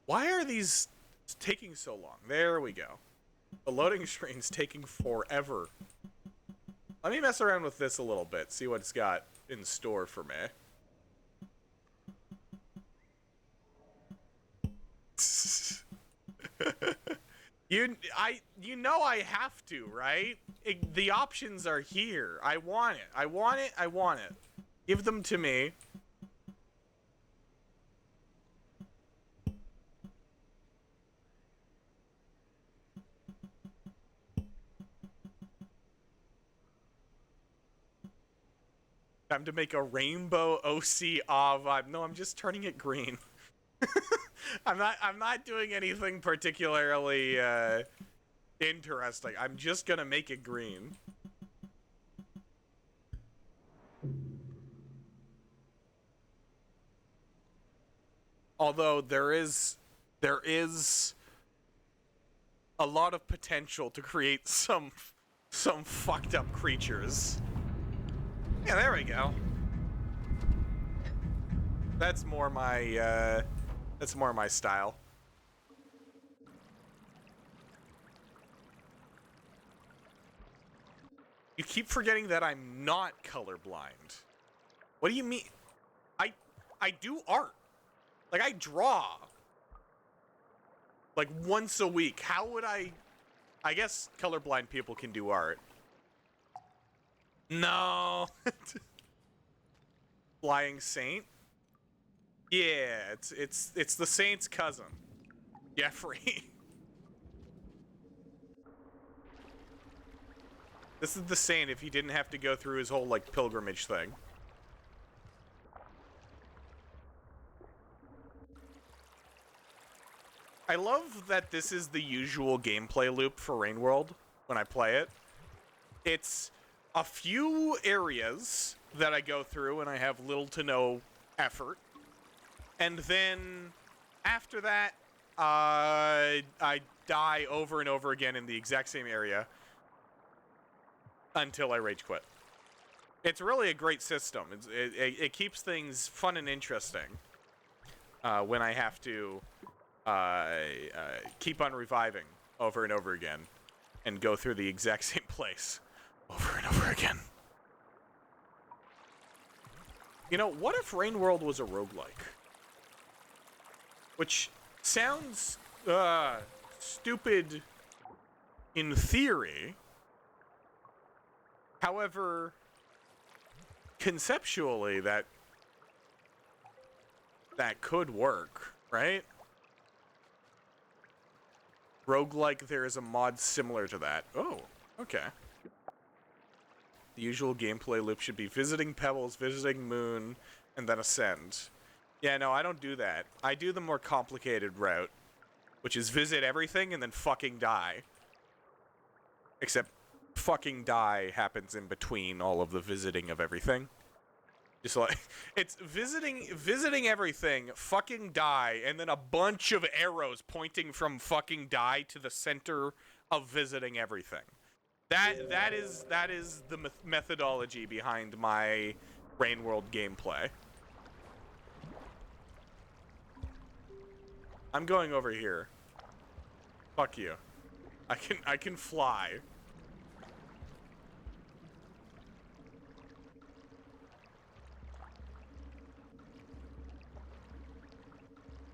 Why are these taking so long? There we go. The loading screen's taking forever. Let me mess around with this a little bit, see what it's got in store for me. You know I have to, right? The options are here. I want it. I want it. I want it. Give them to me. Time to make a rainbow OCR vibe. No, I'm just turning it green. I'm not doing anything particularly interesting. I'm just gonna make it green. Although there is a lot of potential to create some fucked up creatures. Yeah, there we go. That's more my style. You keep forgetting that I'm not colorblind. What do you mean? I do art. Like, I draw. Like, once a week. How would I guess colorblind people can do art. No. Flying Saint? Yeah, it's the Saint's cousin. Jeffrey. This is the Saint if he didn't have to go through his whole, like, pilgrimage thing. I love that this is the usual gameplay loop for Rain World when I play it. It's a few areas that I go through and I have little to no effort. And then after that, I die over and over again in the exact same area until I rage quit. It's really a great system. It keeps things fun and interesting when I have to keep on reviving over and over again and go through the exact same place over and over again. You know, what if Rain World was a roguelike? Which sounds stupid in theory. However, conceptually, that could work, right? Roguelike, there is a mod similar to that. Oh, okay. The usual gameplay loop should be visiting Pebbles, visiting Moon, and then Ascend. Yeah, no, I don't do that. I do the more complicated route, which is visit everything and then fucking die. Except fucking die happens in between all of the visiting of everything. Just like, it's visiting everything, fucking die, and then a bunch of arrows pointing from fucking die to the center of visiting everything. That is the methodology behind my Rain World gameplay. I'm going over here. Fuck you. I can fly.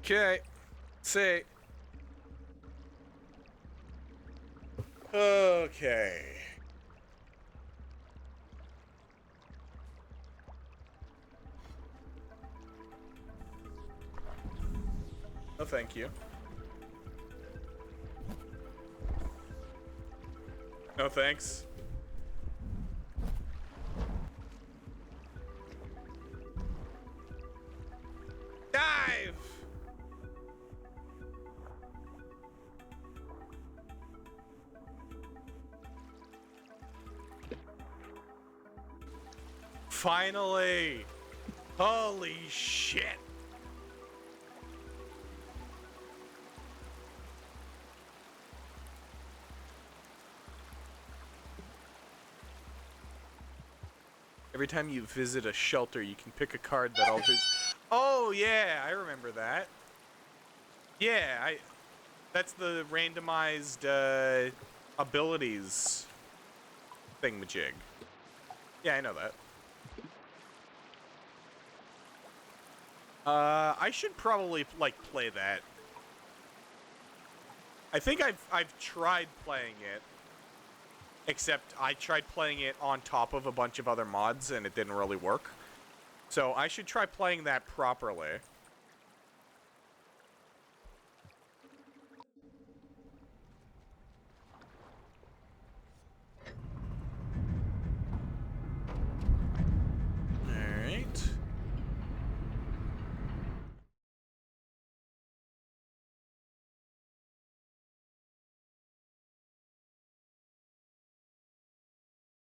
Okay. See. Okay. No, thank you. No, thanks. Dive! Finally! Holy shit! Every time you visit a shelter, you can pick a card that alters... Oh, yeah, I remember that. Yeah, that's the randomized, abilities thingamajig. Yeah, I know that. I should probably, like, play that. I think I've tried playing it. Except I tried playing it on top of a bunch of other mods and it didn't really work. So I should try playing that properly. Alright.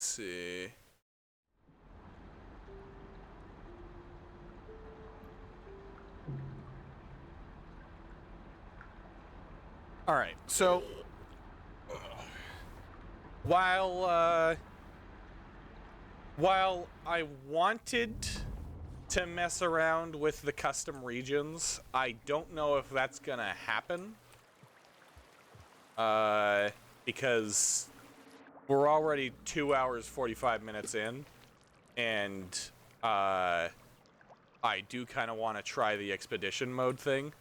See. All right. So while I wanted to mess around with the custom regions, I don't know if that's gonna happen. Because we're already 2 hours 45 minutes in, and I do kind of want to try the expedition mode thing.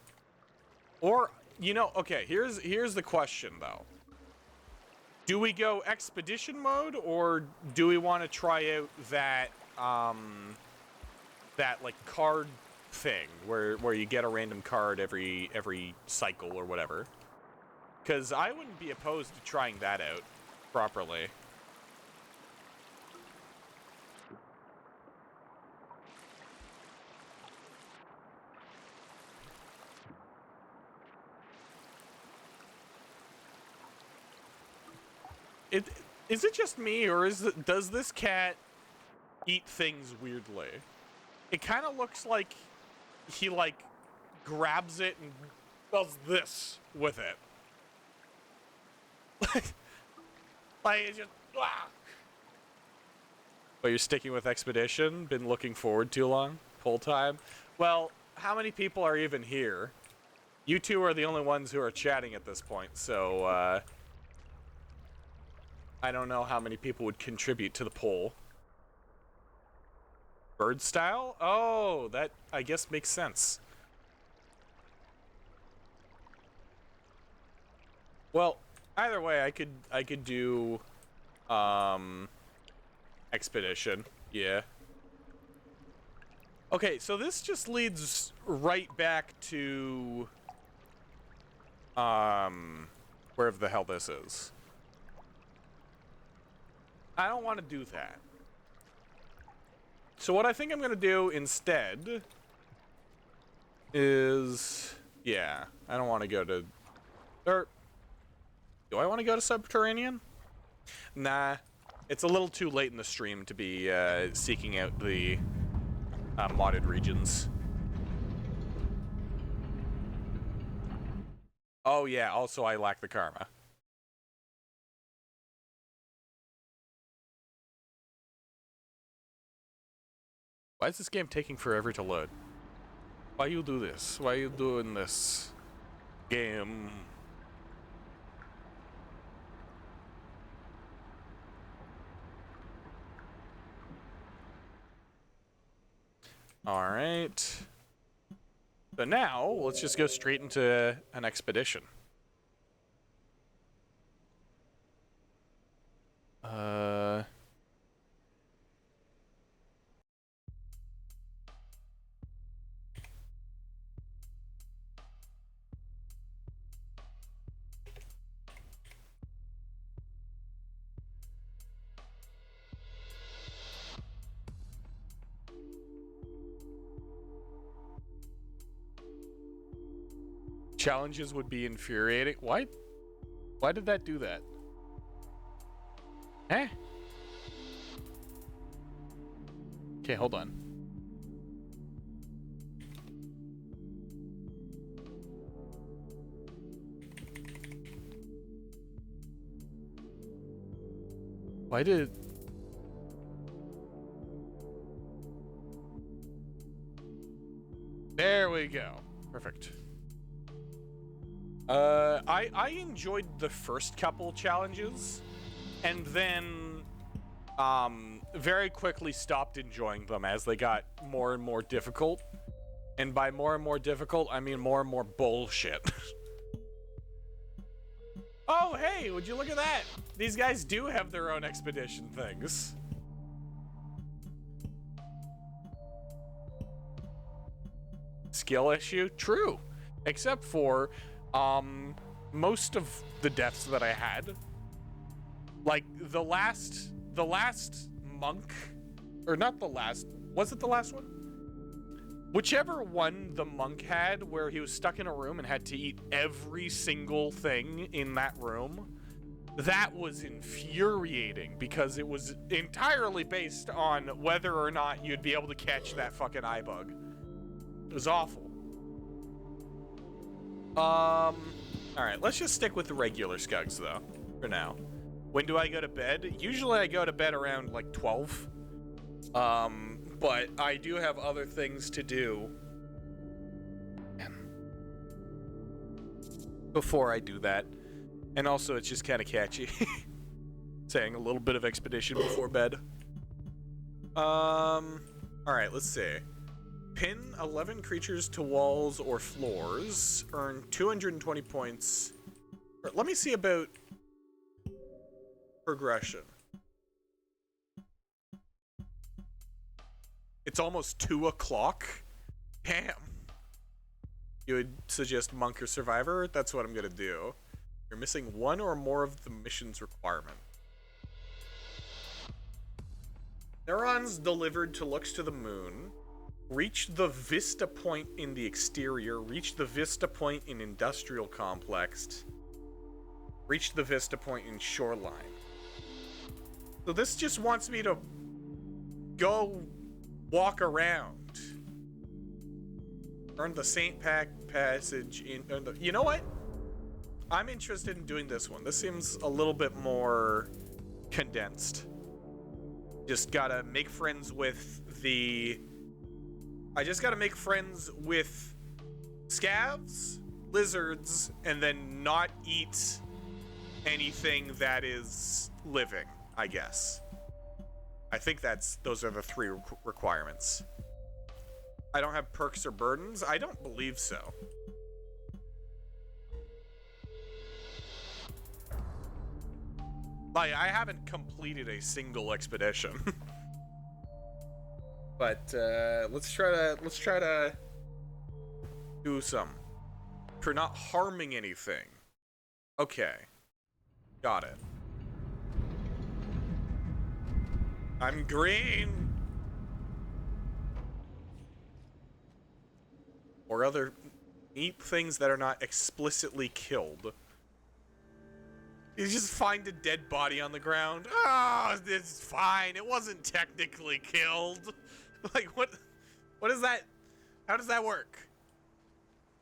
Or, you know, okay, here's the question though. Do we go expedition mode, or do we want to try out that that like card thing where you get a random card every cycle or whatever? Because I wouldn't be opposed to trying that out properly. Is it just me, or does this cat eat things weirdly? It kind of looks like he, like, grabs it and does this with it. Like, it's just... Ah. But you're sticking with Expedition? Been looking forward too long? Full time? Well, how many people are even here? You two are the only ones who are chatting at this point, so, I don't know how many people would contribute to the poll. Bird style? Oh, that, I guess, makes sense. Well, either way, I could do, Expedition. Yeah. Okay, so this just leads right back to, wherever the hell this is. I don't want to do that. So what I think I'm going to do instead is... Yeah, I don't want to go to... Or... Do I want to go to Subterranean? Nah. It's a little too late in the stream to be seeking out the modded regions. Oh yeah, also I lack the karma. Why is this game taking forever to load? Why you do this? Why you doing this? Game. Alright. So now, let's just go straight into an expedition. Challenges would be infuriating. Why? Why did that do that? Eh? Okay, hold on. Why did... There we go. Perfect. I enjoyed the first couple challenges, and then, very quickly stopped enjoying them as they got more and more difficult. And by more and more difficult, I mean more and more bullshit. Oh, hey, would you look at that? These guys do have their own expedition things. Skill issue? True. Except for, most of the deaths that I had, like the last monk, or not the last, was it the last one? Whichever one the monk had, where he was stuck in a room and had to eat every single thing in that room, that was infuriating because it was entirely based on whether or not you'd be able to catch that fucking eye bug. It was awful. Alright, let's just stick with the regular Scugs, though, for now. When do I go to bed? Usually I go to bed around, like, 12. But I do have other things to do before I do that. And also, it's just kind of catchy. Saying a little bit of expedition before bed. Alright, let's see. Pin 11 creatures to walls or floors. Earn 220 points. Let me see about progression. It's almost 2 o'clock. Damn. You would suggest Monk or Survivor? That's what I'm gonna do. You're missing one or more of the mission's requirement. Neurons delivered to Lux to the moon. Reach the Vista Point in the exterior. Reach the Vista Point in Industrial Complex. Reach the Vista Point in Shoreline. So this just wants me to go walk around. Earn the Saint Passage in... You know what? I'm interested in doing this one. This seems a little bit more condensed. Just gotta make friends with the... I just gotta make friends with scavs, lizards, and then not eat anything that is living, I guess. I think those are the 3 requirements. I don't have perks or burdens? I don't believe so. Like, I haven't completed a single expedition. But let's try to do some. For not harming anything. Okay. Got it. I'm green. Or other neat things that are not explicitly killed. You just find a dead body on the ground. Oh, it's fine. It wasn't technically killed. Like, what is that? How does that work?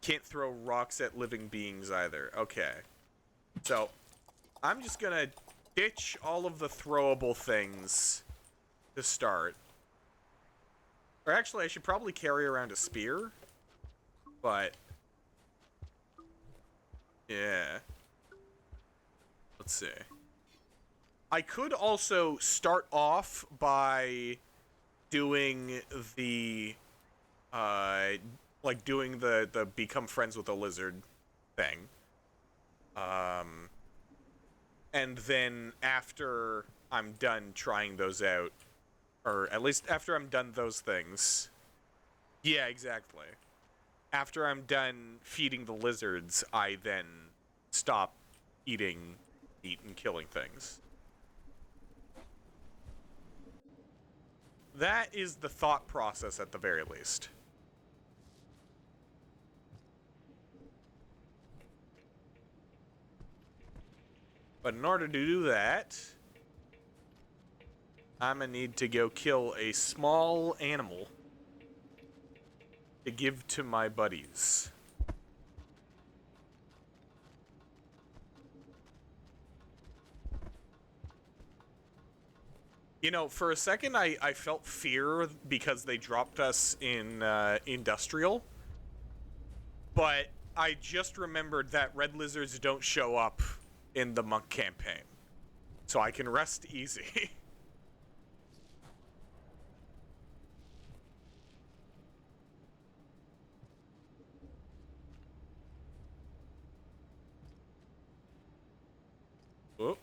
Can't throw rocks at living beings either. Okay. So, I'm just gonna ditch all of the throwable things to start. Or actually, I should probably carry around a spear. But, yeah. Let's see. I could also start off by doing the, like doing the become friends with a lizard thing. And then after I'm done trying those out, or at least after I'm done those things. Yeah, exactly. After I'm done feeding the lizards, I then stop eating meat and killing things. That is the thought process at the very least. But in order to do that, I'm gonna need to go kill a small animal to give to my buddies. You know, for a second I felt fear because they dropped us in Industrial. But I just remembered that red lizards don't show up in the monk campaign. So I can rest easy. Oh.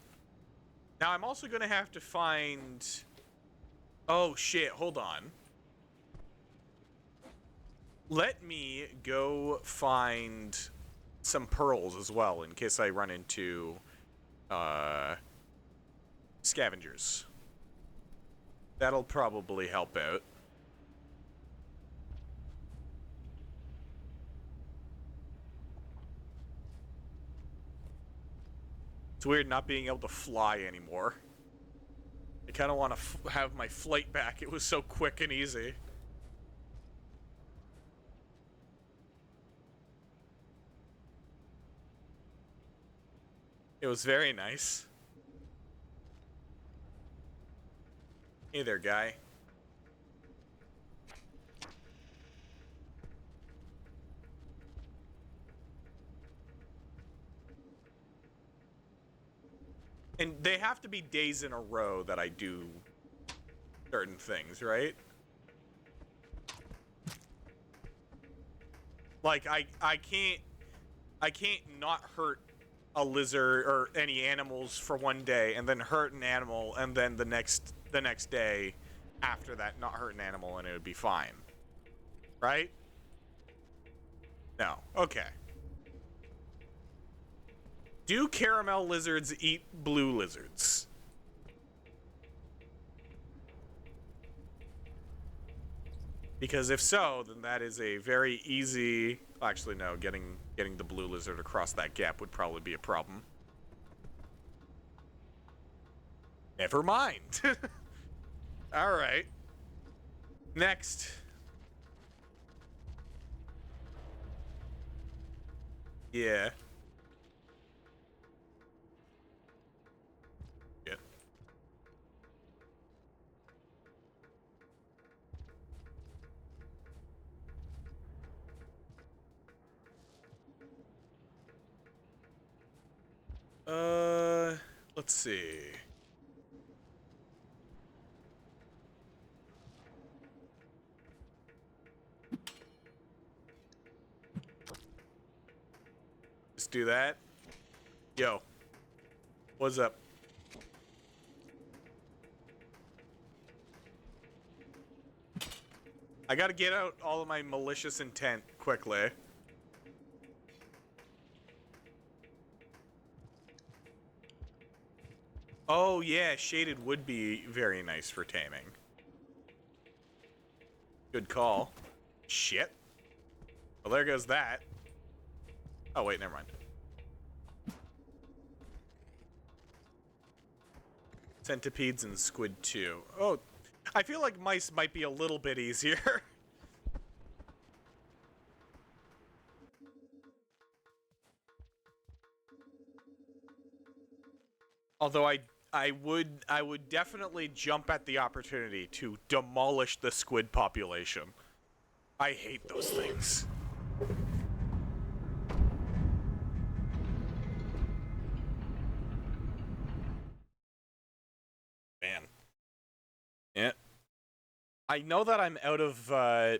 Now I'm also gonna have to find... Oh shit, hold on. Let me go find some pearls as well in case I run into scavengers. That'll probably help out. It's weird not being able to fly anymore. I kind of want to have my flight back. It was so quick and easy. It was very nice. Hey there, guy. And they have to be days in a row that I do certain things, right? Like I can't not hurt a lizard or any animals for one day and then hurt an animal and then the next day after that not hurt an animal and it would be fine. Right? No. Okay. Do caramel lizards eat blue lizards? Because if so, then that is a very easy... Actually, no. Getting the blue lizard across that gap would probably be a problem. Never mind. Alright. Next. Yeah. Yeah. Let's see. Just do that. Yo. What's up? I gotta get out all of my malicious intent quickly. Oh yeah, shaded would be very nice for taming. Good call. Shit. Well, there goes that. Oh wait, never mind. Centipedes and squid too. Oh, I feel like mice might be a little bit easier. Although I would definitely jump at the opportunity to demolish the squid population. I hate those things. Man. Yeah. I know that I'm out of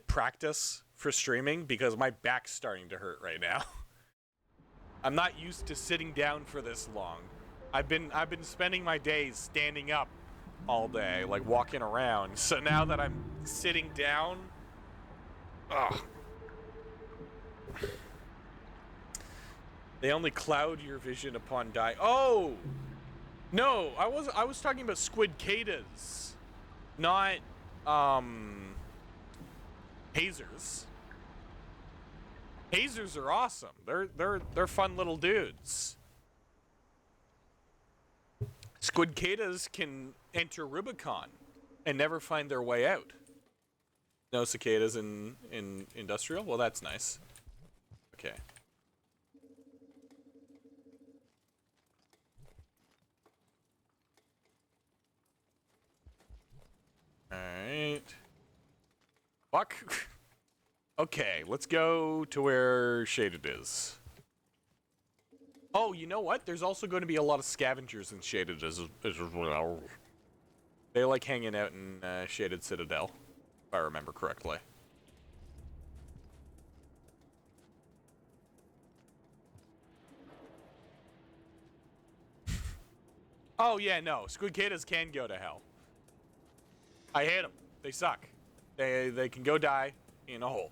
practice for streaming because my back's starting to hurt right now. I'm not used to sitting down for this long. I've been spending my days standing up all day, like walking around. So now that I'm sitting down, ugh. They only cloud your vision upon dying. Oh, no, I was talking about squid catas, not hazers. Hazers are awesome. They're fun little dudes. Squid catas can enter Rubicon and never find their way out. No cicadas in industrial? Well, that's nice. Okay. Alright. Fuck. Okay, let's go to where Shaded is. Oh, you know what? There's also going to be a lot of scavengers in Shaded as well. They like hanging out in Shaded Citadel, if I remember correctly. Oh yeah, no. Squid catas can go to hell. I hate them. They suck. They can go die in a hole.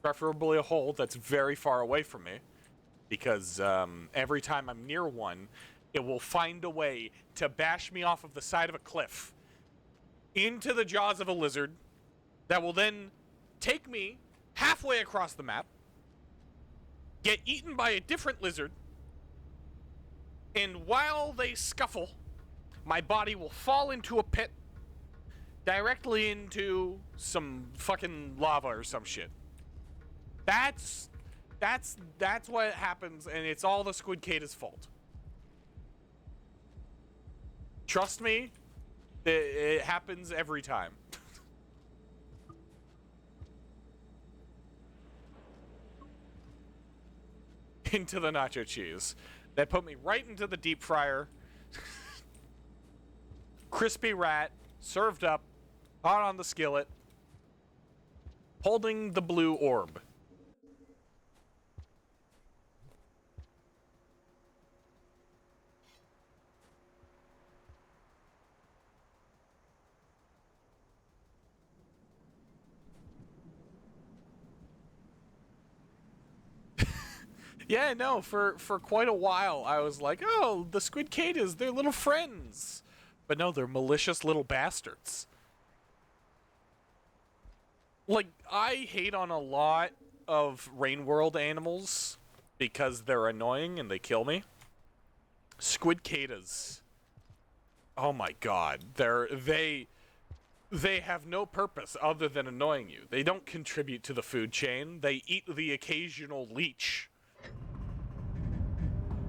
Preferably a hole that's very far away from me, because every time I'm near one, it will find a way to bash me off of the side of a cliff into the jaws of a lizard that will then take me halfway across the map, get eaten by a different lizard, and while they scuffle, my body will fall into a pit directly into some fucking lava or some shit. That's what happens, and it's all the squid cata's fault. Trust me, it happens every time. Into the nacho cheese. That put me right into the deep fryer. Crispy rat, served up, hot on the skillet, holding the blue orb. Yeah, no, for quite a while, I was like, oh, the squid catas, they're little friends. But no, they're malicious little bastards. Like, I hate on a lot of Rain World animals because they're annoying and they kill me. Squidcadas. Oh my god. They have no purpose other than annoying you. They don't contribute to the food chain. They eat the occasional leech.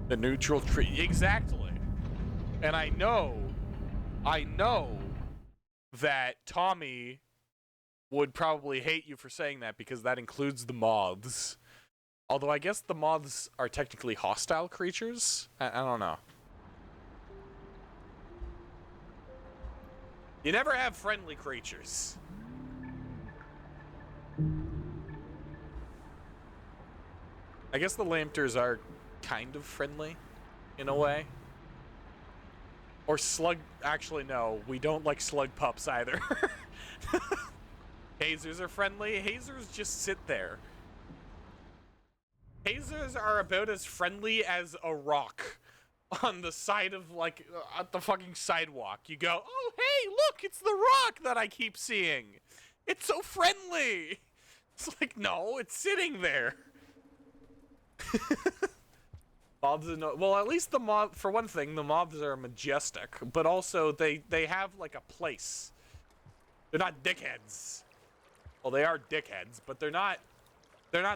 The neutral tree. Exactly. And I know that Tommy would probably hate you for saying that because that includes the moths. Although I guess the moths are technically hostile creatures? I don't know. You never have friendly creatures. I guess the lamters are kind of friendly, in a way. Or slug... Actually, no. We don't like slug pups either. Hazers are friendly. Hazers just sit there. Hazers are about as friendly as a rock on the side of, like, at the fucking sidewalk. You go, oh, hey, look, it's the rock that I keep seeing. It's so friendly. It's like, no, it's sitting there. Moths are well, at least the moth, for one thing, the moths are majestic, but also they have, like, a place. They're not dickheads. Well, they are dickheads, but they're not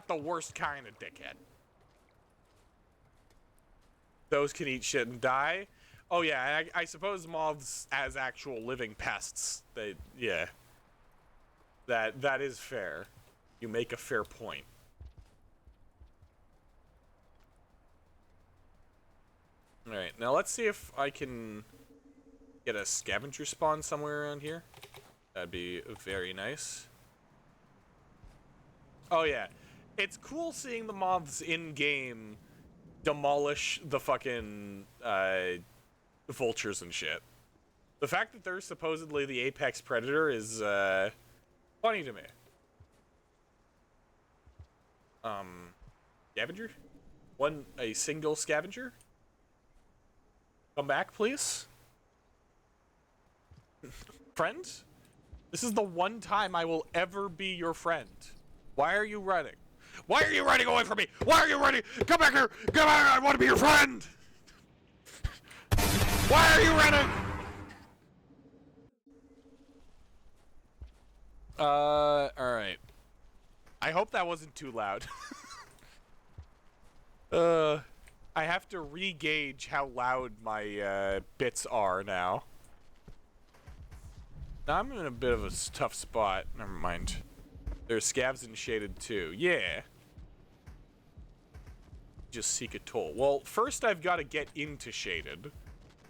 the worst kind of dickhead. Those can eat shit and die. Oh yeah, I suppose moths as actual living pests. Yeah. That is fair. You make a fair point. Alright, now let's see if I can get a scavenger spawn somewhere around here. That'd be very nice. Oh yeah. It's cool seeing the moths in-game demolish the fucking vultures and shit. The fact that they're supposedly the apex predator is funny to me. Scavenger? A single scavenger? Come back, please? Friend? This is the one time I will ever be your friend. Why are you running? Why are you running away from me? Why are you running? Come back here! Come back! I want to be your friend! Why are you running? Alright. I hope that wasn't too loud. I have to re-gauge how loud my, bits are now. Now I'm in a bit of a tough spot. Never mind. There's scavs and shaded too. Yeah. Just seek a toll. Well, first I've got to get into shaded,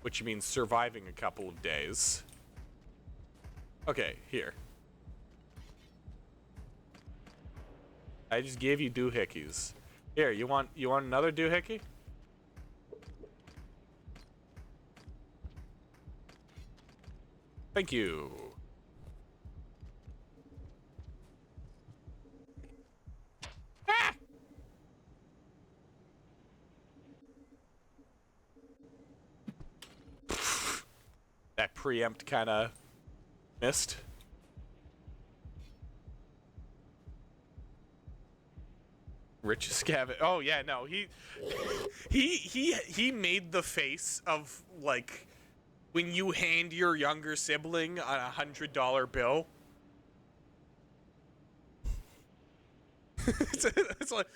which means surviving a couple of days. Okay, here. I just gave you doohickeys. Here, you want another doohickey? Thank you. Ah! That preempt kind of missed. Rich Scav. Oh yeah, no, he made the face of like when you hand your younger sibling a $100 bill. it's like,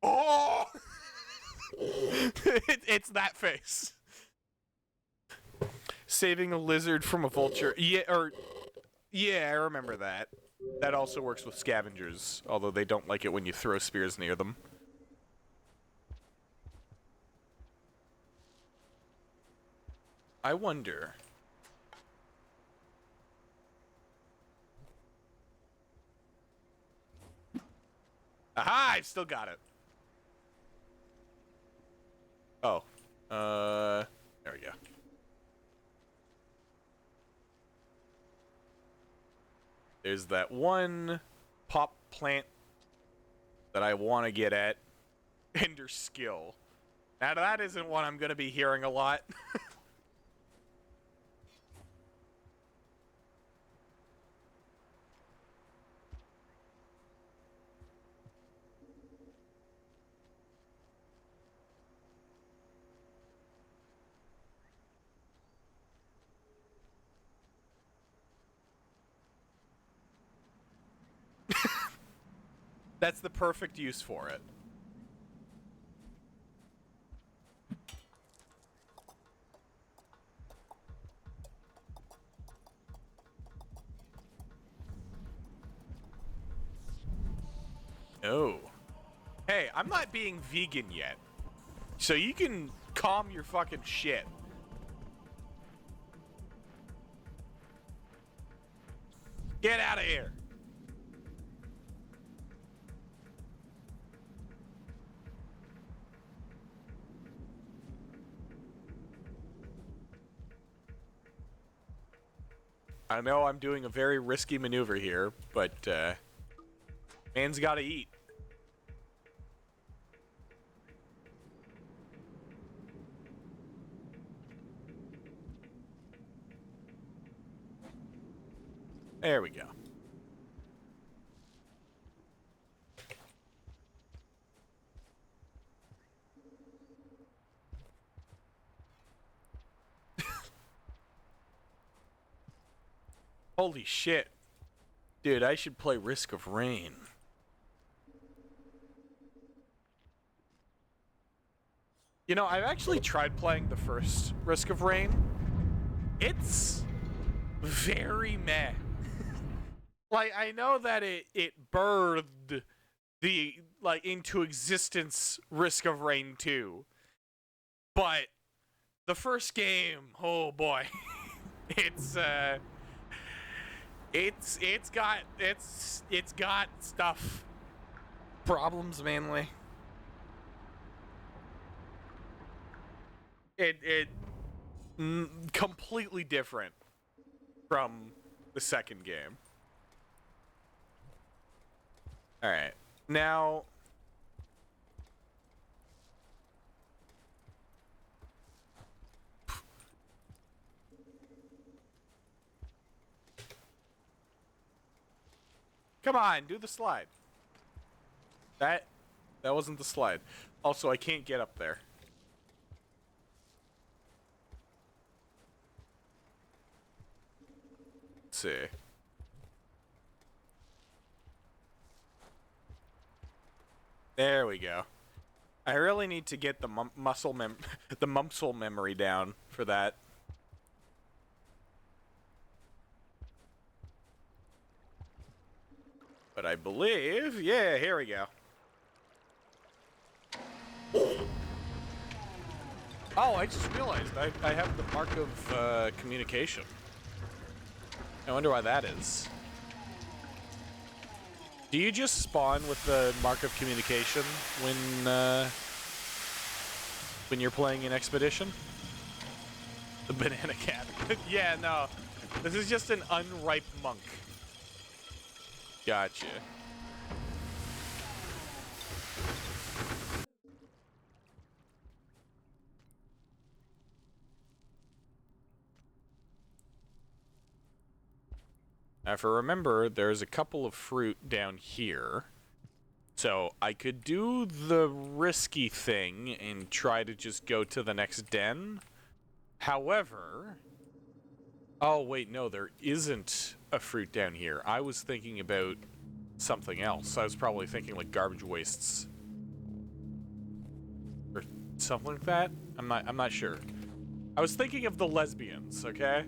oh, it's that face. Saving a lizard from a vulture. Yeah, I remember that. That also works with scavengers, although they don't like it when you throw spears near them. I wonder. Aha! I've still got it. Oh. There we go. There's that one pop plant that I want to get at. Ender skill. Now that isn't one I'm going to be hearing a lot. That's the perfect use for it. Oh. Hey, I'm not being vegan yet. So you can calm your fucking shit. Get out of here. I know I'm doing a very risky maneuver here, but man's gotta eat. There we go. Holy shit. Dude, I should play Risk of Rain. You know, I've actually tried playing the first Risk of Rain. It's very meh. Like, I know that it birthed the, like, into existence Risk of Rain 2. But the first game, oh boy. It's got stuff. Problems mainly. Completely different from the second game. All right, now come on, do the slide. That wasn't the slide. Also, I can't get up there. Let's see. There we go. I really need to get the the muscle memory down for that. But I believe, yeah, here we go. Oh, I just realized I have the mark of communication. I wonder why that is. Do you just spawn with the mark of communication when you're playing an expedition? The banana cat. Yeah, no. This is just an unripe monk. Gotcha. Now, if I remember, there's a couple of fruit down here. So I could do the risky thing and try to just go to the next den. However... Oh, wait, no, there isn't a fruit down here. I was thinking about something else. I was probably thinking like garbage wastes. Or something like that? I'm not sure. I was thinking of the lesbians, okay?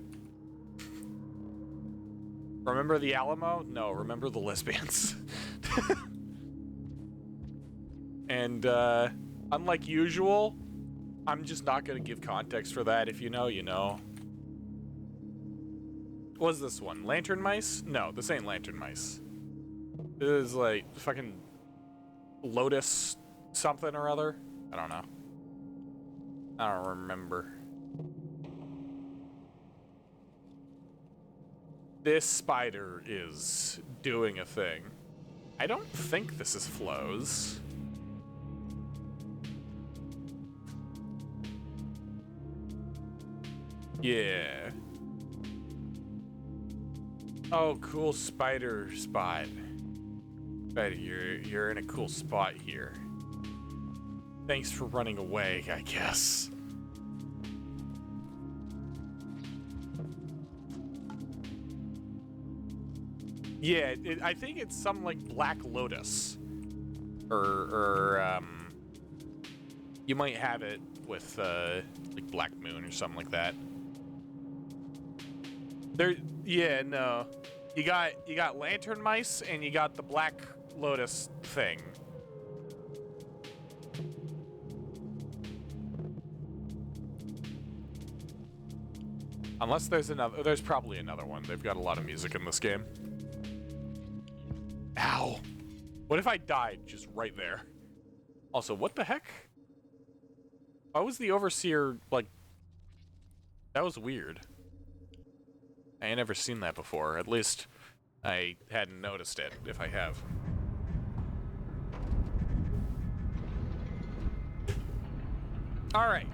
Remember the Alamo? No, remember the lesbians. And, unlike usual, I'm just not gonna give context for that. If you know, you know. What is this one? Lantern mice? No, this ain't lantern mice. It is like fucking lotus something or other. I don't know. I don't remember. This spider is doing a thing. I don't think this is Flo's. Yeah. Oh, cool spider spot. Spider, you're in a cool spot here. Thanks for running away, I guess. Yeah, I think it's some like Black Lotus or you might have it with like Black Moon or something like that. Yeah, no, you got lantern mice and you got the Black Lotus thing. Unless there's another, there's probably another one. They've got a lot of music in this game. Ow. What if I died just right there? Also, what the heck? Why was the Overseer, like... That was weird. I ain't never seen that before. At least, I hadn't noticed it, if I have. Alright.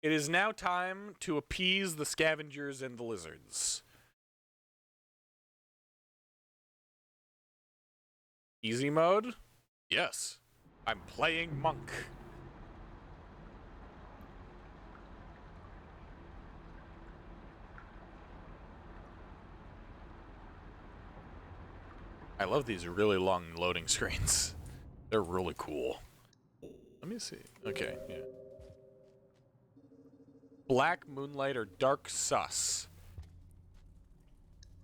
It is now time to appease the scavengers and the lizards. Easy mode? Yes. I'm playing Monk. I love these really long loading screens. They're really cool. Let me see. Okay, yeah. Black Moonlight or Dark Sus.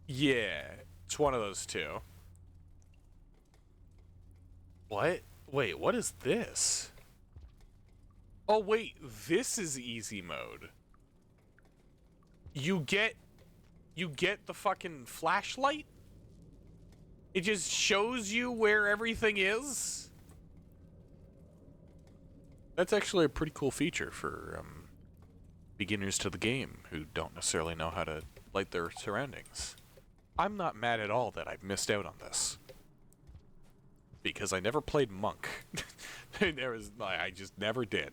Yeah, it's one of those two. What? Wait, what is this? Oh wait, this is easy mode. You get the fucking flashlight? It just shows you where everything is? That's actually a pretty cool feature for beginners to the game who don't necessarily know how to light their surroundings. I'm not mad at all that I've missed out on this. Because I never played Monk. I just never did.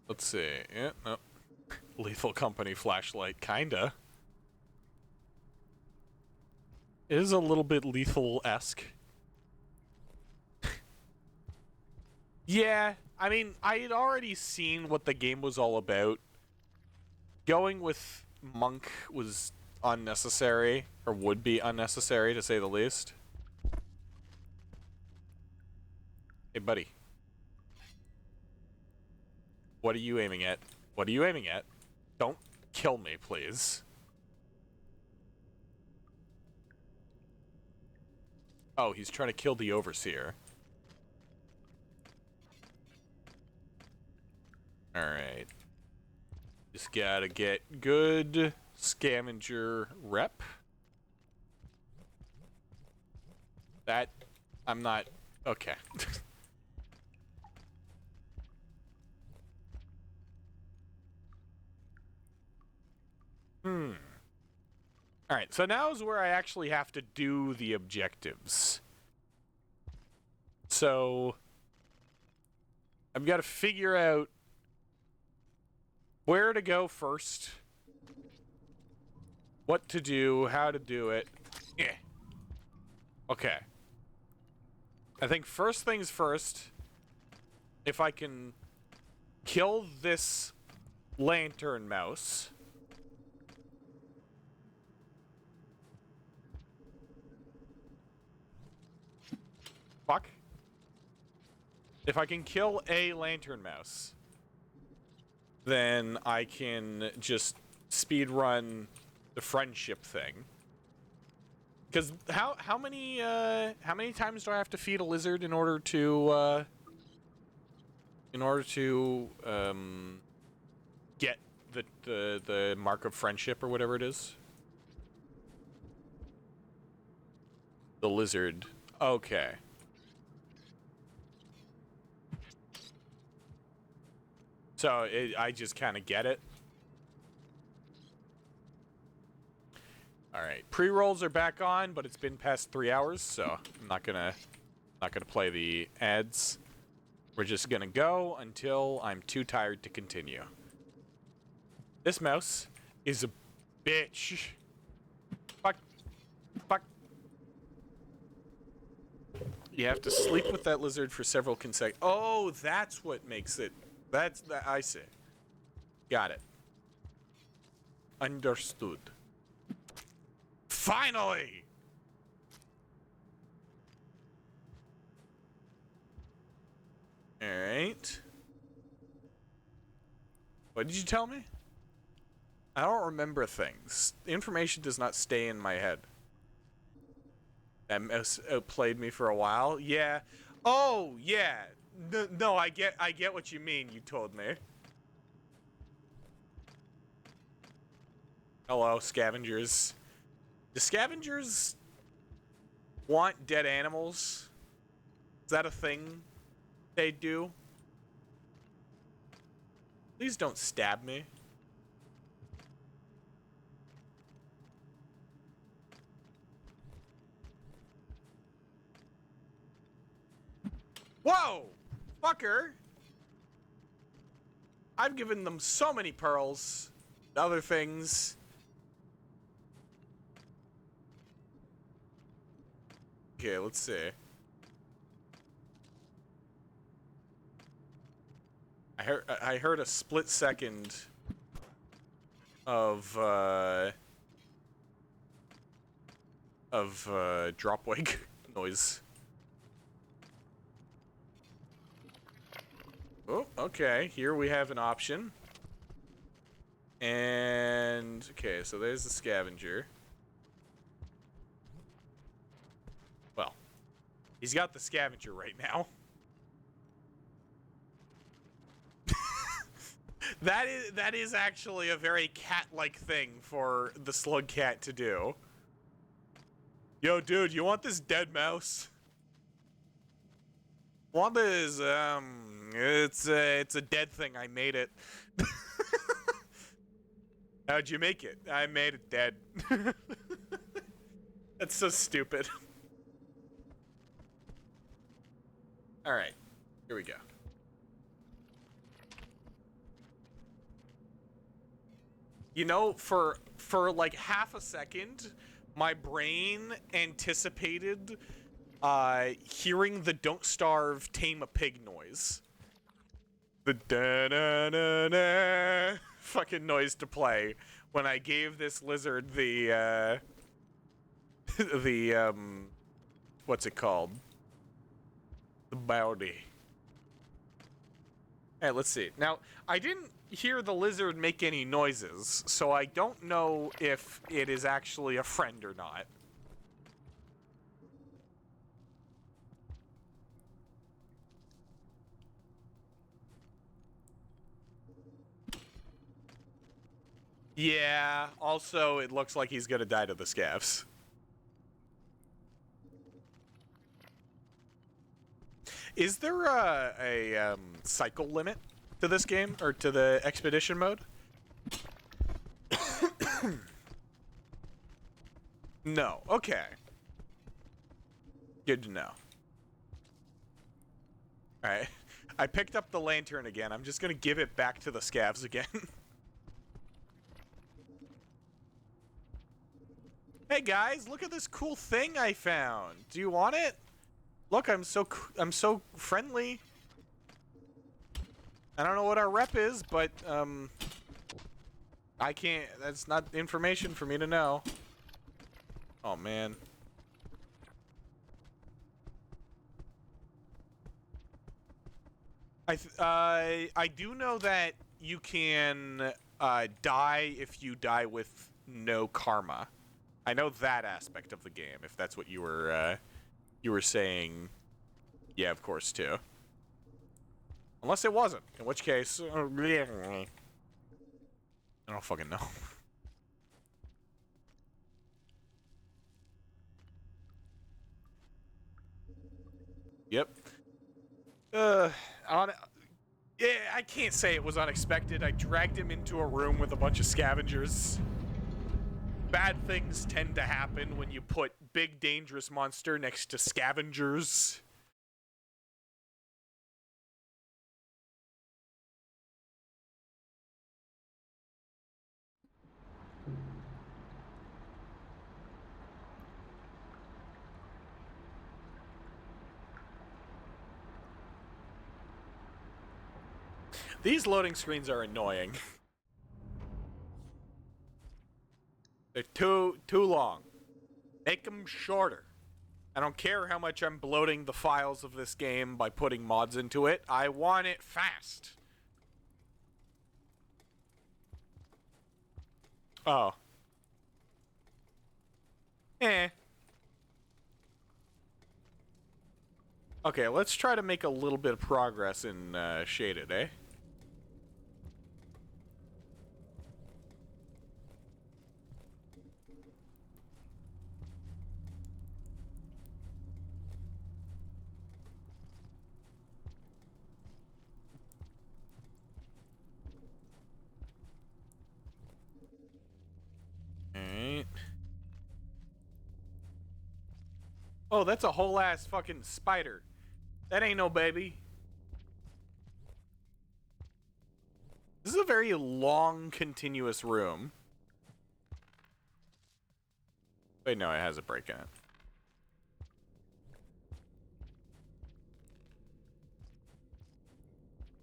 Let's see. Yeah, no. Lethal Company flashlight, kinda. It is a little bit lethal-esque. Yeah, I mean, I had already seen what the game was all about. Going with Monk was unnecessary, or would be unnecessary, to say the least. Hey, buddy. What are you aiming at? What are you aiming at? Don't kill me, please. Oh, he's trying to kill the Overseer. Alright. Just gotta get good scavenger rep. That... I'm not... Okay. Alright, so now is where I actually have to do the objectives. So... I've got to figure out where to go first, what to do, how to do it. Yeah. Okay. I think first things first, if I can kill this lantern mouse. Fuck. If I can kill a lantern mouse, then I can just speedrun the friendship thing. Because how many times do I have to feed a lizard in order to get the mark of friendship or whatever it is? The lizard. Okay. So I just kind of get it. All right, pre-rolls are back on, but it's been past 3 hours, so I'm not gonna play the ads. We're just gonna go until I'm too tired to continue. This mouse is a bitch. Fuck. Fuck. You have to sleep with that lizard for several consecutive. Oh, that's what makes it. That's that. I see. Got it. Understood. Finally! Alright. What did you tell me? I don't remember things. The information does not stay in my head. That mouse outplayed me for a while. Yeah. Oh, yeah. No, I get what you mean, you told me. Hello, scavengers. Do scavengers want dead animals? Is that a thing they do? Please don't stab me. Whoa! Fucker! I've given them so many pearls. Other things. Okay, let's see. I heard a split second of dropwig noise. Oh, okay. Here we have an option. And okay, so there's the scavenger. Well, he's got the scavenger right now. That is actually a very cat-like thing for the slug cat to do. Yo, dude, you want this dead mouse? Want this? It's a dead thing. I made it. How'd you make it? I made it dead. That's so stupid. All right, here we go. You know, for like half a second, my brain anticipated hearing the "Don't Starve, Tame a Pig" noise. The da-da-da-da fucking noise to play when I gave this lizard the what's it called? The bounty. Hey, let's see. Now, I didn't hear the lizard make any noises, so I don't know if it is actually a friend or not. Yeah, also, it looks like he's gonna die to the scavs. Is there a cycle limit to this game, or to the expedition mode? No. Okay. Good to know. Alright. I picked up the lantern again. I'm just gonna give it back to the scavs again. Hey guys, look at this cool thing I found. Do you want it? Look, I'm so friendly. I don't know what our rep is, but I can't. That's not information for me to know. Oh man. I do know that you can die if you die with no karma. I know that aspect of the game. If that's what you were saying, yeah, of course too. Unless it wasn't, in which case, I don't fucking know. Yep. Yeah, I can't say it was unexpected. I dragged him into a room with a bunch of scavengers. Bad things tend to happen when you put big dangerous monster next to scavengers. These loading screens are annoying. They're too long. Make them shorter. I don't care how much I'm bloating the files of this game by putting mods into it. I want it fast. Oh. Eh. Okay, let's try to make a little bit of progress in shaded, eh? Alright. Oh, that's a whole ass fucking spider. That ain't no baby. This is a very long, continuous room. Wait, no, it has a break in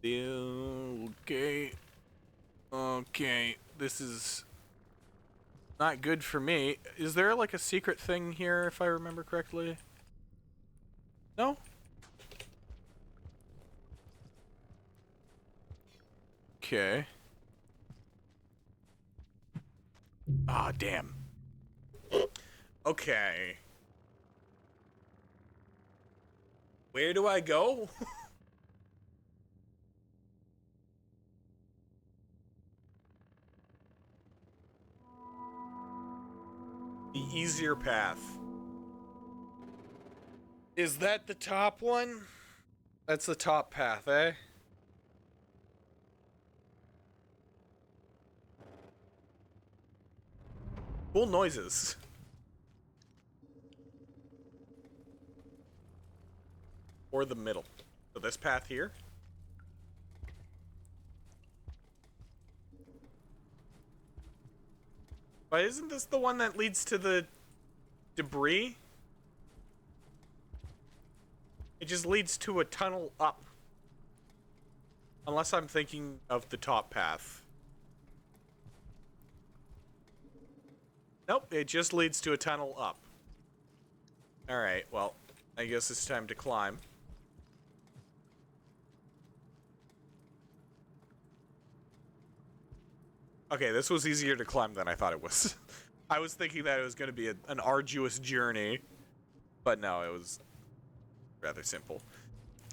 it. Okay. Okay. This is not good for me. Is there like a secret thing here, if I remember correctly? No? Okay. Ah, damn. Okay. Where do I go? The easier path. Is that the top one? That's the top path, eh? Cool noises. Or the middle. So this path here? But isn't this the one that leads to the debris? It just leads to a tunnel up. Unless I'm thinking of the top path. Nope, it just leads to a tunnel up. Alright, well, I guess it's time to climb. Okay, this was easier to climb than I thought it was. I was thinking that it was going to be an arduous journey. But no, it was rather simple.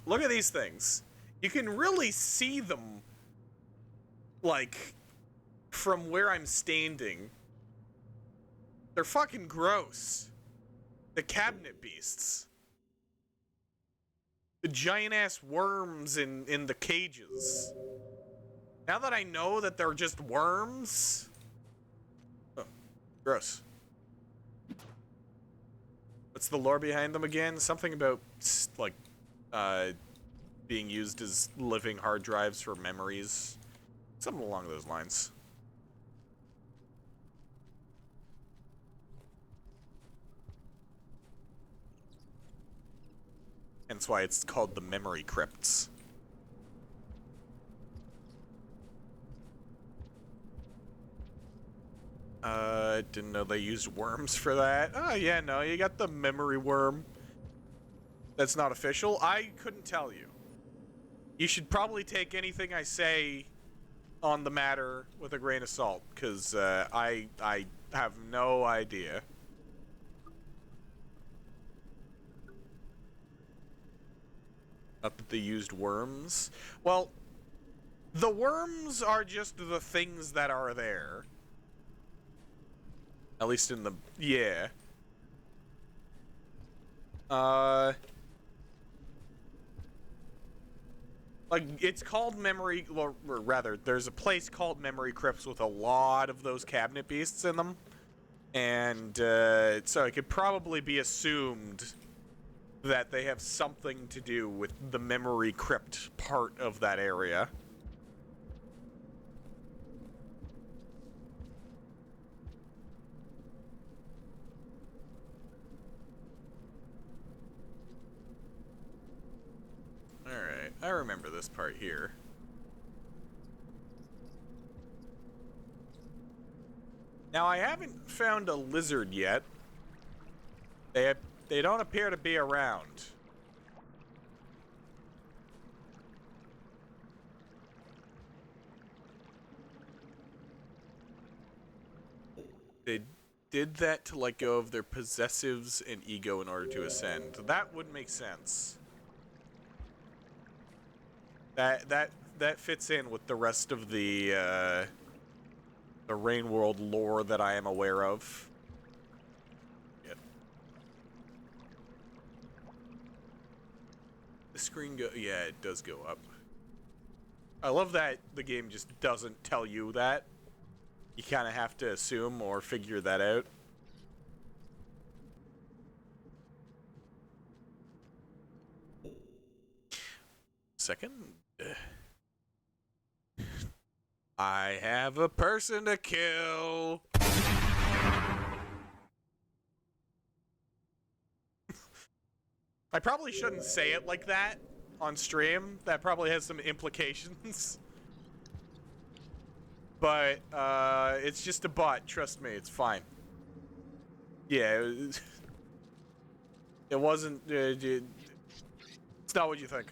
Look at these things. You can really see them, like, from where I'm standing. They're fucking gross. The cabinet beasts. The giant-ass worms in the cages. Now that I know that they're just worms... Oh, gross. What's the lore behind them again? Something about, like, being used as living hard drives for memories. Something along those lines. Hence why it's called the memory crypts. Didn't know they used worms for that. Oh, yeah, no, you got the memory worm. That's not official. I couldn't tell you. You should probably take anything I say on the matter with a grain of salt, because I have no idea. Not that they used worms. Well, the worms are just the things that are there. At least in the... yeah. Like, it's called memory... or rather, there's a place called Memory Crypts with a lot of those cabinet beasts in them. And, so it could probably be assumed that they have something to do with the Memory Crypt part of that area. Alright, I remember this part here. Now, I haven't found a lizard yet. They don't appear to be around. They did that to let go of their possessives and ego in order to ascend. That would make sense. That fits in with the rest of the Rain World lore that I am aware of. Yeah. The screen yeah, it does go up. I love that the game just doesn't tell you that. You kind of have to assume or figure that out. Second. I have a person to kill. I probably shouldn't say it like that on stream. That probably has some implications. But it's just a bot. Trust me, it's fine. Yeah, it wasn't. It's not what you think.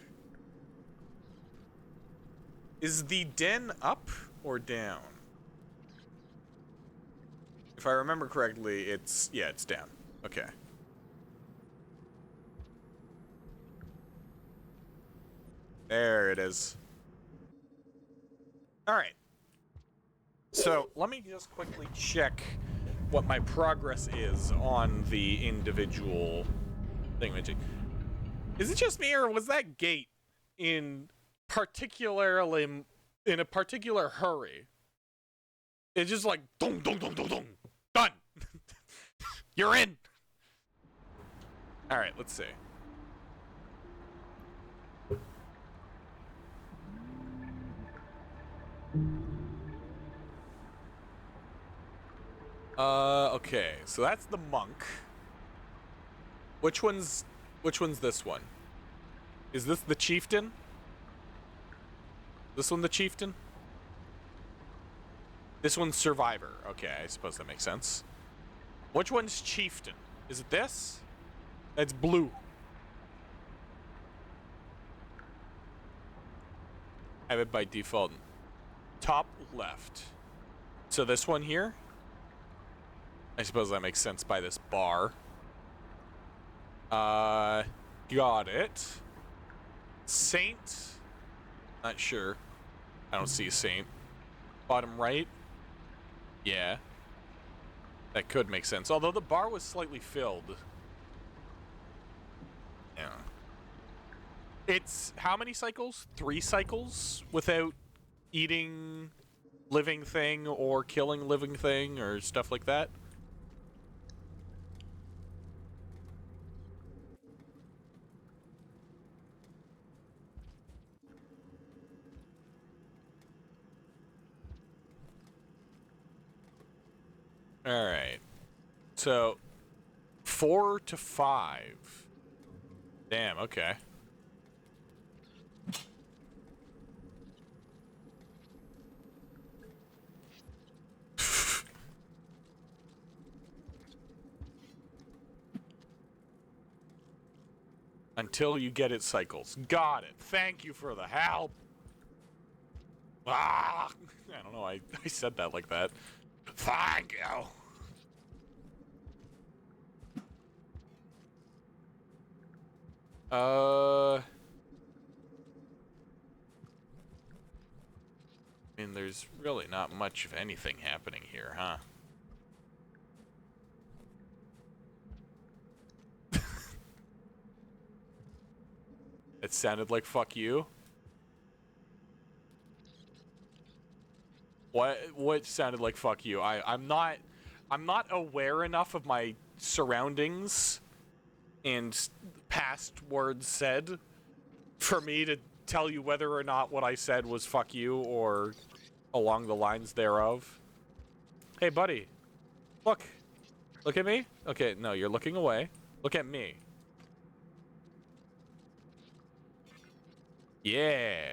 Is the den up or down? If I remember correctly, it's down. Okay. There it is. All right. So let me just quickly check what my progress is on the individual thing. Is it just me, or was that gate in a particular hurry? It's just like dong dong dong dong dong. Done. You're in. All right, let's see. Okay, so that's the monk. Which one's this one? Is this the chieftain? This one the chieftain? This one's survivor. Okay, I suppose that makes sense. Which one's chieftain? Is it this? That's blue. I have it by default. Top left. So this one here? I suppose that makes sense by this bar. Got it. Saint? Not sure. I don't see a saint. Bottom right? Yeah. That could make sense. Although the bar was slightly filled. Yeah. It's how many cycles? 3 cycles without eating living thing or killing living thing or stuff like that? All right. So 4 to 5. Damn, okay. Until you get it cycles. Got it. Thank you for the help. Ah! I don't know, I said that like that. Thank you. I mean, there's really not much of anything happening here, huh? It sounded like fuck you. What sounded like fuck you? I'm not aware enough of my surroundings and past words said for me to tell you whether or not what I said was fuck you or along the lines thereof. Hey buddy. Look. Look at me? Okay, no, you're looking away. Look at me. Yeah.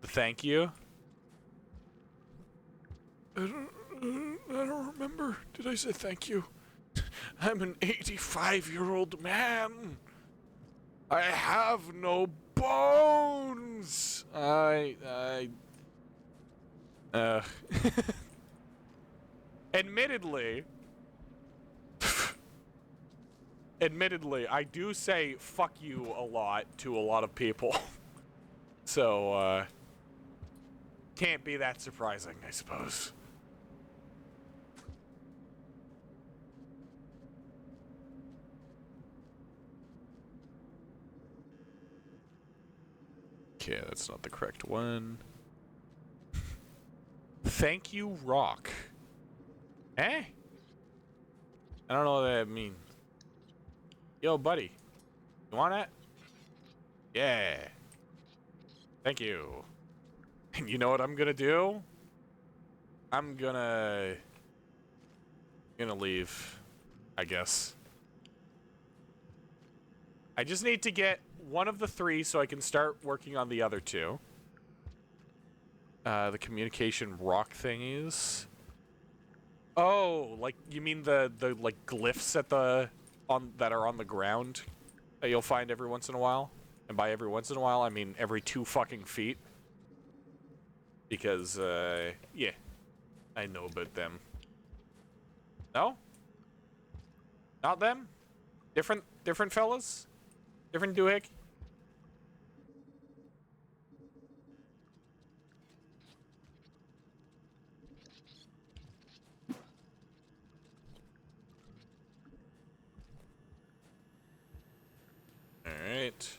Thank you. I don't remember. Did I say thank you? I'm an 85-year-old man. I have no bones. Admittedly, I do say fuck you a lot to a lot of people. So, can't be that surprising, I suppose. Okay, that's not the correct one. Thank you, Rock. Eh? I don't know what that means. Yo, buddy. You want that? Yeah. Thank you. And you know what I'm gonna do? I'm gonna leave, I guess. I just need to get one of the three so I can start working on the other two. The communication rock thingies. Oh, like you mean the like glyphs at the that are on the ground that you'll find every once in a while? And by every once in a while, I mean every 2 fucking feet. Because yeah, I know about them. No? Not them? Different fellas? Different doohick? Alright.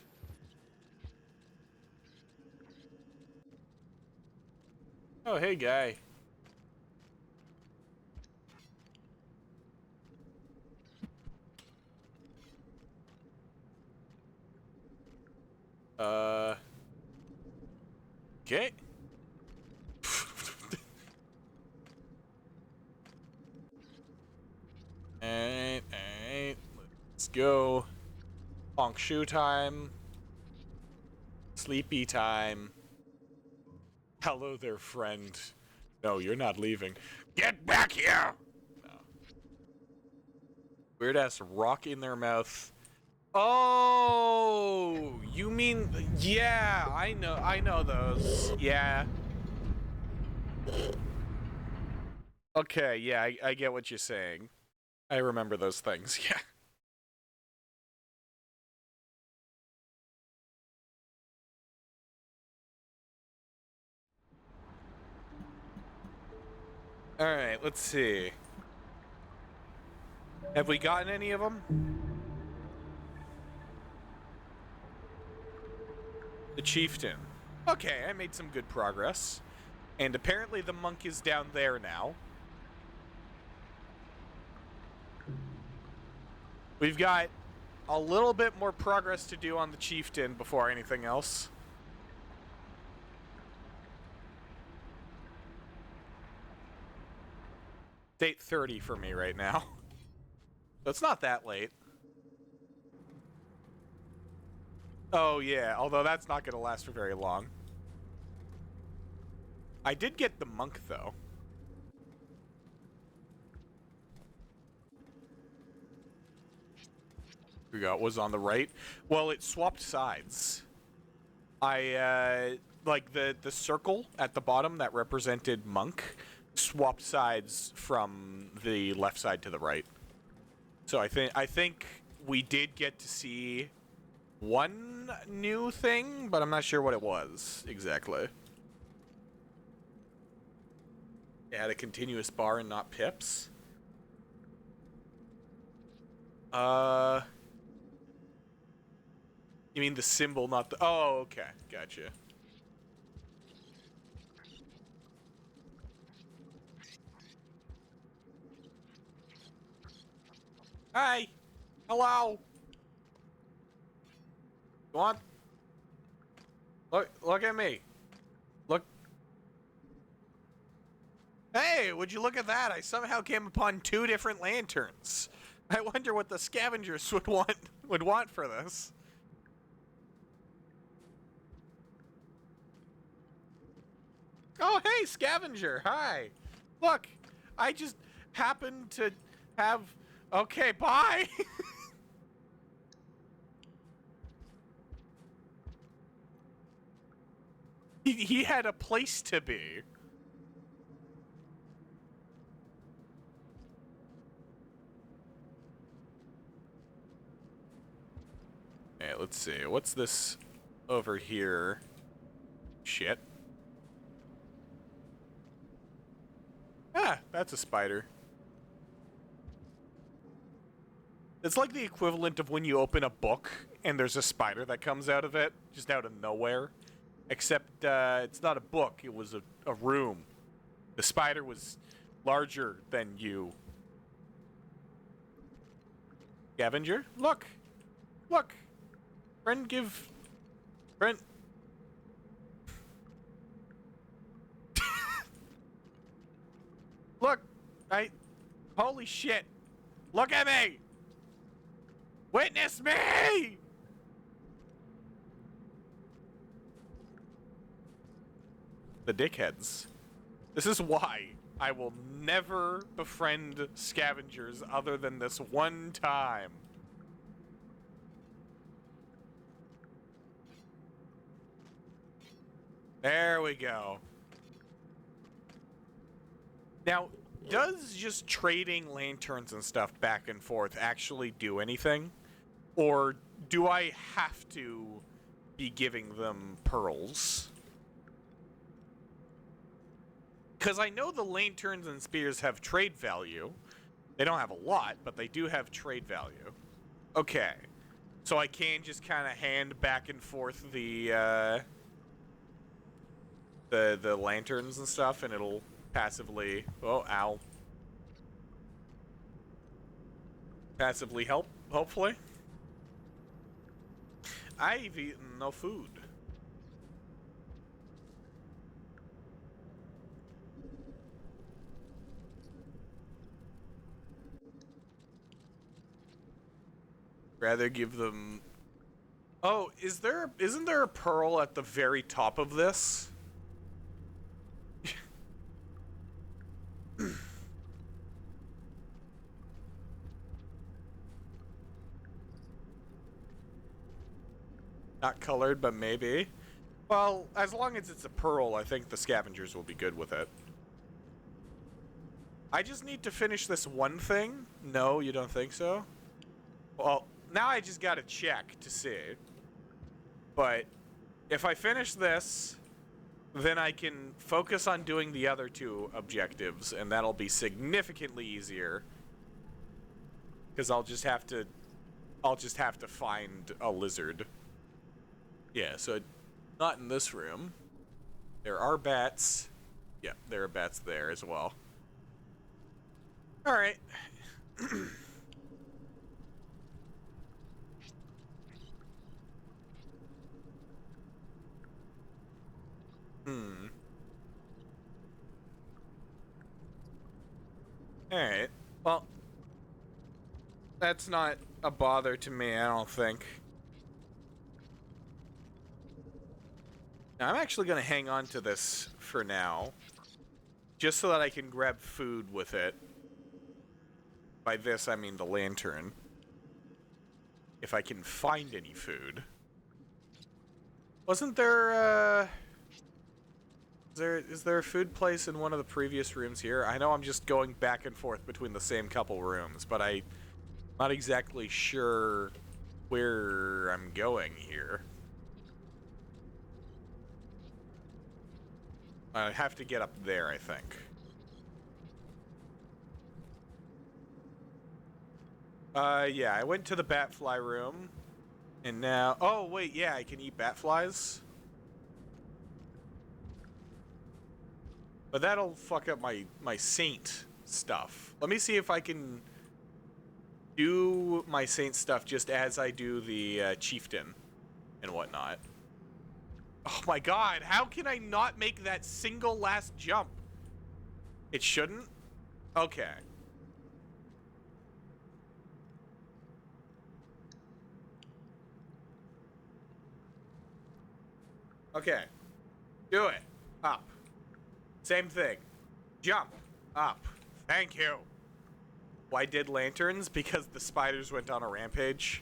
Oh, hey, guy. Okay. Alright. Let's go. Honk shoe time. Sleepy time. Hello there, friend. No, you're not leaving. Get back here! No. Weird ass rock in their mouth. Oh, you mean, yeah, I know those. Yeah. Okay, yeah, I get what you're saying. I remember those things, yeah. Alright, let's see. Have we gotten any of them? The chieftain. Okay, I made some good progress. And apparently the monk is down there now. We've got a little bit more progress to do on the chieftain before anything else. Date 30 for me right now. So it's not that late. Oh yeah, although that's not gonna last for very long. I did get the monk though. We got was on the right. Well, it swapped sides. I like the circle at the bottom that represented monk swapped sides from the left side to the right. So I think we did get to see one new thing, but I'm not sure what it was exactly. It had a continuous bar and not pips. You mean the symbol, not the... Oh, okay. Gotcha. Hi! Hello! Go on. Look at me. Look. Hey, would you look at that? I somehow came upon 2 different lanterns. I wonder what the scavengers would want for this. Oh, hey, scavenger. Hi. Look, happen to have... Okay, bye! he had a place to be. Okay, let's see. What's this over here? Shit. Ah, that's a spider. It's like the equivalent of when you open a book and there's a spider that comes out of it, just out of nowhere. Except it's not a book, it was a room. The spider was larger than you. Scavenger? Look! Look! Friend give... Friend... Look! Holy shit! Look at me! Witness me! The dickheads. This is why I will never befriend scavengers other than this one time. There we go. Now, does just trading lanterns and stuff back and forth actually do anything? Or do I have to be giving them pearls? Because I know the lanterns and spears have trade value. They don't have a lot, but they do have trade value. Okay. So I can just kind of hand back and forth the lanterns and stuff, and it'll passively... Oh, ow. Passively help, hopefully. I've eaten no food. Rather give them... Oh, isn't there a pearl at the very top of this? Not colored, but maybe. Well, as long as it's a pearl, I think the scavengers will be good with it. I just need to finish this one thing? No, you don't think so? Well, now I just gotta check to see. But if I finish this, then I can focus on doing the other two objectives, and that'll be significantly easier. Because I'll just have to find a lizard. Yeah, so not in this room. There are bats. Yeah, there are bats there as well. Alright. Alright. Well, that's not a bother to me, I don't think. Now, I'm actually going to hang on to this for now. Just so that I can grab food with it. By this, I mean the lantern. If I can find any food. Wasn't there, Is there a food place in one of the previous rooms here? I know I'm just going back and forth between the same couple rooms, but I'm not exactly sure where I'm going here. I have to get up there, I think. Yeah, I went to the batfly room, and now... Oh, wait, yeah, I can eat batflies? But that'll fuck up my saint stuff. Let me see if I can do my saint stuff just as I do the chieftain and whatnot. Oh my god, how can I not make that single last jump? It shouldn't? Okay. Okay. Do it. Up. Same thing. Jump. Up. Thank you. Why did lanterns? Because the spiders went on a rampage.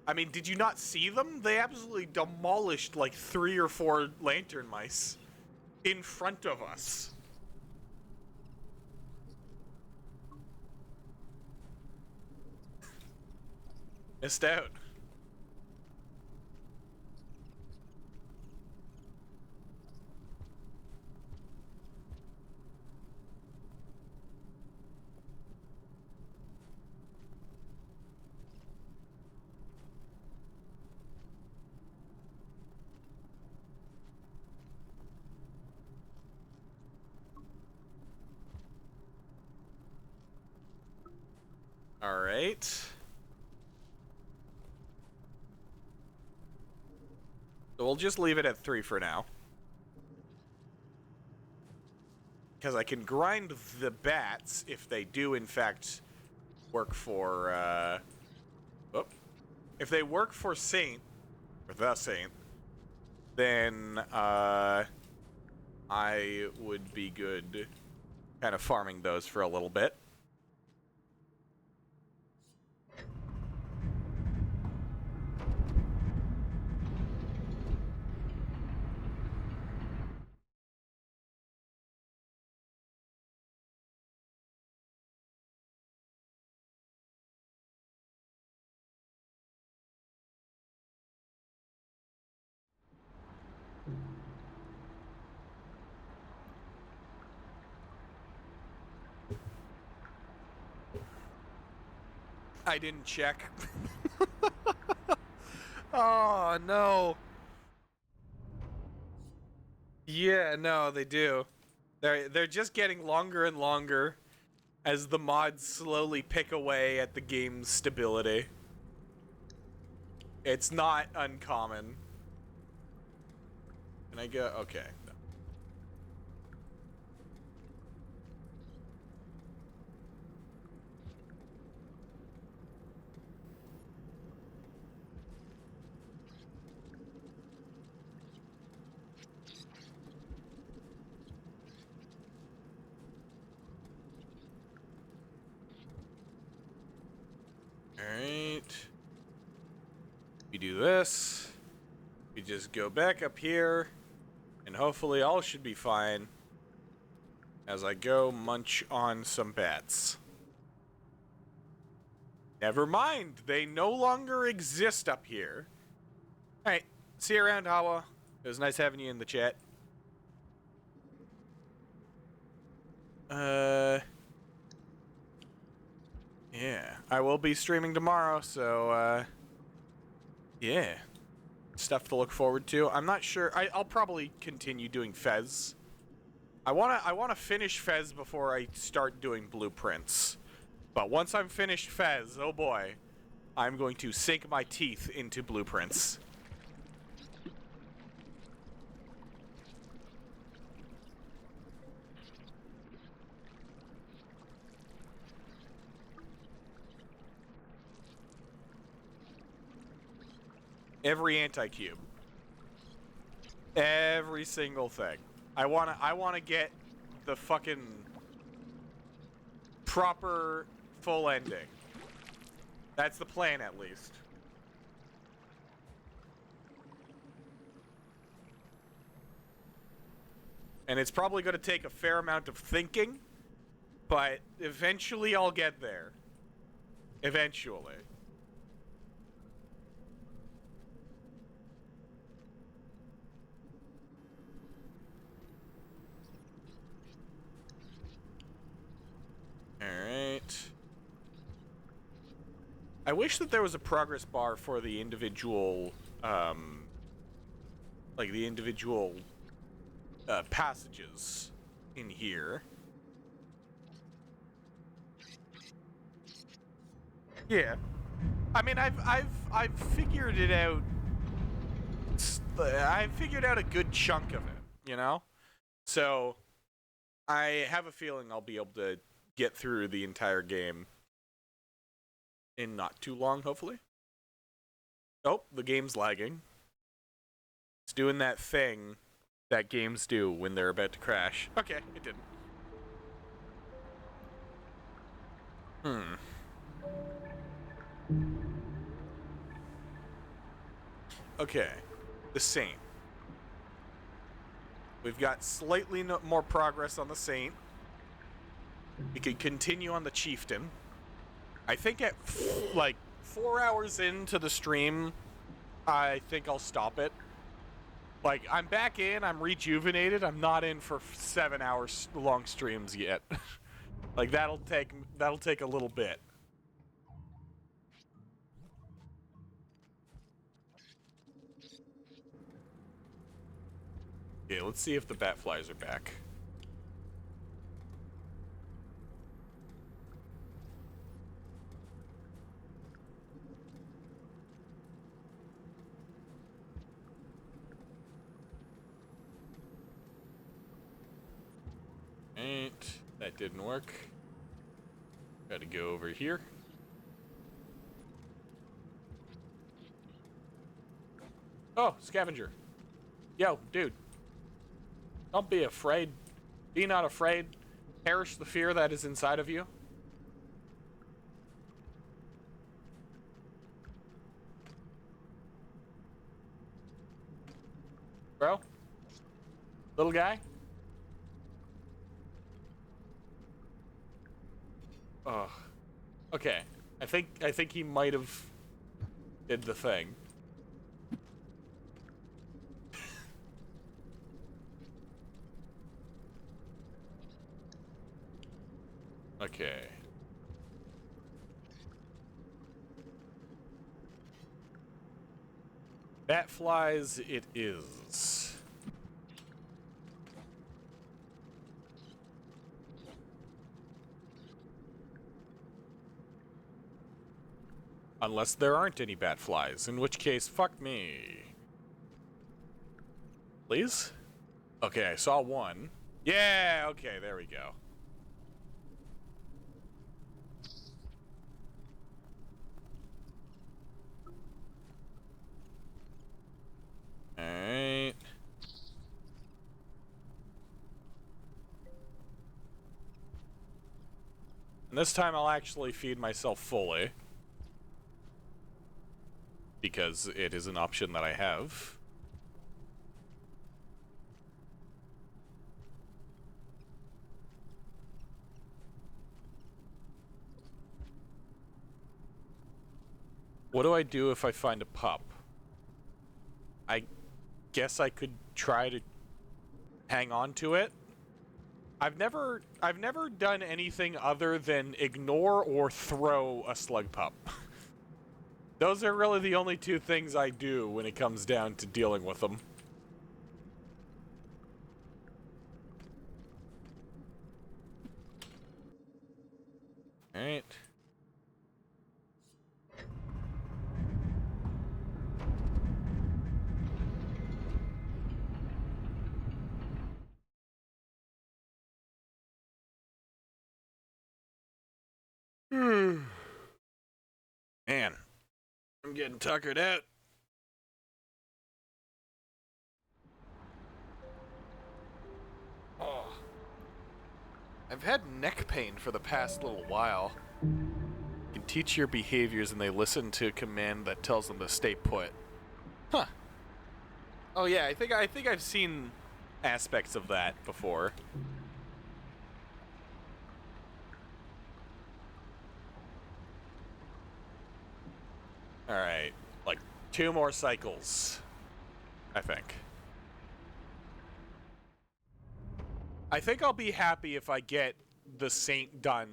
I mean, did you not see them? They absolutely demolished like 3 or 4 lantern mice in front of us. Missed out. All right. So we'll just leave it at 3 for now. Because I can grind the bats if they do, in fact, work for, if they work for Saint, or the Saint, then, I would be good kind of farming those for a little bit. I didn't check. Oh, no. Yeah, no, they do. They're just getting longer and longer as the mods slowly pick away at the game's stability. It's not uncommon. Can I go? Okay. Alright. We do this. We just go back up here. And hopefully all should be fine. As I go munch on some bats. Never mind. They no longer exist up here. Alright. See you around, Hawa. It was nice having you in the chat. Yeah. I will be streaming tomorrow, so, yeah. Stuff to look forward to. I'm not sure. I'll probably continue doing Fez. I wanna finish Fez before I start doing blueprints. But once I'm finished Fez, oh boy, I'm going to sink my teeth into blueprints. Every anti-cube. Every single thing. I wanna get the fucking proper full ending. That's the plan, at least. And it's probably going to take a fair amount of thinking, but eventually I'll get there. Eventually. Alright. I wish that there was a progress bar for the individual, like the individual passages in here. Yeah. I mean, I've figured it out. I've figured out a good chunk of it, you know? So, I have a feeling I'll be able to get through the entire game in not too long, hopefully. Oh, the game's lagging. It's doing that thing that games do when they're about to crash. Okay, it didn't. Okay, the Saint. We've got slightly more progress on the Saint. We could continue on the Chieftain. I think at like 4 hours into the stream, I think I'll stop it. Like, I'm back in, I'm rejuvenated, I'm not in for 7 hours long streams yet. Like, that'll take a little bit. Okay, let's see if the bat flies are back. That didn't work. Gotta go over here. Oh, scavenger. Yo, dude. Don't be afraid. Be not afraid. Perish the fear that is inside of you. Bro? Little guy? Oh. Okay. I think he might have did the thing. Okay. Bat flies it is. Unless there aren't any bat flies, in which case, fuck me. Please? Okay, I saw one. Yeah, okay, there we go. Alright. And this time I'll actually feed myself fully. Because it is an option that I have. What do I do if I find a pup? I guess I could try to hang on to it. I've never done anything other than ignore or throw a slug pup. Those are really the only two things I do when it comes down to dealing with them. All right. Man, I'm getting tuckered out. Oh. I've had neck pain for the past little while. You can teach your behaviors and they listen to a command that tells them to stay put. Huh. Oh yeah, I think I've seen aspects of that before. Alright, like 2 more cycles, I think. I think I'll be happy if I get the Saint done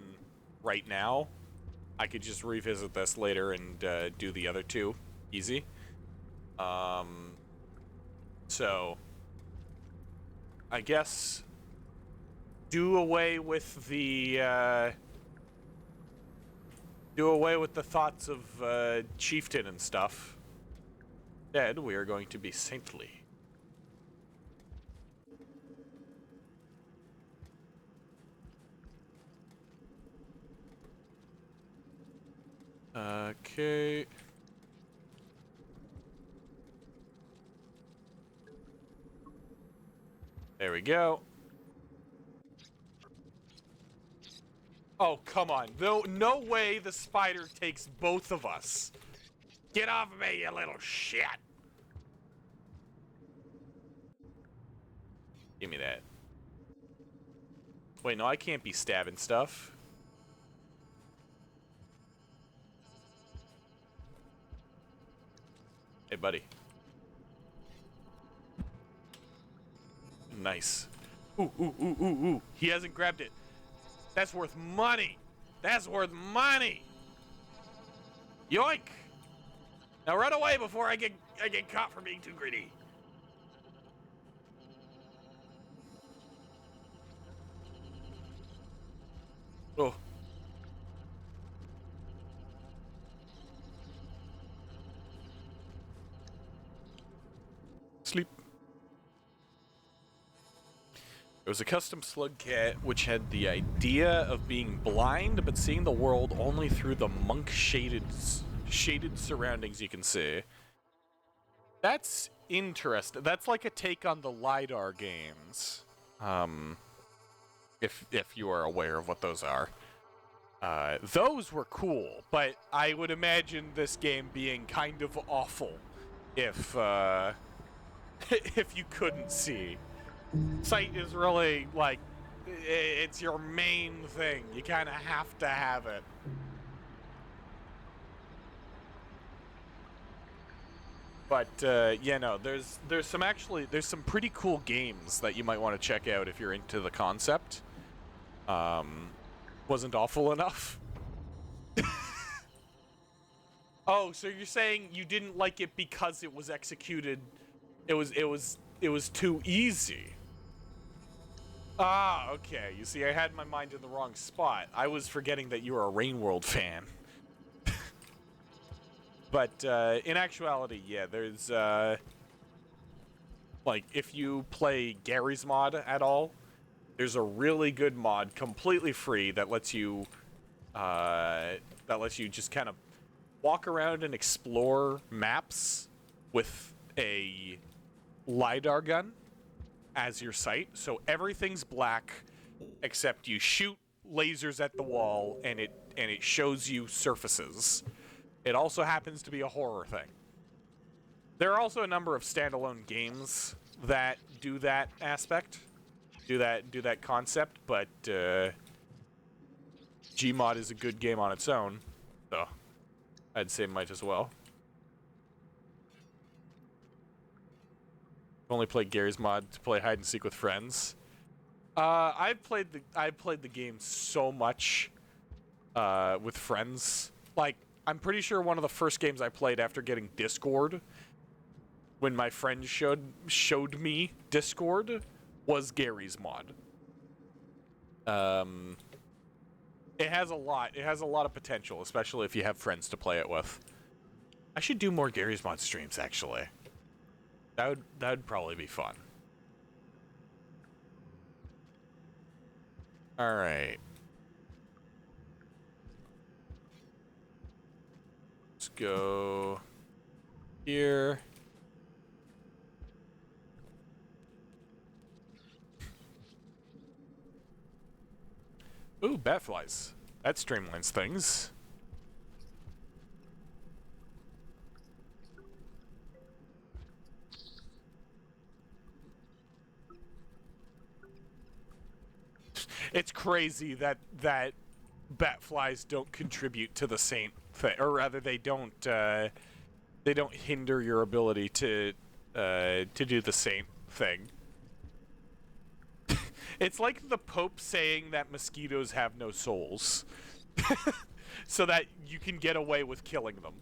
right now. I could just revisit this later and do the other 2 easy. So, I guess do away with the thoughts of Chieftain and stuff. Instead, we are going to be saintly. Okay. There we go. Oh, come on. No way the spider takes both of us. Get off of me, you little shit. Give me that. Wait, no, I can't be stabbing stuff. Hey, buddy. Nice. Ooh, ooh, ooh, ooh, ooh. He hasn't grabbed it. That's worth money. That's worth money. Yoink. Now run away before I get caught for being too greedy. Oh. Sleep. It was a custom slug cat which had the idea of being blind but seeing the world only through the monk shaded surroundings you can see. That's interesting. That's like a take on the LiDAR games. If you are aware of what those are. Those were cool, but I would imagine this game being kind of awful if if you couldn't see. Sight is really, like, it's your main thing. You kind of have to have it. But, yeah, no, there's some pretty cool games that you might want to check out if you're into the concept. Wasn't awful enough? Oh, so you're saying you didn't like it because it was executed, it was too easy. Ah, okay. You see, I had my mind in the wrong spot. I was forgetting that you were a Rain World fan. But, in actuality, yeah, there's, like, if you play Gary's mod at all, there's a really good mod, completely free, that lets you just kind of walk around and explore maps with a LiDAR gun as your sight. So everything's black except you shoot lasers at the wall and it shows you surfaces. It also happens to be a horror thing. There are also a number of standalone games that do that aspect, do that concept, but Gmod is a good game on its own, so I'd say might as well. Only played Gary's mod to play hide and seek with friends. I've played the game so much with friends. Like, I'm pretty sure one of the first games I played after getting Discord, when my friend showed me Discord, was Gary's mod. It has a lot of potential, especially if you have friends to play it with. I should do more Gary's mod streams, actually. That would probably be fun. All right. Let's go here. Ooh, batflies. That streamlines things. It's crazy that batflies don't contribute to the saint thing, or rather, they don't hinder your ability to do the saint thing. It's like the Pope saying that mosquitoes have no souls, so that you can get away with killing them.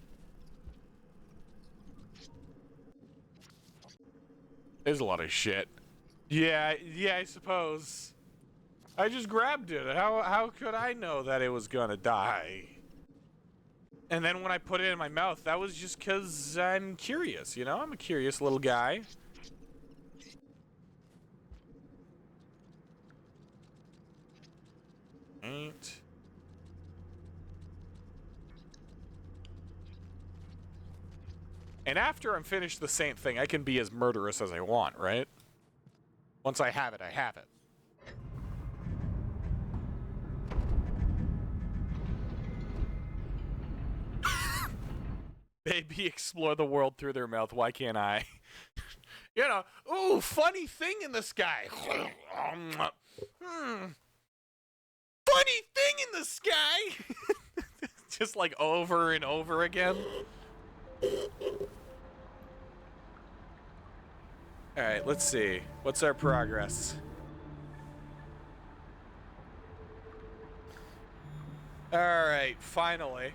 There's a lot of shit. Yeah, I suppose. I just grabbed it. How could I know that it was gonna die? And then when I put it in my mouth, that was just 'cause I'm curious, you know? I'm a curious little guy. Right. And after I'm finished the saint thing, I can be as murderous as I want, right? Once I have it, I have it. Baby explore the world through their mouth. Why can't I? You know, ooh, funny thing in the sky. Funny thing in the sky. Just like over and over again. All right, let's see. What's our progress? All right, finally.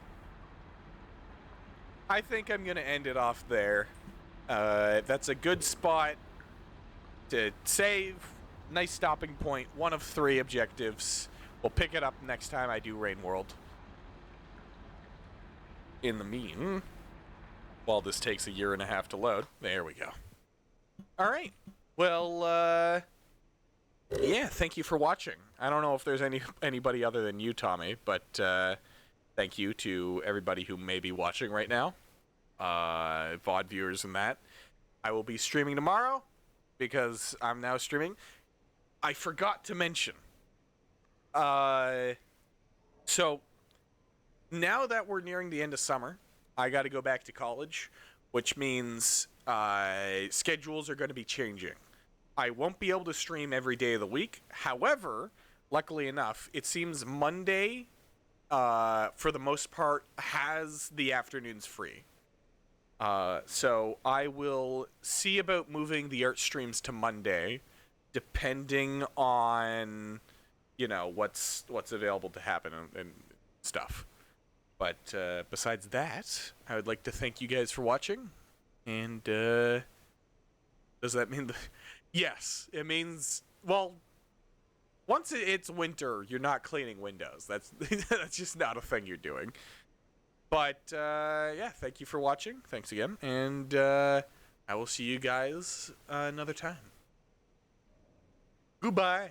I think I'm going to end it off there. That's a good spot to save. Nice stopping point. 1 of 3 objectives. We'll pick it up next time I do Rain World. In the mean, while this takes a year and a half to load. There we go. All right. Well, yeah, thank you for watching. I don't know if there's anybody other than you, Tommy, but thank you to everybody who may be watching right now. VOD viewers and that. I will be streaming tomorrow because I'm now streaming. I forgot to mention. So now that we're nearing the end of summer, I got to go back to college, which means schedules are going to be changing. I won't be able to stream every day of the week. However, luckily enough, it seems Monday, for the most part, has the afternoons free. So I will see about moving the art streams to Monday, depending on, you know, what's available to happen and stuff. But besides that, I would like to thank you guys for watching. And does that mean yes, it means, well, once it's winter, you're not cleaning windows. That's that's just not a thing you're doing. But yeah, thank you for watching. Thanks again, and I will see you guys another time. Goodbye.